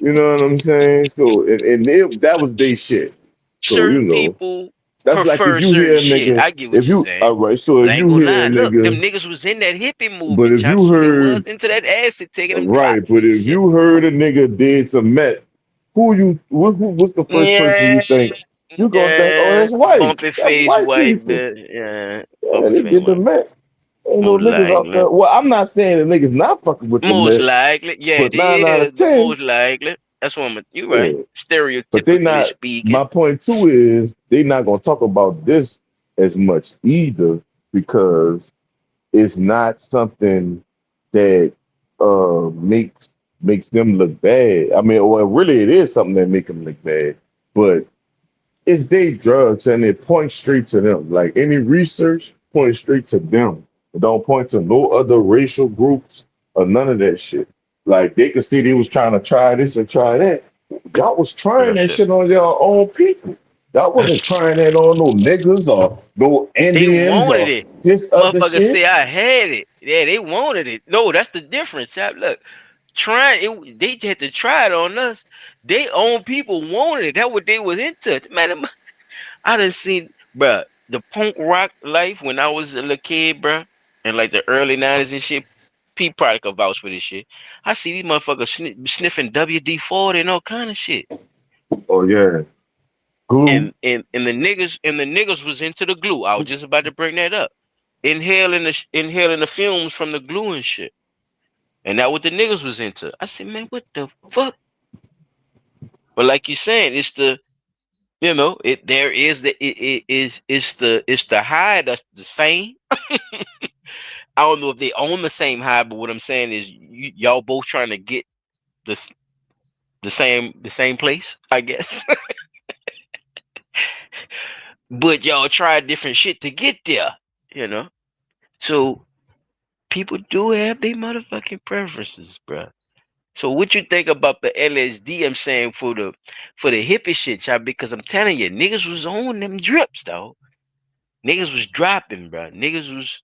You know what I'm saying? So that was their shit. So Certain people that's like if prefer you certain hear a shit. nigga, I get what if you're you saying. all right. So But if I ain't you gonna hear lie. a Look, them nigga, niggas was in that hippie but movement, if chop. you So they was heard into that acid, taking them right, drops but and if shit. you heard a nigga did some meth, what's the first person you Yeah, think? You gonna think, oh, yeah. that's white. Bumpy That's face white white people. bit. Yeah. Yeah, Bumpy they face did the white. meth. Ain't no Most niggas out likely. there. Well, I'm not saying the niggas not fucking with the Most meth, likely. Yeah, but they 9 out of is. 10, Most likely. That's what you're right. yeah. But they Stereotypically not. speaking. My point too is they not gonna talk about this as much either because it's not something that makes them look bad. I mean, well, really, it is something that make them look bad, but it's they drugs and it points straight to them. Like any research points straight to them. It don't point to no other racial groups or none of that shit. Like they could see they was trying to try this and try that. Y'all was trying Real that shit. shit on your own people. Y'all wasn't trying that on no niggas or no They Indians wanted or it. this other Motherfuckers shit. say I had it. Yeah, they wanted it. No, that's the difference. Chap. Look, trying it, they had to try it on us. They own people wanted it. That's what they was into. Man, I done seen, bruh, the punk rock life when I was a little kid, bruh, in like the early 90s and shit. P probably could vouch for this shit. I see these motherfuckers sniffing WD-40 and all kind of shit. Oh yeah. Glue. And the niggas was into the glue. I was just about to bring that up. Inhaling the fumes from the glue and shit. And that what the niggas was into. I said, man, what the fuck? But like you saying, it's the it there is it's the high that's the same. I don't know if they own the same high, but what I'm saying is y'all both trying to get the the same place, I guess. But y'all try different shit to get there, you know. So people do have their motherfucking preferences, bro. So what you think about the LSD? I'm saying for the hippie shit, y'all, because I'm telling you, niggas was on them drips, though. Niggas was dropping, bro. Niggas was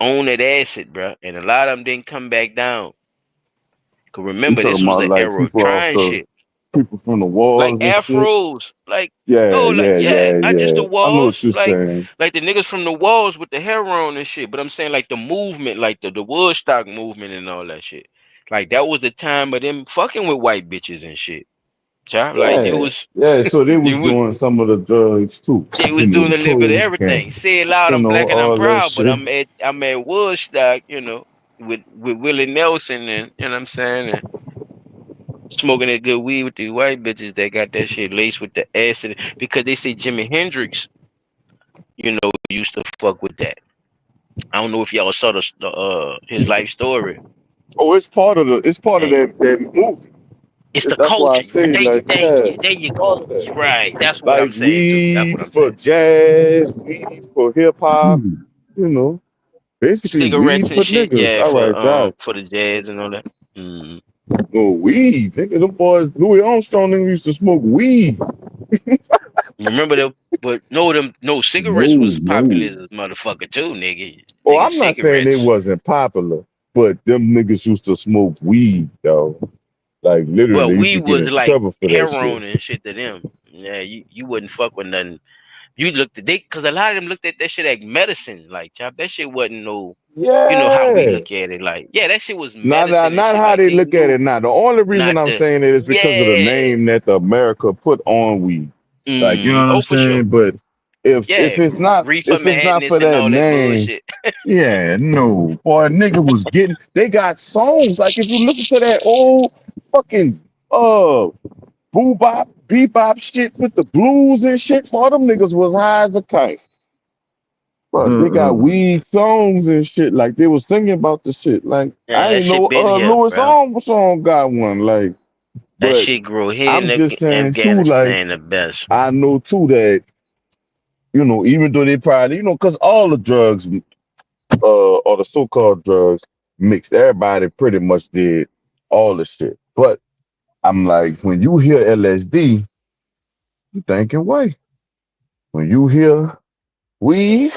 on that acid, bro, and a lot of them didn't come back down. Cause You remember, this talking was about the like era of people off trying the shit, people from the like wars and shit. afros, like Yeah, no, like yeah, yeah, yeah, not just yeah. the I know what walls, you're like saying. the niggas from the walls with the heroin and shit. But I'm saying like the movement, like the Woodstock movement and all that shit. Like that was the time of them fucking with white bitches and shit. Child. Like it Yeah, was, yeah. So they it was was doing some of the drugs too. They You was know, doing the a little bit of cocaine, everything. Say it loud, I'm black and I'm all that proud, but shit. I'm at Woodstock, with Willie Nelson and you know what I'm saying, and smoking that good weed with these white bitches that got that shit laced with the acid because they say Jimi Hendrix used to fuck with that. I don't know if y'all saw his life story. Oh, it's part of that movie. It's the That's why I culture. say like, Thank yeah, you. There you part go. of that. Right. That's what I'm Like saying too. That's what weed I'm for saying. jazz, weed for hip hop, you know, basically Cigarettes weed and for shit. niggas. Yeah, All right, jazz. for the jazz and all that. Mm. Oh, weed, nigga, them boys, Louis Armstrong niggas used to smoke weed. Remember them? But no cigarettes No, was popular no. as a motherfucker too, nigga. Oh, Nigga, I'm not saying it cigarettes. wasn't popular, but them niggas used to smoke weed, though. Like literally, Well, they used we to get was in like trouble for that shit. heroin and shit to them. Yeah, you wouldn't fuck with nothing. You looked at because a lot of them looked at that shit like medicine. Like, chop, that shit wasn't no. You know how we Yeah. look at it. Like, yeah, that shit was Not, medicine not and not shit. how Like they they look at knew it now. The only reason not I'm the. saying it is because of the Yeah. name that the America put on weed. Like, you know what I'm Oh, for sure. saying? But Yeah, reefer if it's not madness for and that all that name, bullshit. yeah, no. Boy, nigga was getting they got songs. Like if you listen to that old fucking boo bop, bebop shit with the blues and shit, for them niggas was high as a kite. But they got weed songs and shit. Like they was singing about the shit. Like Yeah, I that ain't shit know been here, Louis bro. Armstrong got one. Like, That but shit grew here I'm in just saying too, like, Afghanistan the best. I know too that, even though they probably, because all the drugs, or the so-called drugs mixed, everybody pretty much did all the shit. But I'm like, when you hear LSD, you thinking white. When you hear weed,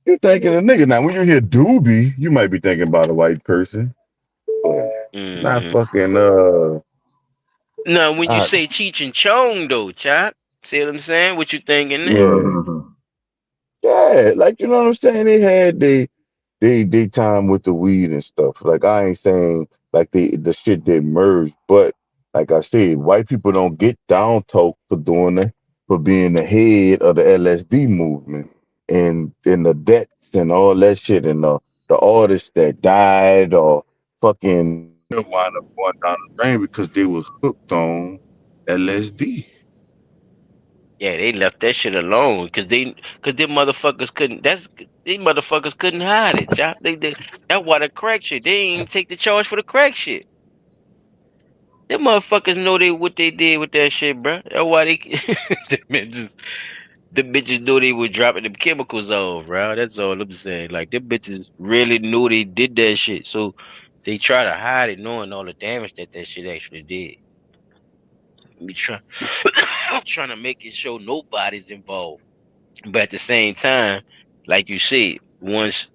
you thinking a nigga. Now, when you hear doobie, you might be thinking about a white person. But not Mm-hmm. fucking Now, when you I, say Cheech and Chong, though, chop, see what I'm saying? What you thinking then? yeah, like you know what I'm saying? They had they time with the weed and stuff. Like I ain't saying like the shit they merged, but like I said, white people don't get down talk for doing that, for being the head of the LSD movement and the deaths and all that shit and the artists that died or fucking wind up going down the drain because they was hooked on LSD. Yeah, they left that shit alone because them motherfuckers couldn't. These motherfuckers couldn't hide it, chop. That's why the crack shit. They ain't even take the charge for the crack shit. Them motherfuckers know what they did with that shit, bro. That's why they the bitches knew they were dropping them chemicals off, bro. That's all I'm saying. Like them bitches really knew they did that shit, so they try to hide it, knowing all the damage that shit actually did. We try trying to make it show nobody's involved, but at the same time, like you said, once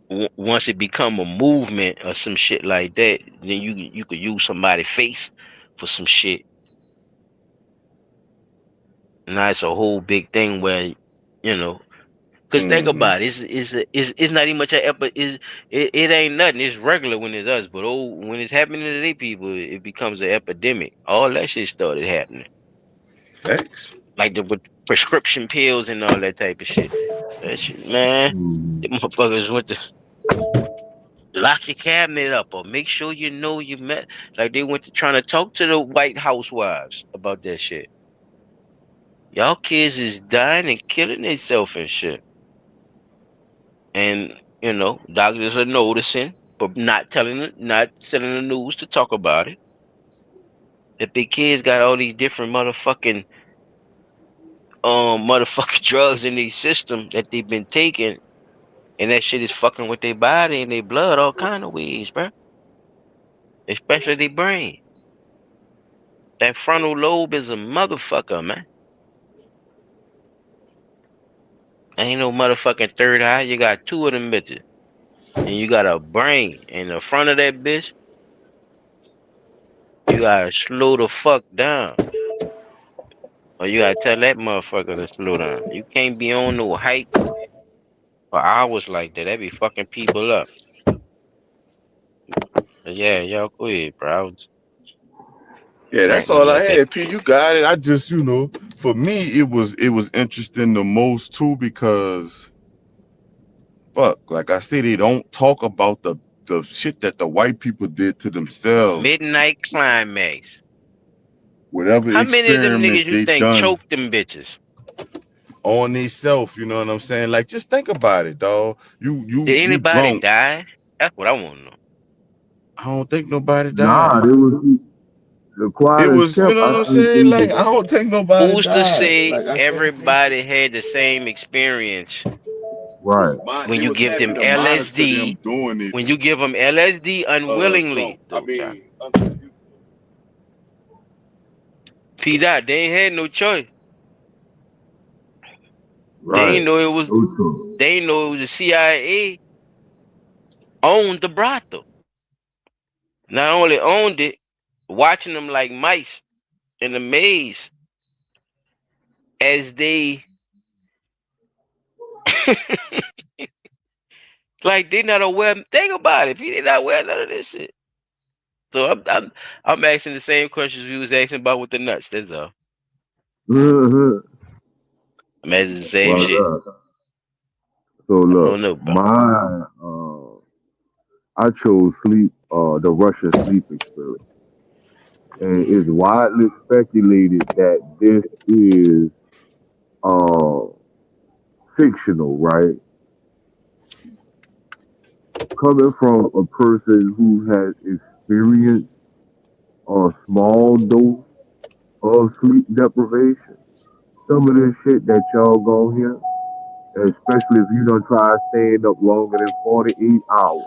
it become a movement or some shit like that, then you could use somebody's face for some shit. Now it's a whole big thing where, you know, because think Mm-hmm. about it, it's not even much a it ain't nothing. It's regular when it's us, but when it's happening to they people, it becomes an epidemic. All that shit started happening, Facts. like with prescription pills and all that type of shit. That shit, man, the motherfuckers went to lock your cabinet up or make sure you know you met. Like they went to trying to talk to the white housewives about that shit. Y'all kids is dying and killing themselves and shit. And doctors are noticing, but not sending the news to talk about it. If the kids got all these different motherfucking drugs in their system that they've been taking, and that shit is fucking with their body and their blood all kind of ways, bro. Especially their brain. That frontal lobe is a motherfucker, man. Ain't no motherfucking third eye. You got two of them bitches. And you got a brain. In the front of that bitch, you gotta slow the fuck down. Or you gotta tell that motherfucker to slow down. You can't be on no hike for hours like that. That be fucking people up. But yeah, y'all go ahead, bro. I was Yeah, that's ranting a all I little bit. had. P, you got it. I just, for me, it was interesting the most too because fuck, like I said, they don't talk about the shit that the white people did to themselves. Midnight climax. Whatever How many of them experiments niggas you they think done. choked them bitches? on themselves. You know what I'm saying? Like, just think about it, dog. Did You anybody drunk. die? That's what I want to know. I don't think nobody Nah, died. it was the It quiet as was, you kept. know I what I'm think saying? they Like, was I don't think nobody Who's to died. say Like, I can't think. everybody had the same experience right. when They you was give having them to monitor them LSD? doing it When you give them LSD drunk. unwillingly, I though, child. mean, P. Dot, they ain't had no choice. They Right. ain't know it was. Also, They ain't know it was the CIA owned the brothel. Not only owned it, watching them like mice in a maze as they like they not aware. Think about it. They not aware of none of this shit. So I'm asking the same questions we was asking about with the nuts. That's all. I'm asking the same shit. well, so I look, don't know, bro. I chose the Russian sleep experiment, and it's widely speculated that this is uh fictional, right? Coming from a person who has experienced a small dose of sleep deprivation. Some of this shit that y'all go hear, especially if you don't try staying up longer than 48 hours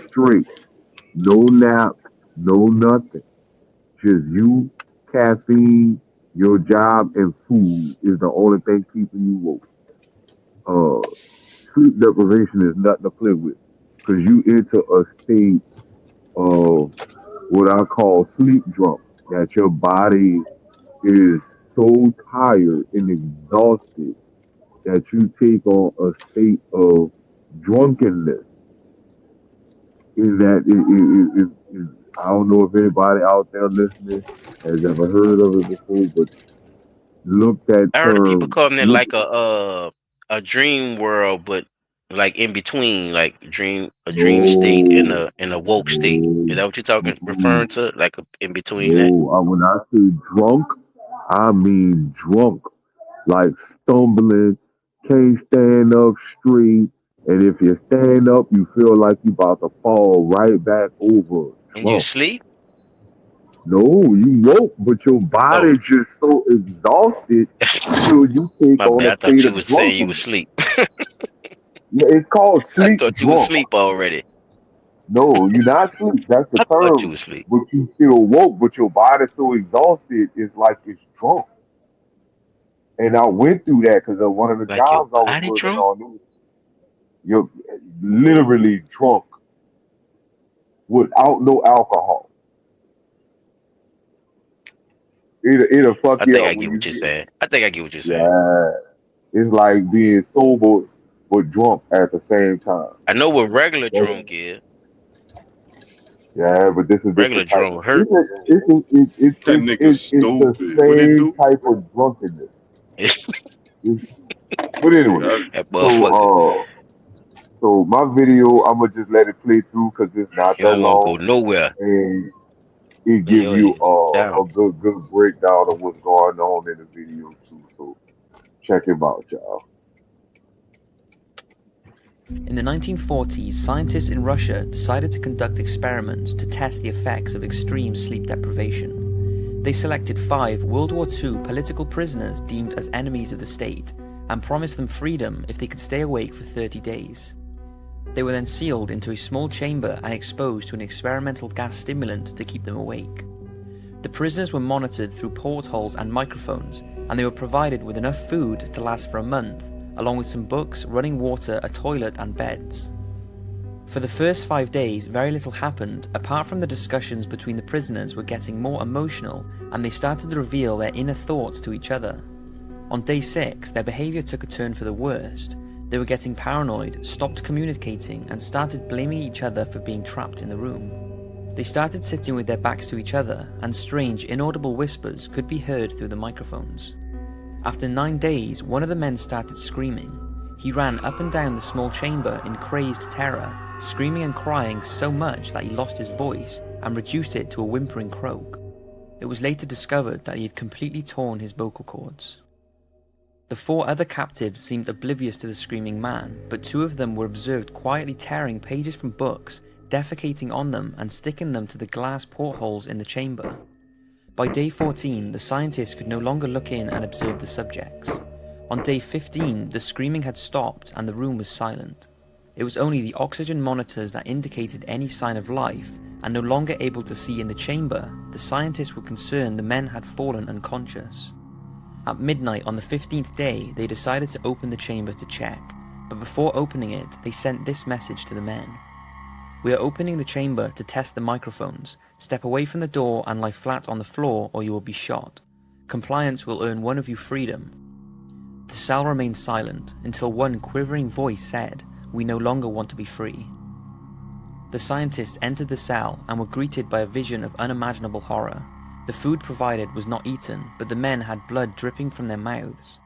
straight, no naps, no nothing, just you, caffeine, your job, and food is the only thing keeping you woke. Sleep deprivation is nothing to play with because you enter a state of what I call sleep drunk, that your body is so tired and exhausted that you take on a state of drunkenness. Is that I don't know if anybody out there listening has ever heard of it before, but look that I heard of people term. calling it Look, like a dream world, but like in between, like a dream state and no, a woke state. Is that what you're talking no, referring to? Like in between that? no. When I say drunk, I mean drunk, like stumbling, can't stand up straight, and if you stand up, you feel like you about to fall right back over. And you Drunk. sleep? No, you woke, but your Oh, body just so exhausted till you take my on bad. a I thought state you of was saying you was drunkenness. asleep. Yeah, it's called I sleep thought you was drunk. asleep already. No, you're not asleep. That's the I thought you term. was asleep. But you still woke, but your body so exhausted, it's like it's drunk. And I went through that because of one of the Like your jobs I was body working drunk? on. You're literally drunk without no alcohol. It'll fuck I you think I up get when you what you're get. saying. I think I get what you're saying. Yeah, it's like being sober but drunk at the same time. I know what regular That's, drunk is. yeah, but this is a Regular different type drunk of. hurt. that nigga It's the stupid. What it same do? type of drunkenness. It's, but Shit, anyway, That so motherfucker. so my video, I'm gonna just let it play through because it's not You that don't want to go long, nowhere. and it Lay give your you ass down. a good breakdown of what's going on in the video too. So check it out, y'all. In the 1940s, scientists in Russia decided to conduct experiments to test the effects of extreme sleep deprivation. They selected 5 World War II political prisoners deemed as enemies of the state and promised them freedom if they could stay awake for 30 days. They were then sealed into a small chamber and exposed to an experimental gas stimulant to keep them awake. The prisoners were monitored through portholes and microphones, and they were provided with enough food to last for a month, along with some books, running water, a toilet and beds. For the first 5 days, very little happened, apart from the discussions between the prisoners were getting more emotional and they started to reveal their inner thoughts to each other. On day 6, their behaviour took a turn for the worst. They were getting paranoid, stopped communicating and started blaming each other for being trapped in the room. They started sitting with their backs to each other and strange inaudible whispers could be heard through the microphones. After 9 days, one of the men started screaming. He ran up and down the small chamber in crazed terror, screaming and crying so much that he lost his voice and reduced it to a whimpering croak. It was later discovered that he had completely torn his vocal cords. The 4 other captives seemed oblivious to the screaming man, but 2 of them were observed quietly tearing pages from books, defecating on them and sticking them to the glass portholes in the chamber. By day 14, the scientists could no longer look in and observe the subjects. On day 15, the screaming had stopped and the room was silent. It was only the oxygen monitors that indicated any sign of life, and no longer able to see in the chamber, the scientists were concerned the men had fallen unconscious. At midnight on the 15th day, they decided to open the chamber to check, but before opening it, they sent this message to the men. We are opening the chamber to test the microphones. Step away from the door and lie flat on the floor or you will be shot. Compliance will earn one of you freedom. The cell remained silent until one quivering voice said, "We no longer want to be free." The scientists entered the cell and were greeted by a vision of unimaginable horror. The food provided was not eaten, but the men had blood dripping from their mouths.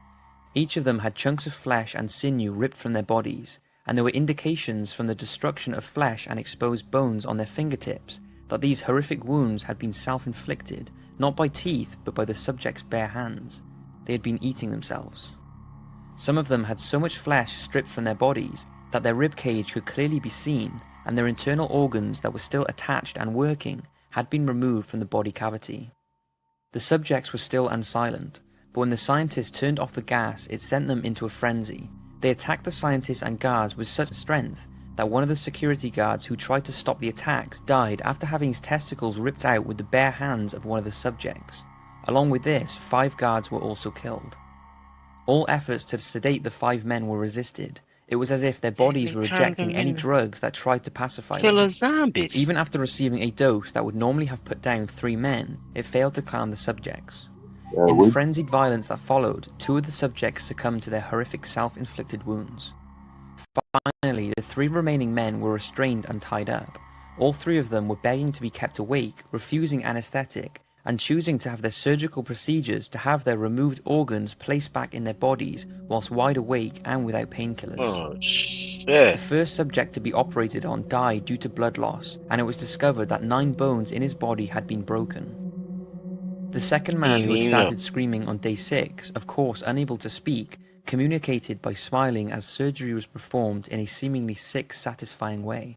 Each of them had chunks of flesh and sinew ripped from their bodies, and there were indications from the destruction of flesh and exposed bones on their fingertips that these horrific wounds had been self-inflicted, not by teeth but by the subject's bare hands. They had been eating themselves. Some of them had so much flesh stripped from their bodies that their rib cage could clearly be seen, and their internal organs that were still attached and working had been removed from the body cavity. The subjects were still unsilent, but when the scientists turned off the gas, it sent them into a frenzy. They attacked the scientists and guards with such strength that one of the security guards who tried to stop the attacks died after having his testicles ripped out with the bare hands of one of the subjects. Along with this, 5 guards were also killed. All efforts to sedate the 5 men were resisted. It was as if their bodies were rejecting any drugs that tried to pacify them. Killer zombies. Even after receiving a dose that would normally have put down 3 men, it failed to calm the subjects. In the frenzied violence that followed, 2 of the subjects succumbed to their horrific self-inflicted wounds. Finally, the 3 remaining men were restrained and tied up. All 3 of them were begging to be kept awake, refusing anesthetic, and choosing to have their surgical procedures to have their removed organs placed back in their bodies whilst wide awake and without painkillers. Oh, shit. The first subject to be operated on died due to blood loss, and it was discovered that 9 bones in his body had been broken. The second man, who had started screaming on day 6, of course unable to speak, communicated by smiling as surgery was performed in a seemingly sick, satisfying way.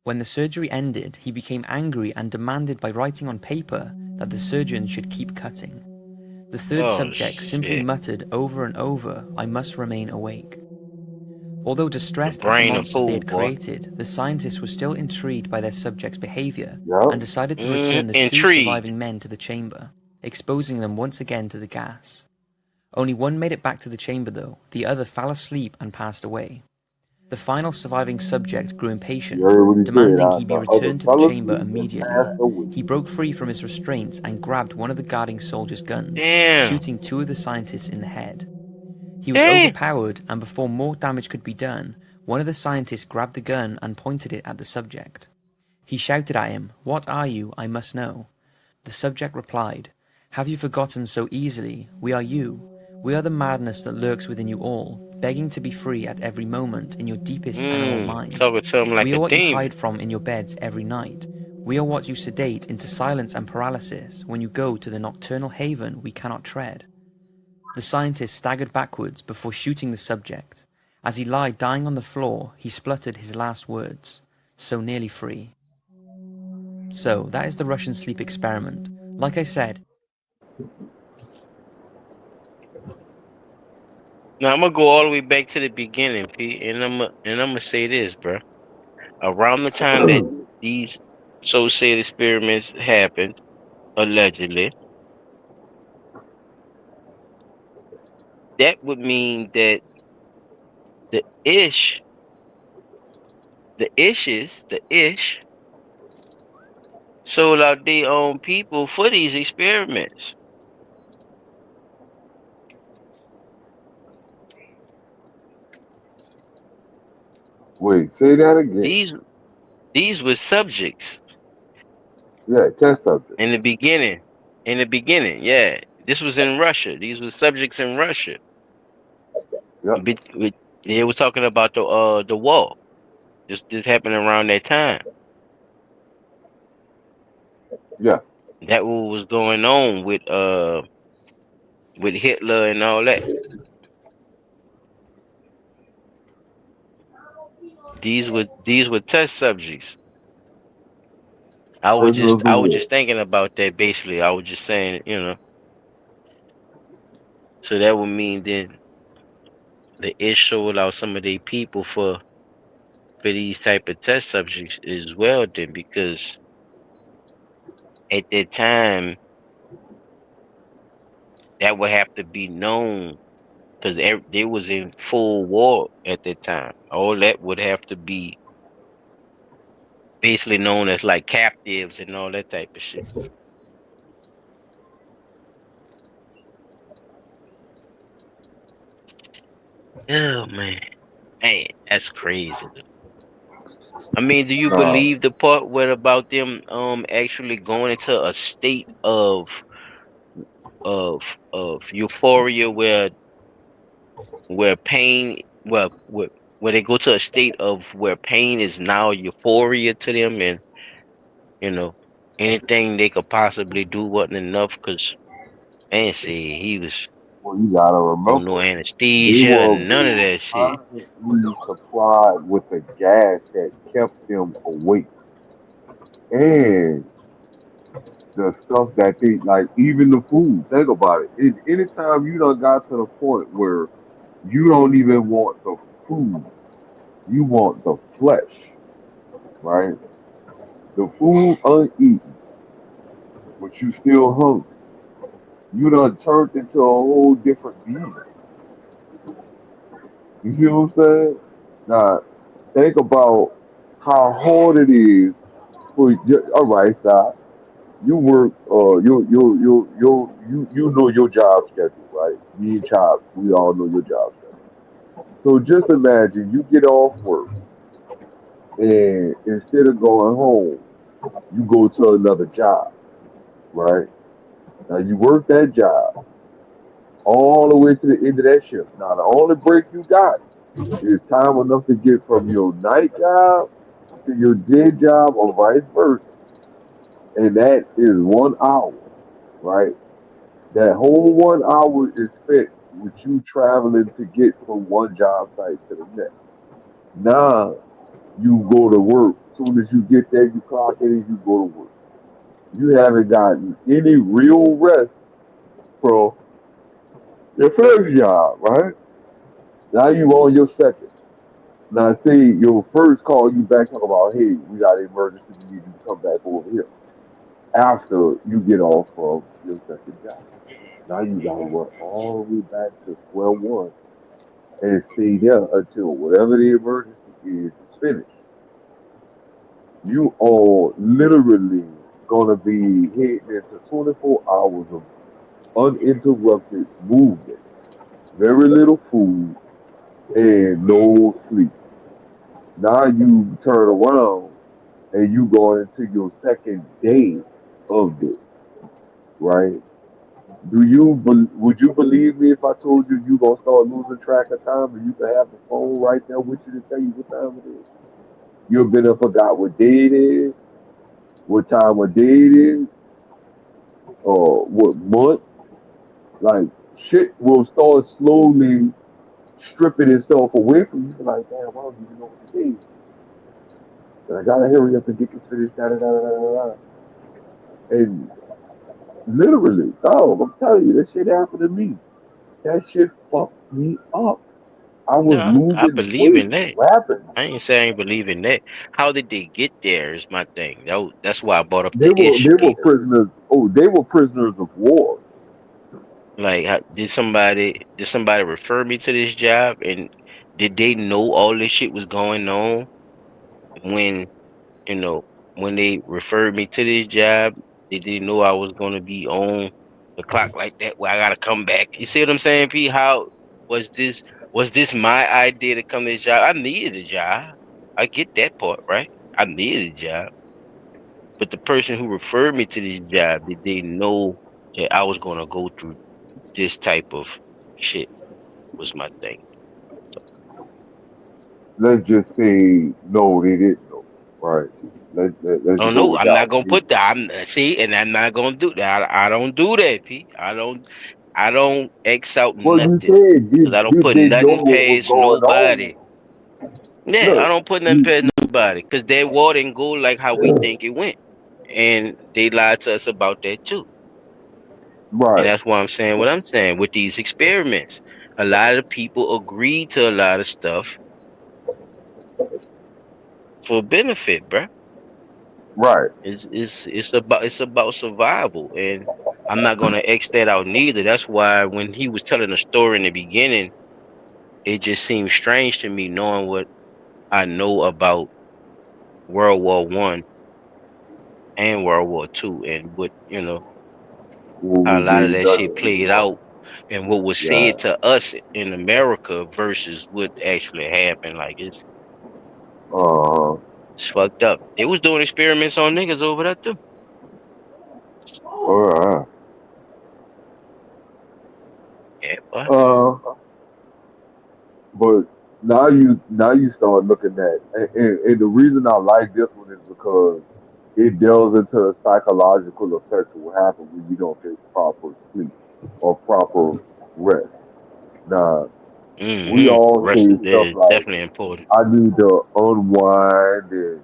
When the surgery ended, he became angry and demanded by writing on paper that the surgeon should keep cutting. The third subject simply muttered over and over, "I must remain awake." Although distressed at the monsters they had created, the scientists were still intrigued by their subjects' behavior and decided to return the 2 surviving men to the chamber, exposing them once again to the gas. Only one made it back to the chamber though, the other fell asleep and passed away. The final surviving subject grew impatient, demanding he be returned to the chamber immediately. He broke free from his restraints and grabbed one of the guarding soldiers' guns, shooting 2 of the scientists in the head. He was overpowered, and before more damage could be done, one of the scientists grabbed the gun and pointed it at the subject. He shouted at him, "What are you? I must know." The subject replied, "Have you forgotten so easily? We are you. We are the madness that lurks within you all, begging to be free at every moment in your deepest animal mind. Talking to him like We are a what you demon. hide from in your beds every night. We are what you sedate into silence and paralysis when you go to the nocturnal haven we cannot tread." The scientist staggered backwards before shooting the subject. As he lay dying on the floor, he spluttered his last words, "So nearly free." So, that is the Russian sleep experiment. Like I said, Now I'm gonna go all the way back to the beginning, Pete, and I'm gonna say this, bro. Around the time that these so-said experiments happened, allegedly, that would mean that the ish, the ish, sold out their own people for these experiments. Wait, say that again. These were subjects. Yeah, test subjects. In the beginning, yeah. This was in Russia. These were subjects in Russia. Yep. They were talking about the war. This happened around that time. Yeah. That what was going on with Hitler and all that. These were test subjects. Prisoners of I was war. just thinking about that basically. I was just saying, so that would mean then the issue allow some of the people for these type of test subjects as well then because at that time that would have to be known because they was in full war at that time. All that would have to be basically known as like captives and all that type of shit. Oh man, man, that's crazy. I mean, do you Nah, believe the part where about them actually going into a state of euphoria where pain where they go to a state of where pain is now euphoria to them and you know anything they could possibly do wasn't enough because man see he was well, you gotta on no remember, anesthesia they none of were that shit. constantly supplied with the gas that kept them awake, and the stuff that they like, even the food. Think about it. Anytime you done got to the point where you don't even want the food, you want the flesh, right? The food uneaten, but you still hungry. You done turned into a whole different being. You see what I'm saying? Now, think about how hard it is for you. All right, stop. You work, you know your job schedule, right? Me and Chop, we all know your job schedule. So just imagine you get off work and instead of going home, you go to another job, right? Now you work that job all the way to the end of that shift. Now the only break you got is time enough to get from your night job to your day job or vice versa. And that is 1 hour, right? That whole 1 hour is spent with you traveling to get from one job site to the next. Now you go to work. Soon as you get there, you clock in and you go to work. You haven't gotten any real rest from your first job, right? Now you on your second. Now say your first call you back talk about, hey, we got an emergency, we need you to come back over here. After you get off from your second job. Now you gotta run all the way back to square one and stay there until whatever the emergency is finished. You are literally gonna be heading into 24 hours of uninterrupted movement, very little food, and no sleep. Now you turn around and you go into your second day of this, right? Would you believe me if I told you you gonna start losing track of time and you can have the phone right there with you to tell you what time it is? You've been and forgot what day it is, what time of day it is, or what month. Like shit will start slowly stripping itself away from you. Like, damn, I don't even know what the day is. And I gotta hurry up and get this finished. Da da da da da da. And literally, dog, I'm telling you, this shit happened to me. That shit fucked me up. I was No, I losing believe weight in that. rapidly. I ain't saying I ain't believe in that. How did they get there is my thing. That's why I brought up They the were ish they were people. prisoners. Oh, they were prisoners of war. Like, did somebody refer me to this job, and did they know all this shit was going on when you know when they referred me to this job? They didn't know I was gonna be on the clock like that. Where I gotta come back. You see what I'm saying, P? How was this? Was this my idea to come to this job? I needed a job. I get that part, right? I needed a job, but the person who referred me to this job, did they know that I was gonna go through this type of shit? Was my thing. Let's just say no, they didn't know. Right. Let's Oh go no, with I'm that not one. gonna put that. I'm see, and I'm not gonna do that. I don't do that, P. I don't X out Well, you nothing said because I don't did put they know nothing what was past going on? nobody. Yeah, I Look, don't put nothing past nobody because that war didn't go like how we think it went, and they lied to us about that too. And right, that's why I'm saying what I'm saying with these experiments. A lot of people agreed to a lot of stuff for benefit, bruh. right. It's about survival, and I'm not gonna X that out neither. That's why when he was telling the story in the beginning, it just seemed strange to me knowing what I know about World War I and World War II, and what What how a was lot of being that shit done? played out, and what was Yeah. said to us in America versus what actually happened. Like Uh. it's fucked up. They was doing experiments on niggas over there too. All right. Yeah, boy. But now you start looking at, and the reason I like this one is because it delves into the psychological effects of what happens when you don't get proper sleep or proper rest. Now, we all Rest say is stuff there like, definitely important. I need to unwind and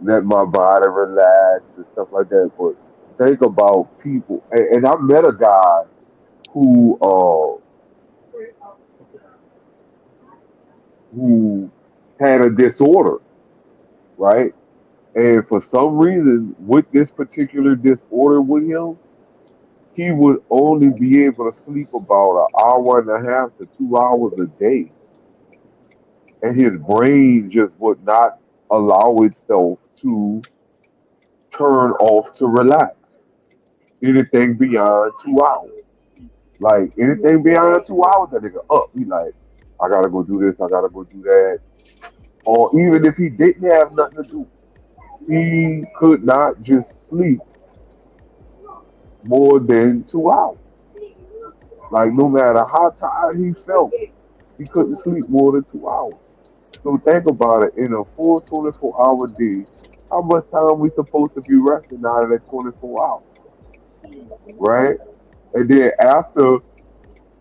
let my body relax and stuff like that. But think about people, and I met a guy who who had a disorder, right? And for some reason, with this particular disorder with him, he would only be able to sleep about an hour and a half to 2 hours a day. And his brain just would not allow itself to turn off to relax. Anything beyond 2 hours. Like anything beyond 2 hours, that nigga up. He like, I gotta go do this, I gotta go do that. Or even if he didn't have nothing to do, he could not just sleep more than 2 hours. Like no matter how tired he felt, he couldn't sleep more than 2 hours. So think about it, in a full 24-hour day, how much time we supposed to be resting out of that 24 hours, right? And then after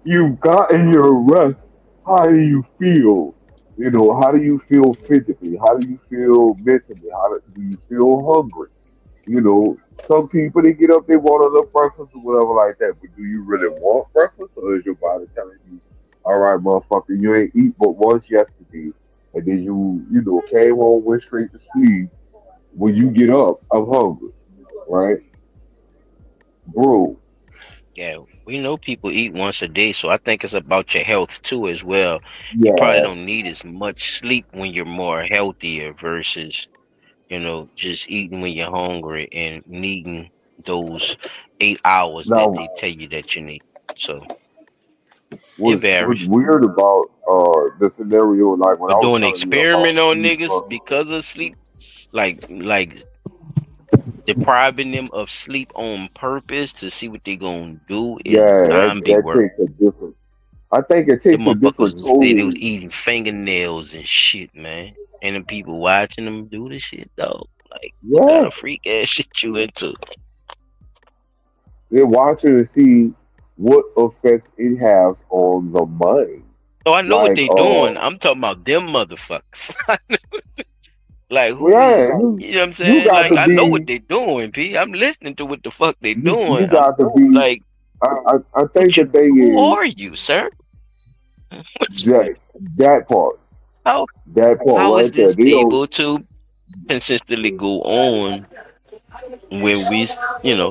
you've gotten your rest, how do you feel? How do you feel physically? How do you feel mentally? Do you feel hungry? Some people they get up, they want a little breakfast or whatever like that. But do you really want breakfast, or is your body telling you, "All right, motherfucker, you ain't eat but once yesterday, and then you came home, went straight to sleep. When you get up, I'm hungry, right, bro?" Yeah, we know people eat once a day, so I think it's about your health too as well. You probably Yeah. don't need as much sleep when you're more healthier versus, just eating when you're hungry and needing those 8 hours that Now, they tell you that you need. So it what's varies. weird about the scenario, like when I But was doing an telling you about experiment on sleep, niggas because of sleep, like depriving them of sleep on purpose to see what they gonna do is yeah, zombie that work. takes a different. I think it The takes a motherfuckers different they was toll. eating fingernails and shit, man. And the people watching them do this shit, though. Like, what kind Yeah, of freak ass shit you into? they're watching to see what effect it has on the mind. So I know what Like, they doing. I'm talking about them motherfuckers. Like, who is, yeah, you you know what I'm you saying? got Like, to I know what be they doing, P. I'm listening to what the fuck they you doing. I'm got to be. like, I think what the you, thing who is are you, sir? that that part, How that part how is right there. this They don't. able to consistently go on when we,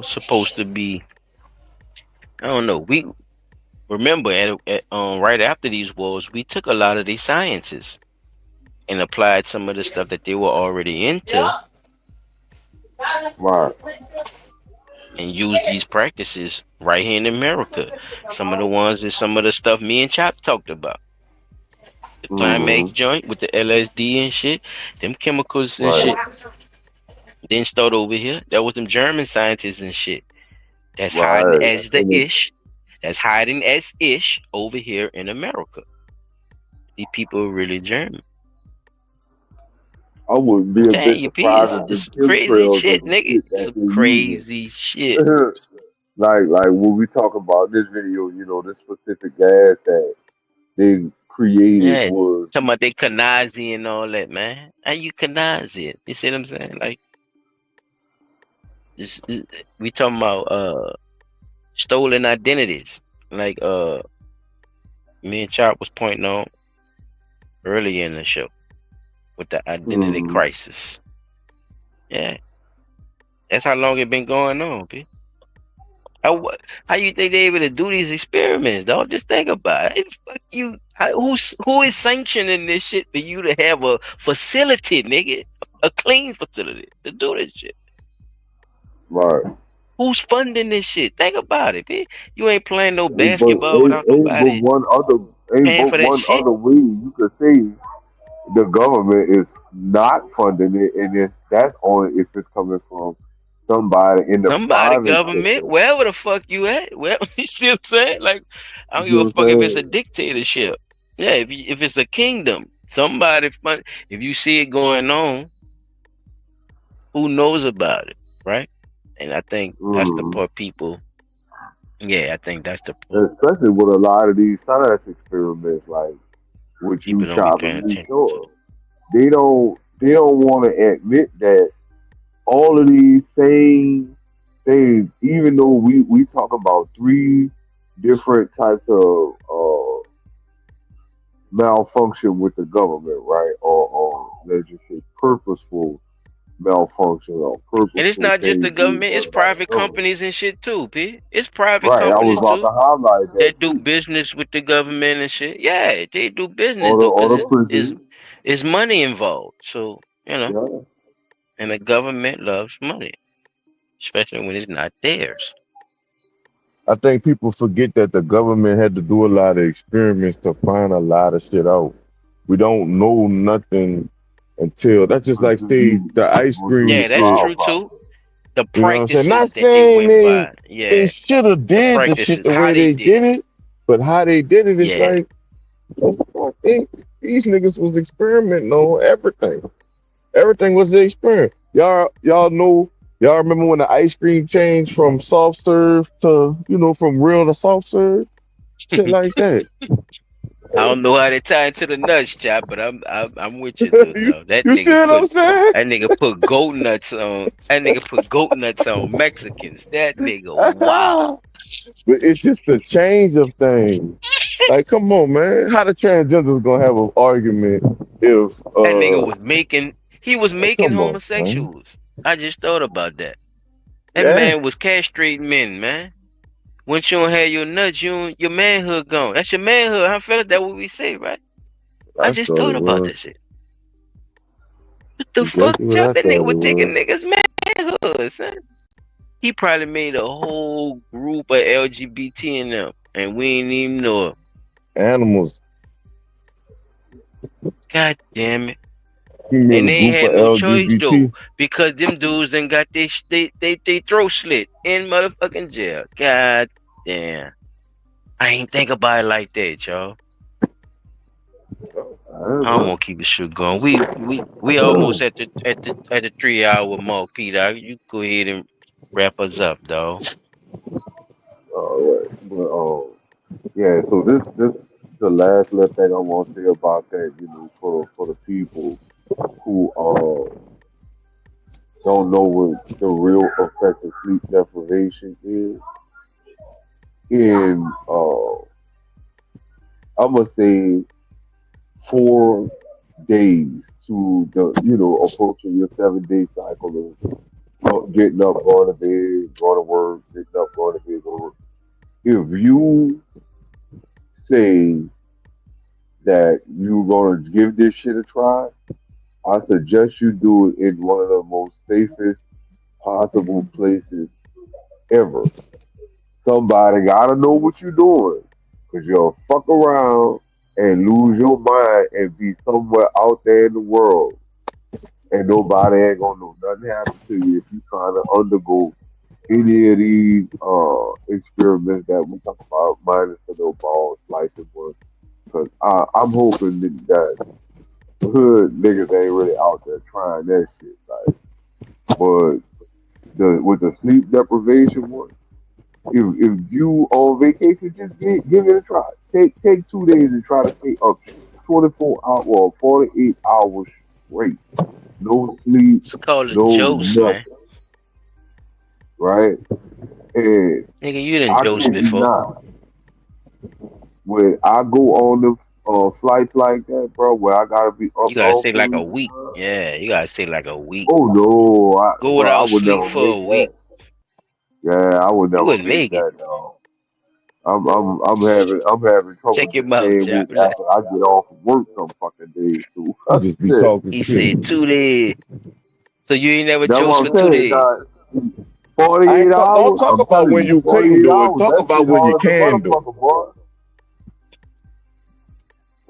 supposed to be? I don't know. We remember right after these wars, we took a lot of these sciences and applied some of the stuff that they were already into Right. and used these practices right here in America. Some of the ones is some of the stuff me and Chop talked about. The climax Hmm. joint with the LSD and shit, them chemicals and Right. shit didn't start over here. That was them German scientists and shit. That's hiding Right. as the And ish. That's hiding as ish over here in America. These people are really German. I wouldn't be I'm a telling bit you, P, surprised if the it's crazy chemtrails shit, of the nigga. shit It's that some they're using. crazy shit. Like when we talk about this video, this specific gas that they created Yeah, was talking about they Kanazi and all that, man. How you Kanazi it? You see what I'm saying? Like, we talking about stolen identities. Like me and Chop was pointing on earlier in the show with the identity crisis. Yeah, that's how long it been going on, B. How you think they able to do these experiments, dog? Just think about it. Fuck you. Who is sanctioning this shit for you to have a facility, nigga? A clean facility to do this shit. right. Who's funding this shit? Think about it, B. You ain't playing no Ain't but basketball without nobody ain't paying but for that one shit. other way you could say the government is not funding it, and that's only if it's coming from somebody in the Somebody, private government, sector. wherever the fuck you at. Well, you see what I'm saying? Like, I You don't see give a what fuck if it's I'm a saying? dictatorship. Yeah, if it's a kingdom, somebody fund. If you see it going on, who knows about it, right? And I think that's the Mm. part people. Yeah, I think that's the part Especially with a lot of these science experiments, like what you people don't be chop paying and me attention to. sure. They don't want to admit that all of these same things, even though we talk about three different types of malfunction with the government, right? Or let's just say purposeful malfunction or And it's purposeful not just things the being government; it's done by the private government. companies and shit too, P. It's private Right, I was companies about too to highlight that that do too. business with the government and shit. Yeah, they do business Or the though, or cause the prisons. it's money involved. So Yeah. and the government loves money, especially when it's not theirs. I think people forget that the government had to do a lot of experiments to find a lot of shit out. We don't know nothing until that's just like Until say you the ice until cream Yeah, you that's shit. trial true by too. The You know what I'm saying? Not practices that they saying went they by. they Yeah, should have the did the shit practices, the how way they they did did it. it, but how they did it is Yeah, like, oh, fuck, these niggas was experimenting on everything. Everything was an experiment. Y'all know. Y'all remember when the ice cream changed from soft serve to from real to soft serve, shit like that. I don't know how they tie into the nuts, chap, but I'm with you though, you, dog. That you see nigga what I'm put saying? that nigga put goat nuts on. That nigga put goat nuts on Mexicans. That nigga, wow. But it's just the change of things. Like, come on, man. How the transgenders gonna have an argument if That nigga was making. He was like, making come on, man. homosexuals. I just thought about that. That Yeah, man was castrating men, man. Once you don't have your nuts, your manhood gone. That's your manhood, huh, fella? That's what we say, right? I I just thought thought it about was that shit. What the fuck, exactly what chap? I That nigga thought was it taking was. niggas' manhood, son. He probably made a whole group of LGBT in them, and we ain't even know it. Animals. God damn it. He made And a they ain't group of had no choice though, LGBT. because them dudes done got they throat slit in motherfucking jail. God damn. I ain't think about it like that, y'all. I don't want to keep the shit going. We almost at the 3 hour mark, Peter. You go ahead and wrap us up, dog. All right. But yeah, so this the last little thing I want to say about that, for the people who don't know what the real effect of sleep deprivation is. In I'm gonna say 4 days to the approaching your 7 day cycle of getting up, going to bed, going to work, getting up, going to bed, going to work. If you say that you're gonna give this shit a try, I suggest you do it in one of the most safest possible places ever. Somebody gotta know what you're doing, cause you'll fuck around and lose your mind and be somewhere out there in the world, and nobody ain't gonna know nothing happened to you if you trying to undergo any of these experiments that we talk about, minus the little ball slicing one. Cause I'm hoping that hood niggas ain't really out there trying that shit. Like, but with the sleep deprivation one, if you on vacation, just give it a try. Take 2 days and try to stay up 24 hours or 48 hours straight. No sleep, It's called a no Jose, man. nothing. Right? And Nigga, you done I Jose kid you before. not. When I go on the flights like that, bro, where I gotta be up You gotta all stay like a period week. of time. Yeah, you gotta stay like a week. Oh no, Go bro, I without would sleep never for a make that. week. Yeah, I would You never wouldn't make make it. that, dog. I'm having trouble Check your just mouth, staying Jack. weak after I get off from work some fucking days too. You just be Shit. talking He shit. said 2 days. So you ain't never That's Jose what for I'm two saying, days. dog. I ain't 48 don't hours, talk I'm about telling when you, you couldn't 48 do it. hours, Talk that about shit when you hard as a can do it. motherfucker, boy.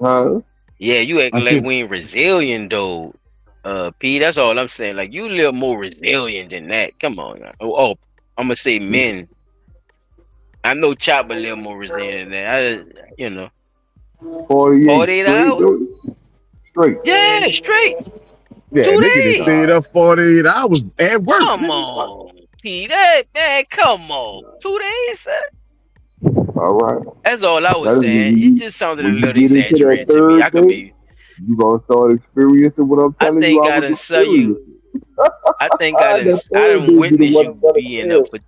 Huh? Yeah, you I acting like said, we ain't resilient though. P, that's all I'm saying. Like you a little more resilient than that. Come on now. Oh, I'm gonna say men. I know Chop a little more resilient than that. You know, 48 48 straight, hours. dude. Straight. Yeah, straight yeah, two nigga, they days. stayed up 48 hours at work. Come Nigga, fuck. on, P. That man, come on. 2 days, sir. All right. That's all I was That is saying. It just sounded a when you little get into that exaggerated to me. I third could day, be. you gonna start experiencing what I'm I telling you think I I was done saw you. experiencing. I think I done. That I third done day be the witnessed one you I'm gonna being up tell.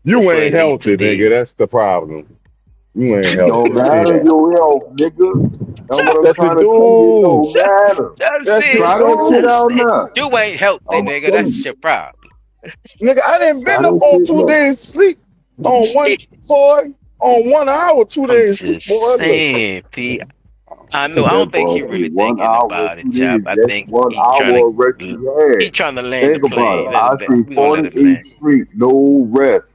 You for ain't at least healthy, 2 days. nigga. That's the problem. You ain't It healthy. don't I see matter that. your health, nigga. That's what I'm That's a trying to tell you. It dude. don't matter. I'm That's a saying, Try that shit dude. out now. you ain't healthy, I'm nigga. telling That's you. your problem. Nigga, I didn't Try been up that on shit two now. days sleep on one boy. On 1 hour, 2 days sleep, Just boy. Look. saying, P. I know. I That don't think boy he say really 1 thinking hour, about it, Chop. 2 days. I That's think one he trying hour of rest to. you He had. trying to land the Think about it. plane. I say We gonna let him 48 land. straight, no rest.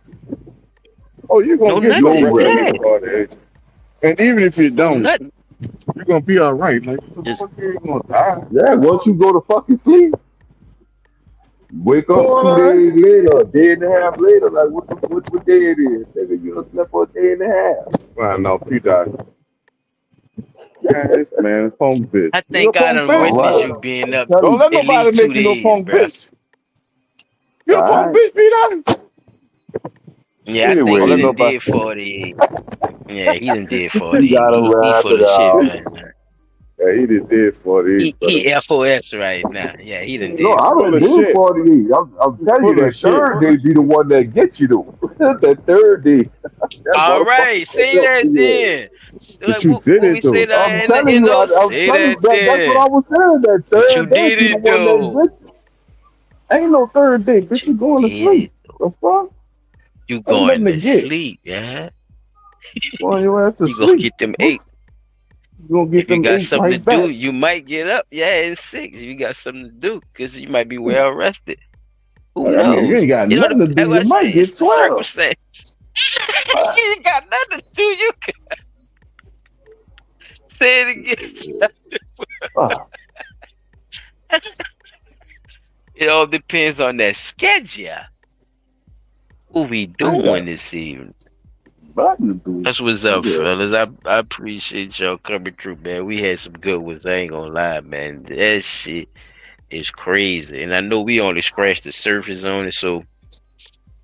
Oh, you No gonna get No some nothing. rest rest. on Yeah. them 48. And even if you No don't, nothing. you're gonna be all right. Like, what the Just fuck, you ain't gonna die. Yeah, once you go to fucking sleep, wake up two Boy, days later, a day and a half later, like what day it is? Nigga, you done slept for a day and a half. I know, he died. This man, punk bitch. I You a think I punk done All bitch. witnessed right. you being I'm up telling Don't you. let at nobody least make two you no days, punk bruh. bitch. You a All punk right. bitch, Peter. Yeah, I think Don't he let done nobody. did 48. Yeah, he done did You 48. gotta He wrap full it of shit out. right now. Yeah, he did 48, He brother. FOS right now. Yeah, he done No, did I He's full done of 48. did shit. 48. I'm He's telling you, full of that shit. third day be the one that gets you though. That third day, that All motherfucker right, gonna say help that you. then. But Like you did what it we say though. down I'm in the telling you, NO, I'm say telling you that that's what then. I was saying. That But you third day did be the it one that though. gets you. Ain't no third day, bitch. But you You going to did sleep. it. The fuck? You Ain't going nothing to to get. sleep, yeah? Going your ass to You gonna sleep. get them You 8. gonna get If you them got eight something to right back. do, you might get up. Yeah, in 6. If you got something to do, because you might be well rested. Who I mean, if you knows? ain't got You know, nothing to do, as you I say, might it's get the 12. circumstance. You ain't got nothing to do. You can say it again. Ah, It all depends on that schedule. What we I doing got this evening? nothing to do. That's what's up, Yeah. fellas. I appreciate y'all coming through, man. We had some good ones. I ain't gonna lie, man. That shit is crazy. And I know we only scratched the surface on it, so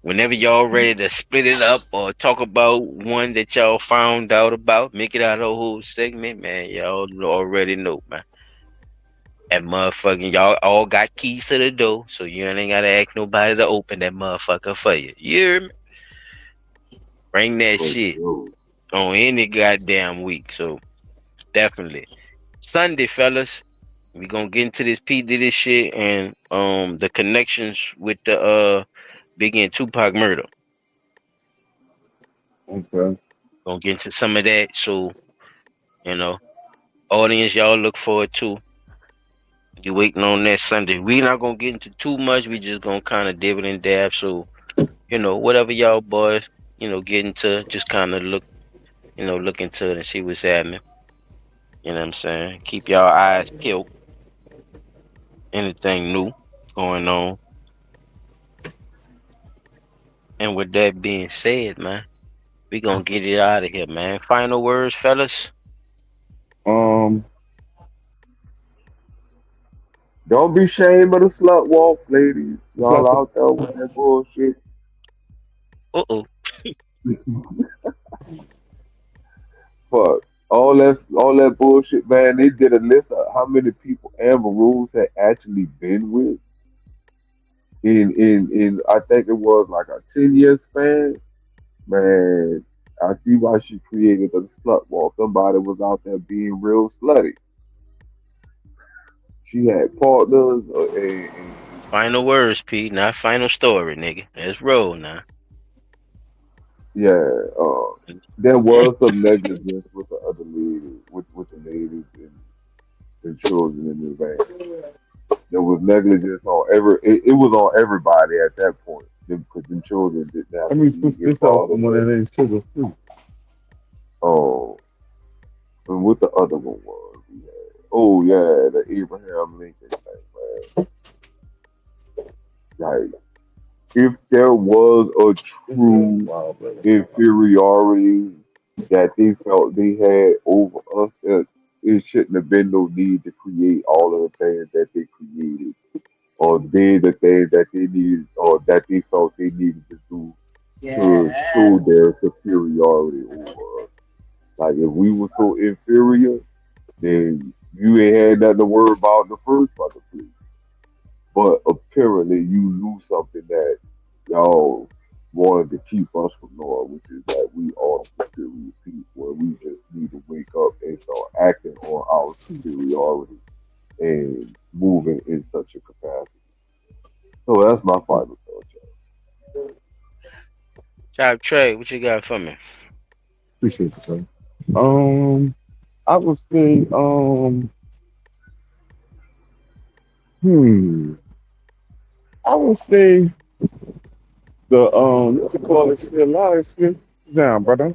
whenever y'all ready to split it up or talk about one that y'all found out about, make it out of a whole segment, man, y'all already know, man. That motherfucking y'all all got keys to the door, so you ain't gotta ask nobody to open that motherfucker for you. You hear me? Bring that for shit sure. on any goddamn week. So definitely. Sunday, fellas. We gonna get into this P Diddy shit and the connections with the Biggie and Tupac murder. Okay. Gonna get into some of that. So, you know, audience, y'all look forward to. You waiting on that Sunday. We not gonna get into too much. We just gonna kind of dib it and dab. So, you know, whatever y'all boys, get into, just kind of look into it and see what's happening. You know what I'm saying? Keep y'all eyes peeled. Anything new going on. And with that being said, man, we gonna get it out of here, man. Final words, fellas. Um, Don't be ashamed of the slut walk, ladies. Y'all plus, out there with that bullshit. Uh-oh. Fuck. All that bullshit, man. They did a list of how many people Amber Rose had actually been with in I think it was like a 10-year span. Man, I see why she created the slut walk. Somebody was out there being real slutty. She had partners, and Final words, P, not final story, nigga. Let's roll now. yeah, there was some negligence with the other lady, with the ladies and children in the van. There was negligence on it was on everybody at that point because the children didn't have I to mean, be this out involved. one of these sugar free. Oh, and what the other one was? We had, oh yeah, the Abraham Lincoln thing, man. Like, if there was a true inferiority that they felt they had over us, it shouldn't have been no need to create all of the things that they created, or did the things that they needed, or that they felt they needed to do to show their superiority over us. Like, if we were so inferior, then you ain't had nothing to worry about in the first fucking place. But apparently, you knew something that y'all wanted to keep us from knowing, which is that we are superior people, and we just need to wake up and start acting on our superiority and moving in such a capacity. So that's my final thoughts. Top Trey, what you got for me? Appreciate it, sir. I would say, hmm, I would say the what you call it, shit, a lot of shit down, brother.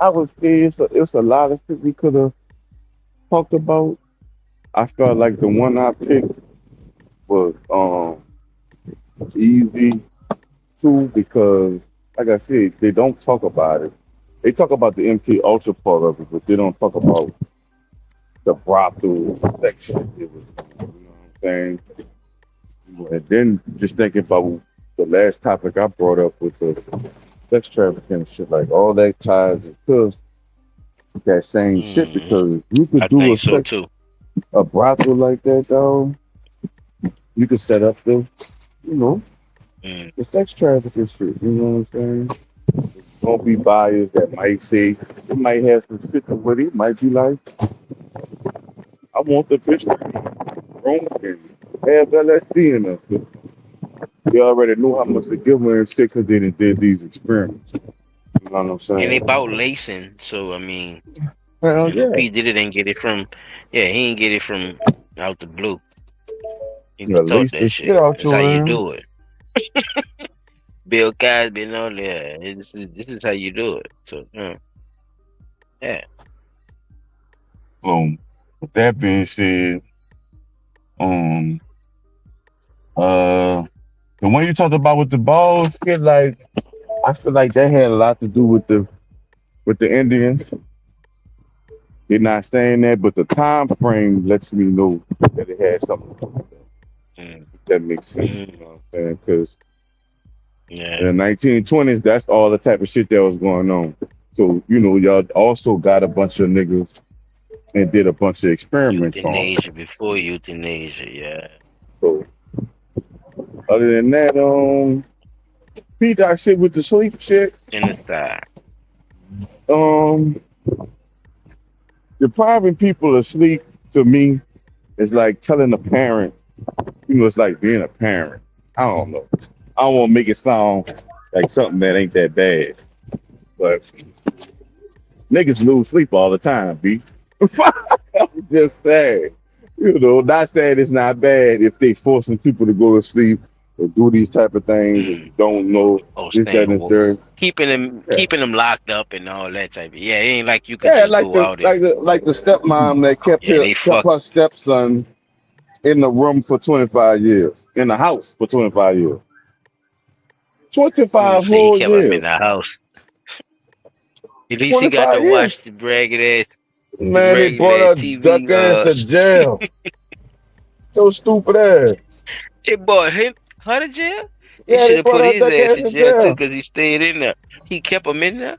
I would say it's a lot of shit we could have talked about. I felt like the one I picked was easy too because, like I said, they don't talk about it. They talk about the MK Ultra part of it, but they don't talk about the brothel section. It was, you know what I'm saying? And then just thinking about the last topic I brought up with the sex trafficking and shit, like all that ties into that same shit because you could I do think so too. a brothel like that, though. You could set up you know, the sex trafficking shit. You know what I'm saying? Don't be buyers that might say it might have some shit to what it might be like. I want the bitch to be grown and have LSD in her. They already know how much to give her and shit because they done did these experiments. You know what I'm saying? And they about lacing, so I mean, Hell yeah. P did it and get it from, he ain't get it from out the blue. He Yeah, was taught lace the that shit shit. out That's how you your ass. do it. Bill Cosby and all that. This is how you do it. So yeah. With that being said, um, the one you talked about with the balls, I feel like that had a lot to do with the Indians. They're not saying that, but the time frame lets me know that it had something to do with that. If that makes sense, you know what I'm saying? Because in the 1920s, that's all the type of shit that was going on. So, y'all also got a bunch of niggas and did a bunch of experiments on it. Euthanasia before euthanasia, yeah. So, other than that, P dot shit with the sleep shit. Genocide. Depriving people of sleep to me is like telling a parent, it's like being a parent. I don't know. I don't want to make it sound like something that ain't that bad, but niggas lose sleep all the time, B. I'm just saying. Not saying it's not bad if they forcing people to go to sleep or do these type of things and you don't know this, that, and the third. Keeping them locked up and all that type of, it ain't like you could Yeah, just go out and like the stepmom that kept they fuck. her stepson in the room for 25 years, in the house for 25 years. 25 Say he whole kept him in years. the house. At least he got to 25 years. watch the ragged ass Man, they brought her duck TV. ass to jail. So stupid ass. They brought her to jail? They Yeah, should they have brought put her his duck ass ass in in jail too jail. because he stayed in there. He kept him in there.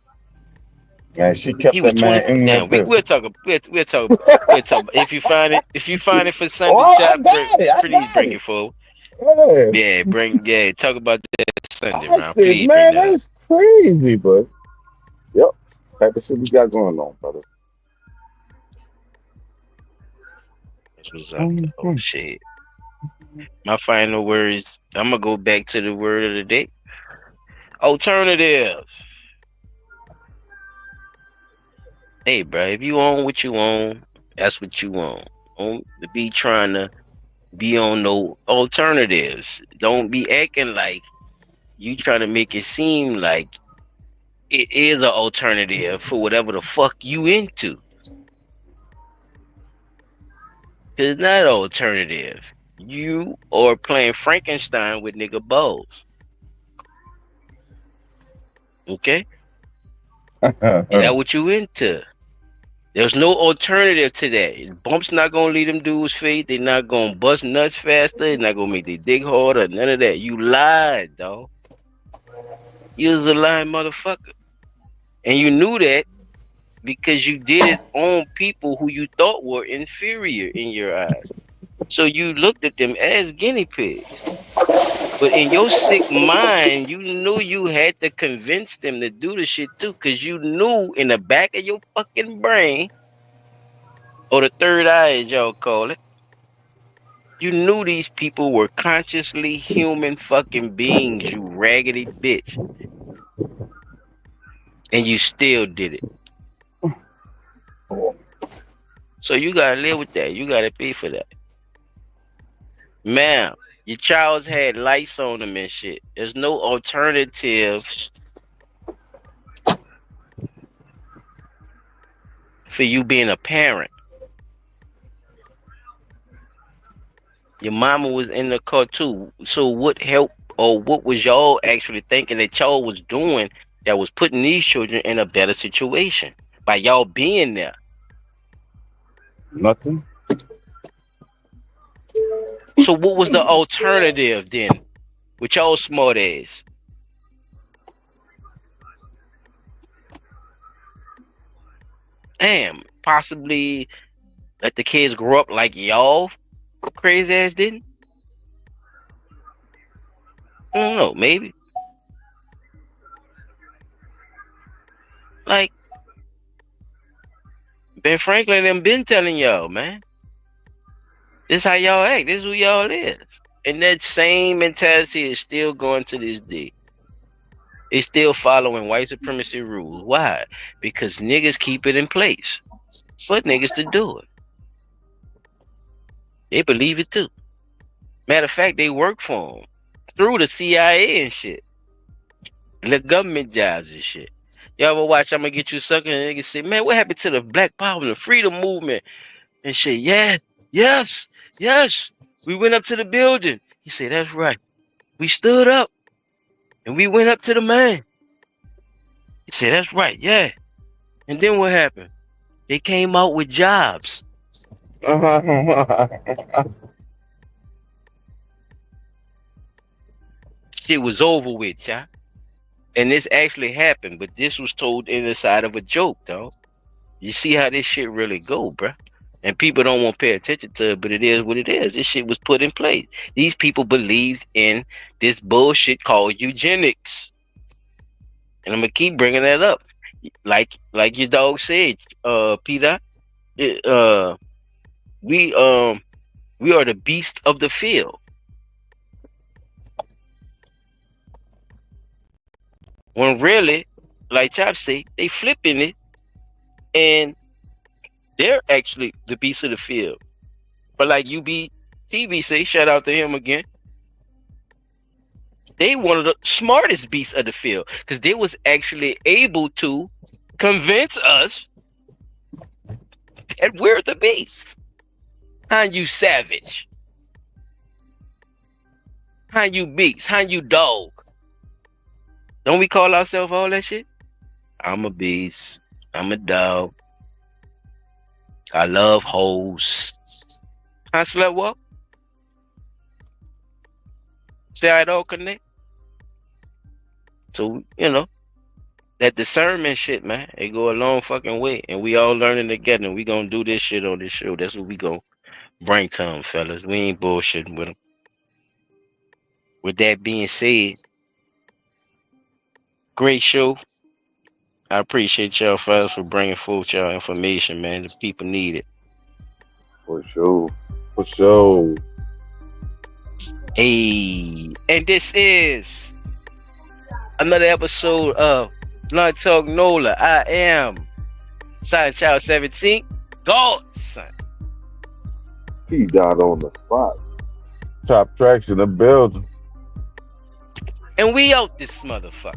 Man, she He kept was that man 20. in there Damn, too. we'll talk. We'll talk. We'll talk. If you find it for Oh, Sunday, I shop, got it. I please got bring it. it forward. Yeah. Yeah, talk about that Sunday, I man. said, Please bring man, that up. that's crazy, but yep. Type of shit we got going on, brother. That's what's up. Oh shit. My final words. I'm gonna go back to the word of the day. Alternative. Hey, bro, if you own what you own, that's what you own. Don't be trying to be on no alternatives. Don't be acting like you trying to make it seem like it is an alternative for whatever the fuck you into. It's not an alternative. You are playing Frankenstein with nigga balls. Okay? And that's what you into. There's no alternative to that. Bump's not gonna lead them dudes' faith. They're not gonna bust nuts faster. They're not gonna make they dig harder. None of that. You lied, dog. You was a lying motherfucker. And you knew that because you did it on people who you thought were inferior in your eyes. So you looked at them as guinea pigs. But in your sick mind, you knew you had to convince them to do the shit too, because you knew in the back of your fucking brain, or the third eye as y'all call it, you knew these people were consciously human fucking beings, you raggedy bitch. And you still did it. So you gotta live with that. You gotta pay for that. Ma'am, your child's had lights on them and shit. There's no alternative for you being a parent. Your mama was in the car too. So what help or what was y'all actually thinking that y'all was doing that was putting these children in a better situation by y'all being there? Nothing. So what was the alternative then with y'all smart ass? Damn, possibly let the kids grow up like y'all crazy ass didn't? I don't know, maybe. Like Ben Franklin them been telling y'all, man. This how y'all act. This is who y'all is. And that same mentality is still going to this day. It's still following white supremacy rules. Why? Because niggas keep it in place for niggas to do it. They believe it too. Matter of fact, they work for them through the CIA and shit. The government jobs and shit. Y'all ever watch I'm Gonna Get You Sucker and niggas say, man, what happened to the Black Power and the freedom movement and shit? Yeah, yes. We went up to the building. He said, that's right. We stood up and we went up to the man. He said, that's right, yeah. And then what happened? They came out with jobs. Shit was over with, y'all. And this actually happened, but this was told in the side of a joke, though. You see how this shit really go, bruh. And people don't want to pay attention to it, but it is what it is. This shit was put in place. These people believed in this bullshit called eugenics. And I'm going to keep bringing that up. Like your dog said, Peter, we are the beast of the field. When really, like Chop say, they flipping it, and they're actually the beast of the field. But like UBTV say, shout out to him again. They one of the smartest beasts of the field because they was actually able to convince us that we're the beast. How you savage? How you beast? How you dog? Don't we call ourselves all that shit? I'm a beast. I'm a dog. I love hoes. I slept well. See how it all connect? So, that discernment shit, man, it go a long fucking way. And we all learning together. And we gonna do this shit on this show. That's what we gonna bring to them, fellas. We ain't bullshitting with them. With that being said, great show. I appreciate y'all, fellas, for bringing forth y'all information, man. The people need it. For sure. For sure. Hey, and this is another episode of Blunt Talk NOLA. I am Silent Child 17, Godson. He died on the spot. Top tracks in the building. And we out this motherfucker.